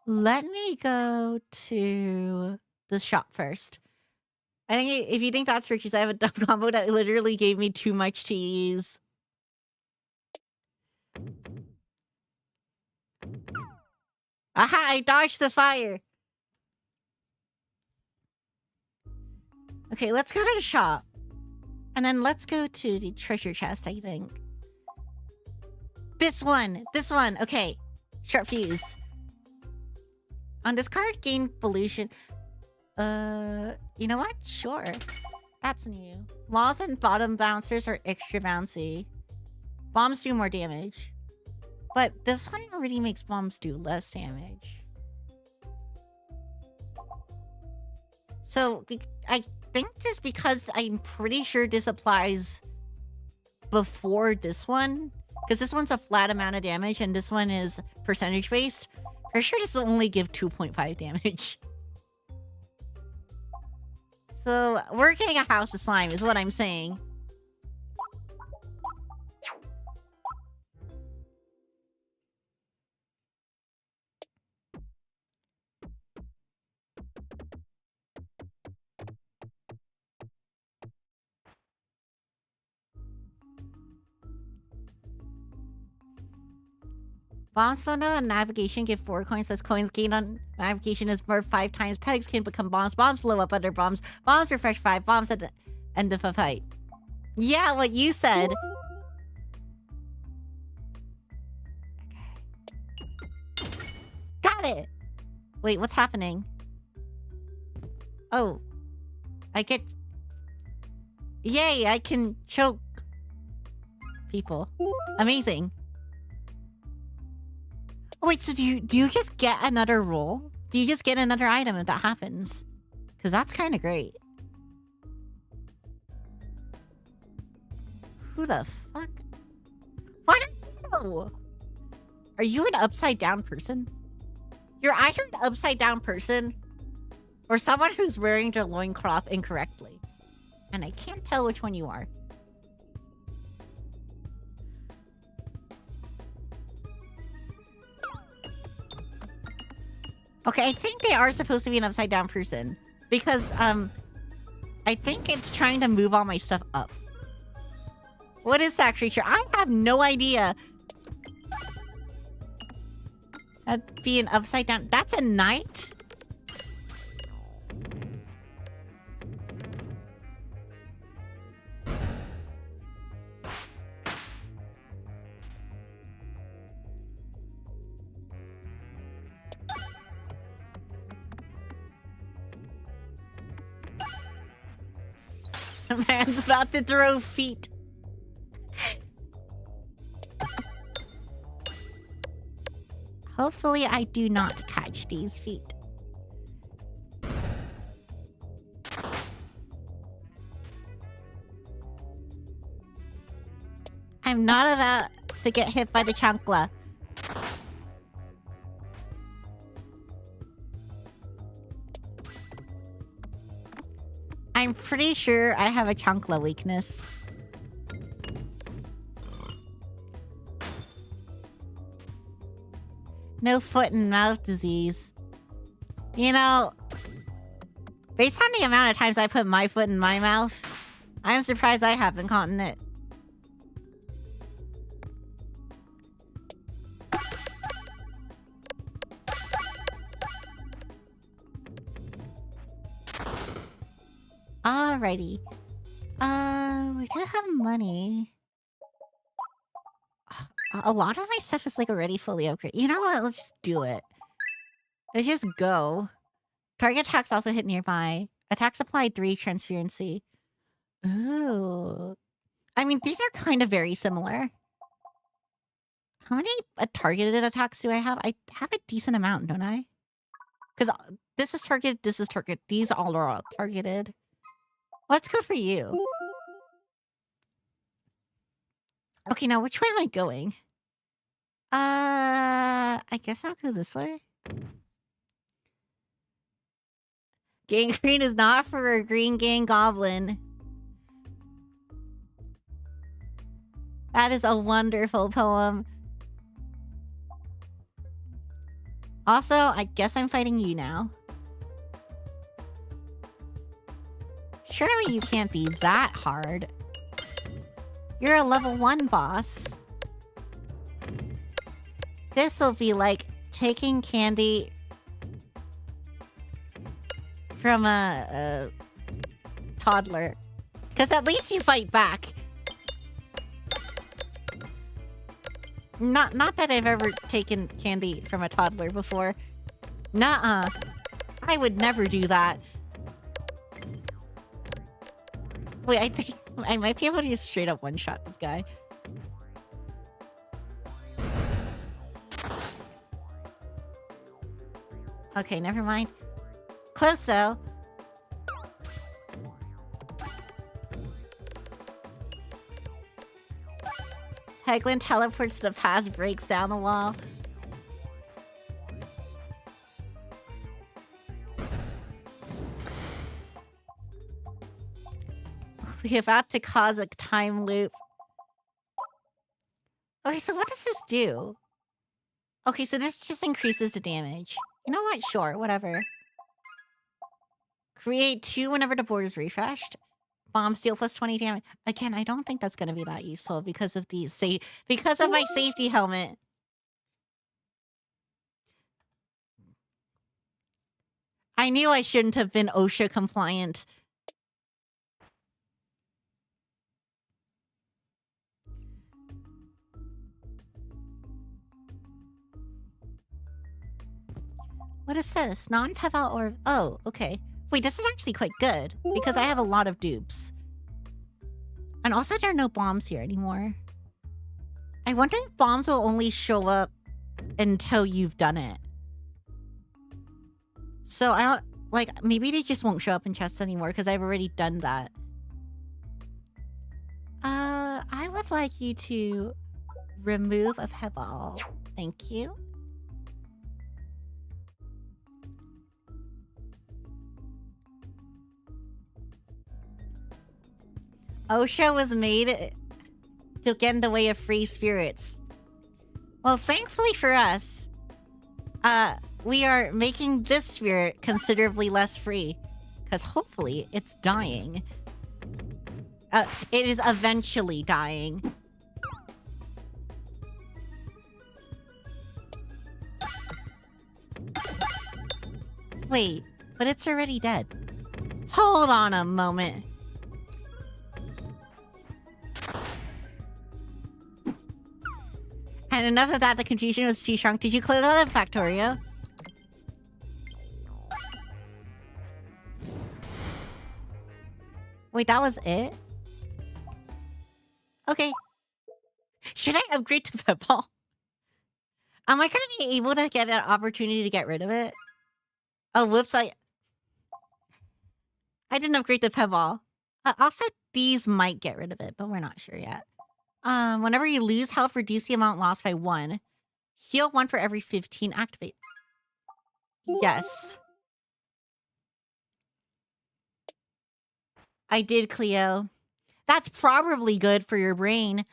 Let me go to the shop first. I think if you think that's riches, I have a dumb combo that literally gave me too much to use. Aha, I dodged the fire. Okay, let's go to the shop. And then let's go to the treasure chest, I think. This one. Okay. Sharp fuse. On this card, gain pollution. You know what? Sure. That's new. Walls and bottom bouncers are extra bouncy. Bombs do more damage. But this one already makes bombs do less damage. So, I think this because I'm pretty sure this applies before this one. Because this one's a flat amount of damage and this one is percentage based. Pretty sure this will only give 2.5 damage. So, we're getting a house of slime is what I'm saying. Bombs slow down on navigation give 4 coins, as coins gained on navigation is worth 5 times. Pegs can become bombs. Bombs blow up other bombs. Bombs refresh 5. Bombs at the end of a fight. Yeah, what you said. Okay. Got it! Wait, what's happening? Oh. I get... Yay, I can choke people. Amazing. Oh, wait, so do you just get another roll? Do you just get another item if that happens? Because that's kind of great. Who the fuck? What? Are you an upside down person? You're either an upside down person or someone who's wearing their loincloth incorrectly. And I can't tell which one you are. Okay, I think they are supposed to be an upside down person. Because, I think it's trying to move all my stuff up. What is that creature? I have no idea. That'd be an upside down. That's a knight? Man's about to throw feet. Hopefully I do not catch these feet. I'm not about to get hit by the chancla. I'm pretty sure I have a chancla weakness. No foot and mouth disease. You know, based on the amount of times I put my foot in my mouth, I'm surprised I haven't caught it. Alrighty. We do have money. A lot of my stuff is like already fully upgraded. You know what? Let's just do it. Let's just go. Target attacks also hit nearby. Attacks applied 3 transferency. Ooh. I mean, these are kind of very similar. How many targeted attacks do I have? I have a decent amount, don't I? Because this is targeted, this is targeted. These all are targeted. Let's go for you. Okay, now which way am I going? I guess I'll go this way. Gangrene is not for a green gang goblin. That is a wonderful poem. Also, I guess I'm fighting you now. Surely you can't be that hard. You're a level 1 boss. This'll be like taking candy from a toddler. Because at least you fight back. Not that I've ever taken candy from a toddler before. Nuh-uh. I would never do that. Wait, I think I might be able to just straight up one-shot this guy. Okay, never mind. Close, though. Peglin teleports to the past, breaks down the wall. We're about to cause a time loop. Okay, so what does this do? Okay, so this just increases the damage. You know what? Sure, whatever. Create 2 whenever the board is refreshed. Bomb steal plus 20 damage. Again, I don't think that's going to be that useful because of these because of my safety helmet. I knew I shouldn't have been OSHA compliant. What is this? Non-Peval or... Oh, okay. Wait, this is actually quite good. Because I have a lot of dupes. And also there are no bombs here anymore. I wonder if bombs will only show up until you've done it. So maybe they just won't show up in chests anymore because I've already done that. I would like you to remove a Peval. Thank you. OSHA was made to get in the way of free spirits. Well, thankfully for us, we are making this spirit considerably less free. Because hopefully it's dying. It is eventually dying. Wait, but it's already dead. Hold on a moment. And enough of that, the confusion was too strong. Did you close out the Factorio? Wait, that was it? Okay. Should I upgrade to Pebble? Am I gonna be able to get an opportunity to get rid of it? Oh, whoops, I didn't upgrade to Pebble. Also, these might get rid of it, but we're not sure yet. Whenever you lose health, reduce the amount lost by 1. Heal 1 for every 15. Activate. Yes. I did, Klio. That's probably good for your brain.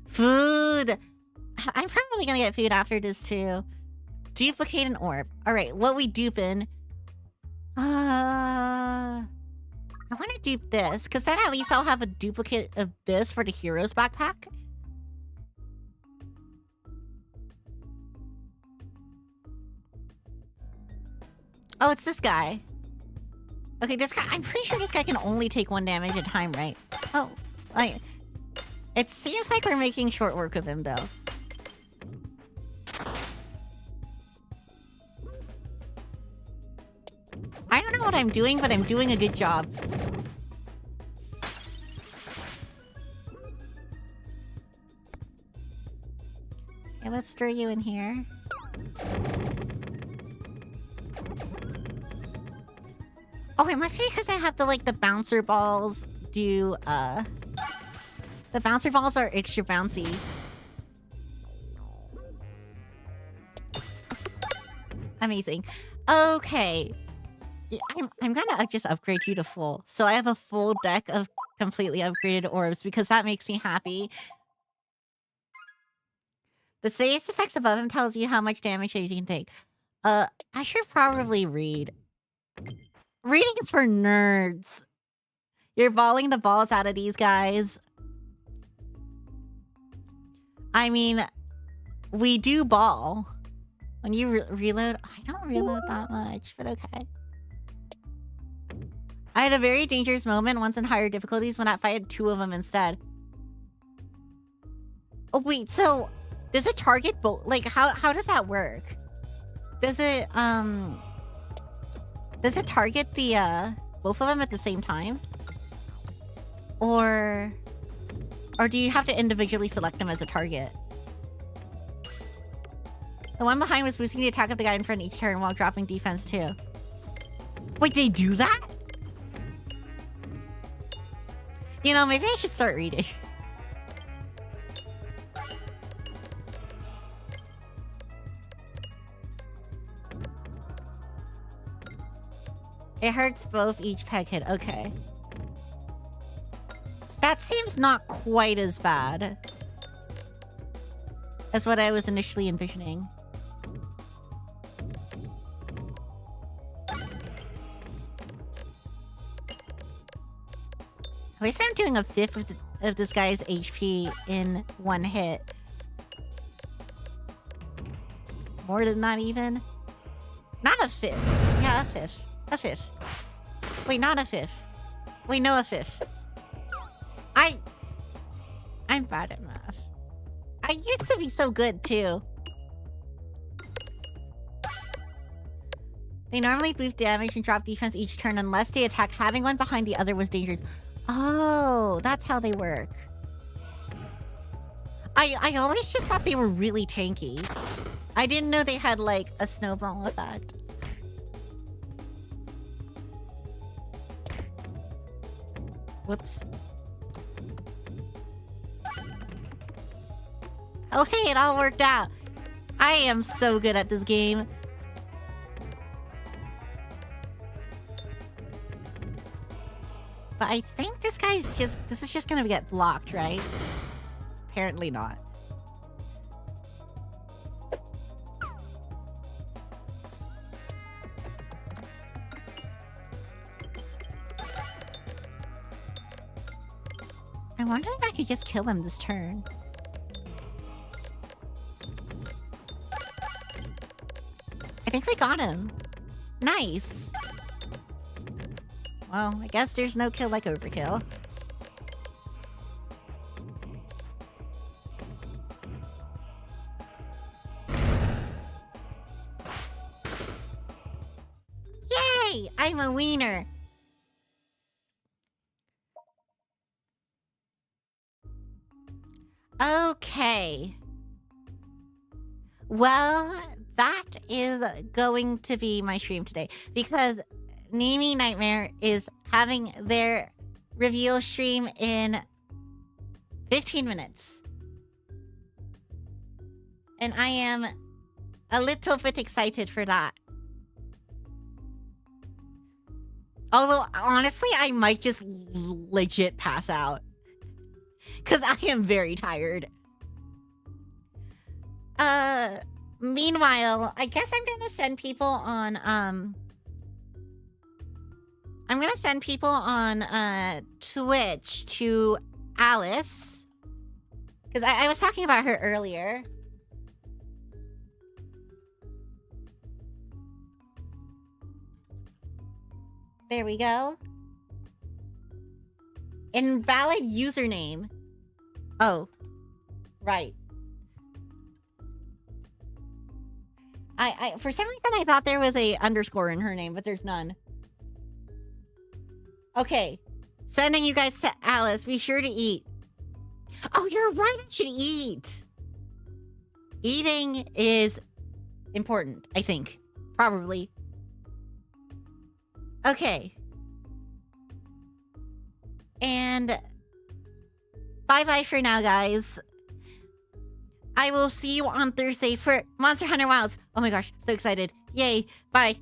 Food. I'm probably gonna get food after this too. Duplicate an orb. Alright, what we duping? I want to dupe this, because then at least I'll have a duplicate of this for the hero's backpack. Oh, it's this guy. Okay, this guy, I'm pretty sure this guy can only take 1 damage at a time, right? Oh, it seems like we're making short work of him, though. I don't know what I'm doing, but I'm doing a good job. Okay, let's throw you in here. Oh, it must be because I have the bouncer balls do, the bouncer balls are extra bouncy. Amazing. Okay. I'm gonna just upgrade you to full. So I have a full deck of completely upgraded orbs because that makes me happy. The status effects above him tells you how much damage you can take. I should probably read. Reading is for nerds. You're balling the balls out of these guys. I mean, we do ball. When you reload, I don't reload that much, but okay. I had a very dangerous moment once in higher difficulties when I fired 2 of them instead. Oh wait, so does it target both? Like, how does that work? Does it target the both of them at the same time? Or do you have to individually select them as a target? The one behind was boosting the attack of the guy in front each turn while dropping defense too. Wait, they do that? You know, maybe I should start reading. It hurts both each peg hit. Okay. That seems not quite as bad as what I was initially envisioning. At least I'm doing a 5th of this guy's HP in 1 hit. More than that even? Not a 5th. Yeah, a 5th. A 5th. Wait, not a 5th. Wait, no, a 5th. I'm bad at math. I used to be so good, too. They normally boost damage and drop defense each turn unless they attack. Having one behind the other was dangerous. Oh, that's how they work. I always just thought they were really tanky. I didn't know they had, like, a snowball effect. Whoops. Oh, hey, it all worked out. I am so good at this game. But I think this is just gonna get blocked, right? Apparently not. I wonder if I could just kill him this turn. I think we got him. Nice. Well, I guess there's no kill like overkill. Yay! I'm a wiener. Okay. Well, that is going to be my stream today because Nimi Nightmare is having their reveal stream in 15 minutes. And I am a little bit excited for that. Although, honestly, I might just legit pass out. Because I am very tired. Meanwhile, I guess I'm gonna send people on, I'm gonna send people on, Twitch to Alice. Because I was talking about her earlier. There we go. Invalid username. Oh, right. I for some reason I thought there was a underscore in her name, but there's none. Okay, sending you guys to Alice. Be sure to eat. Oh, you're right. I should eat. Eating is important, I think. Probably. Okay. And bye-bye for now, guys. I will see you on Thursday for Monster Hunter Wilds. Oh my gosh, so excited. Yay. Bye.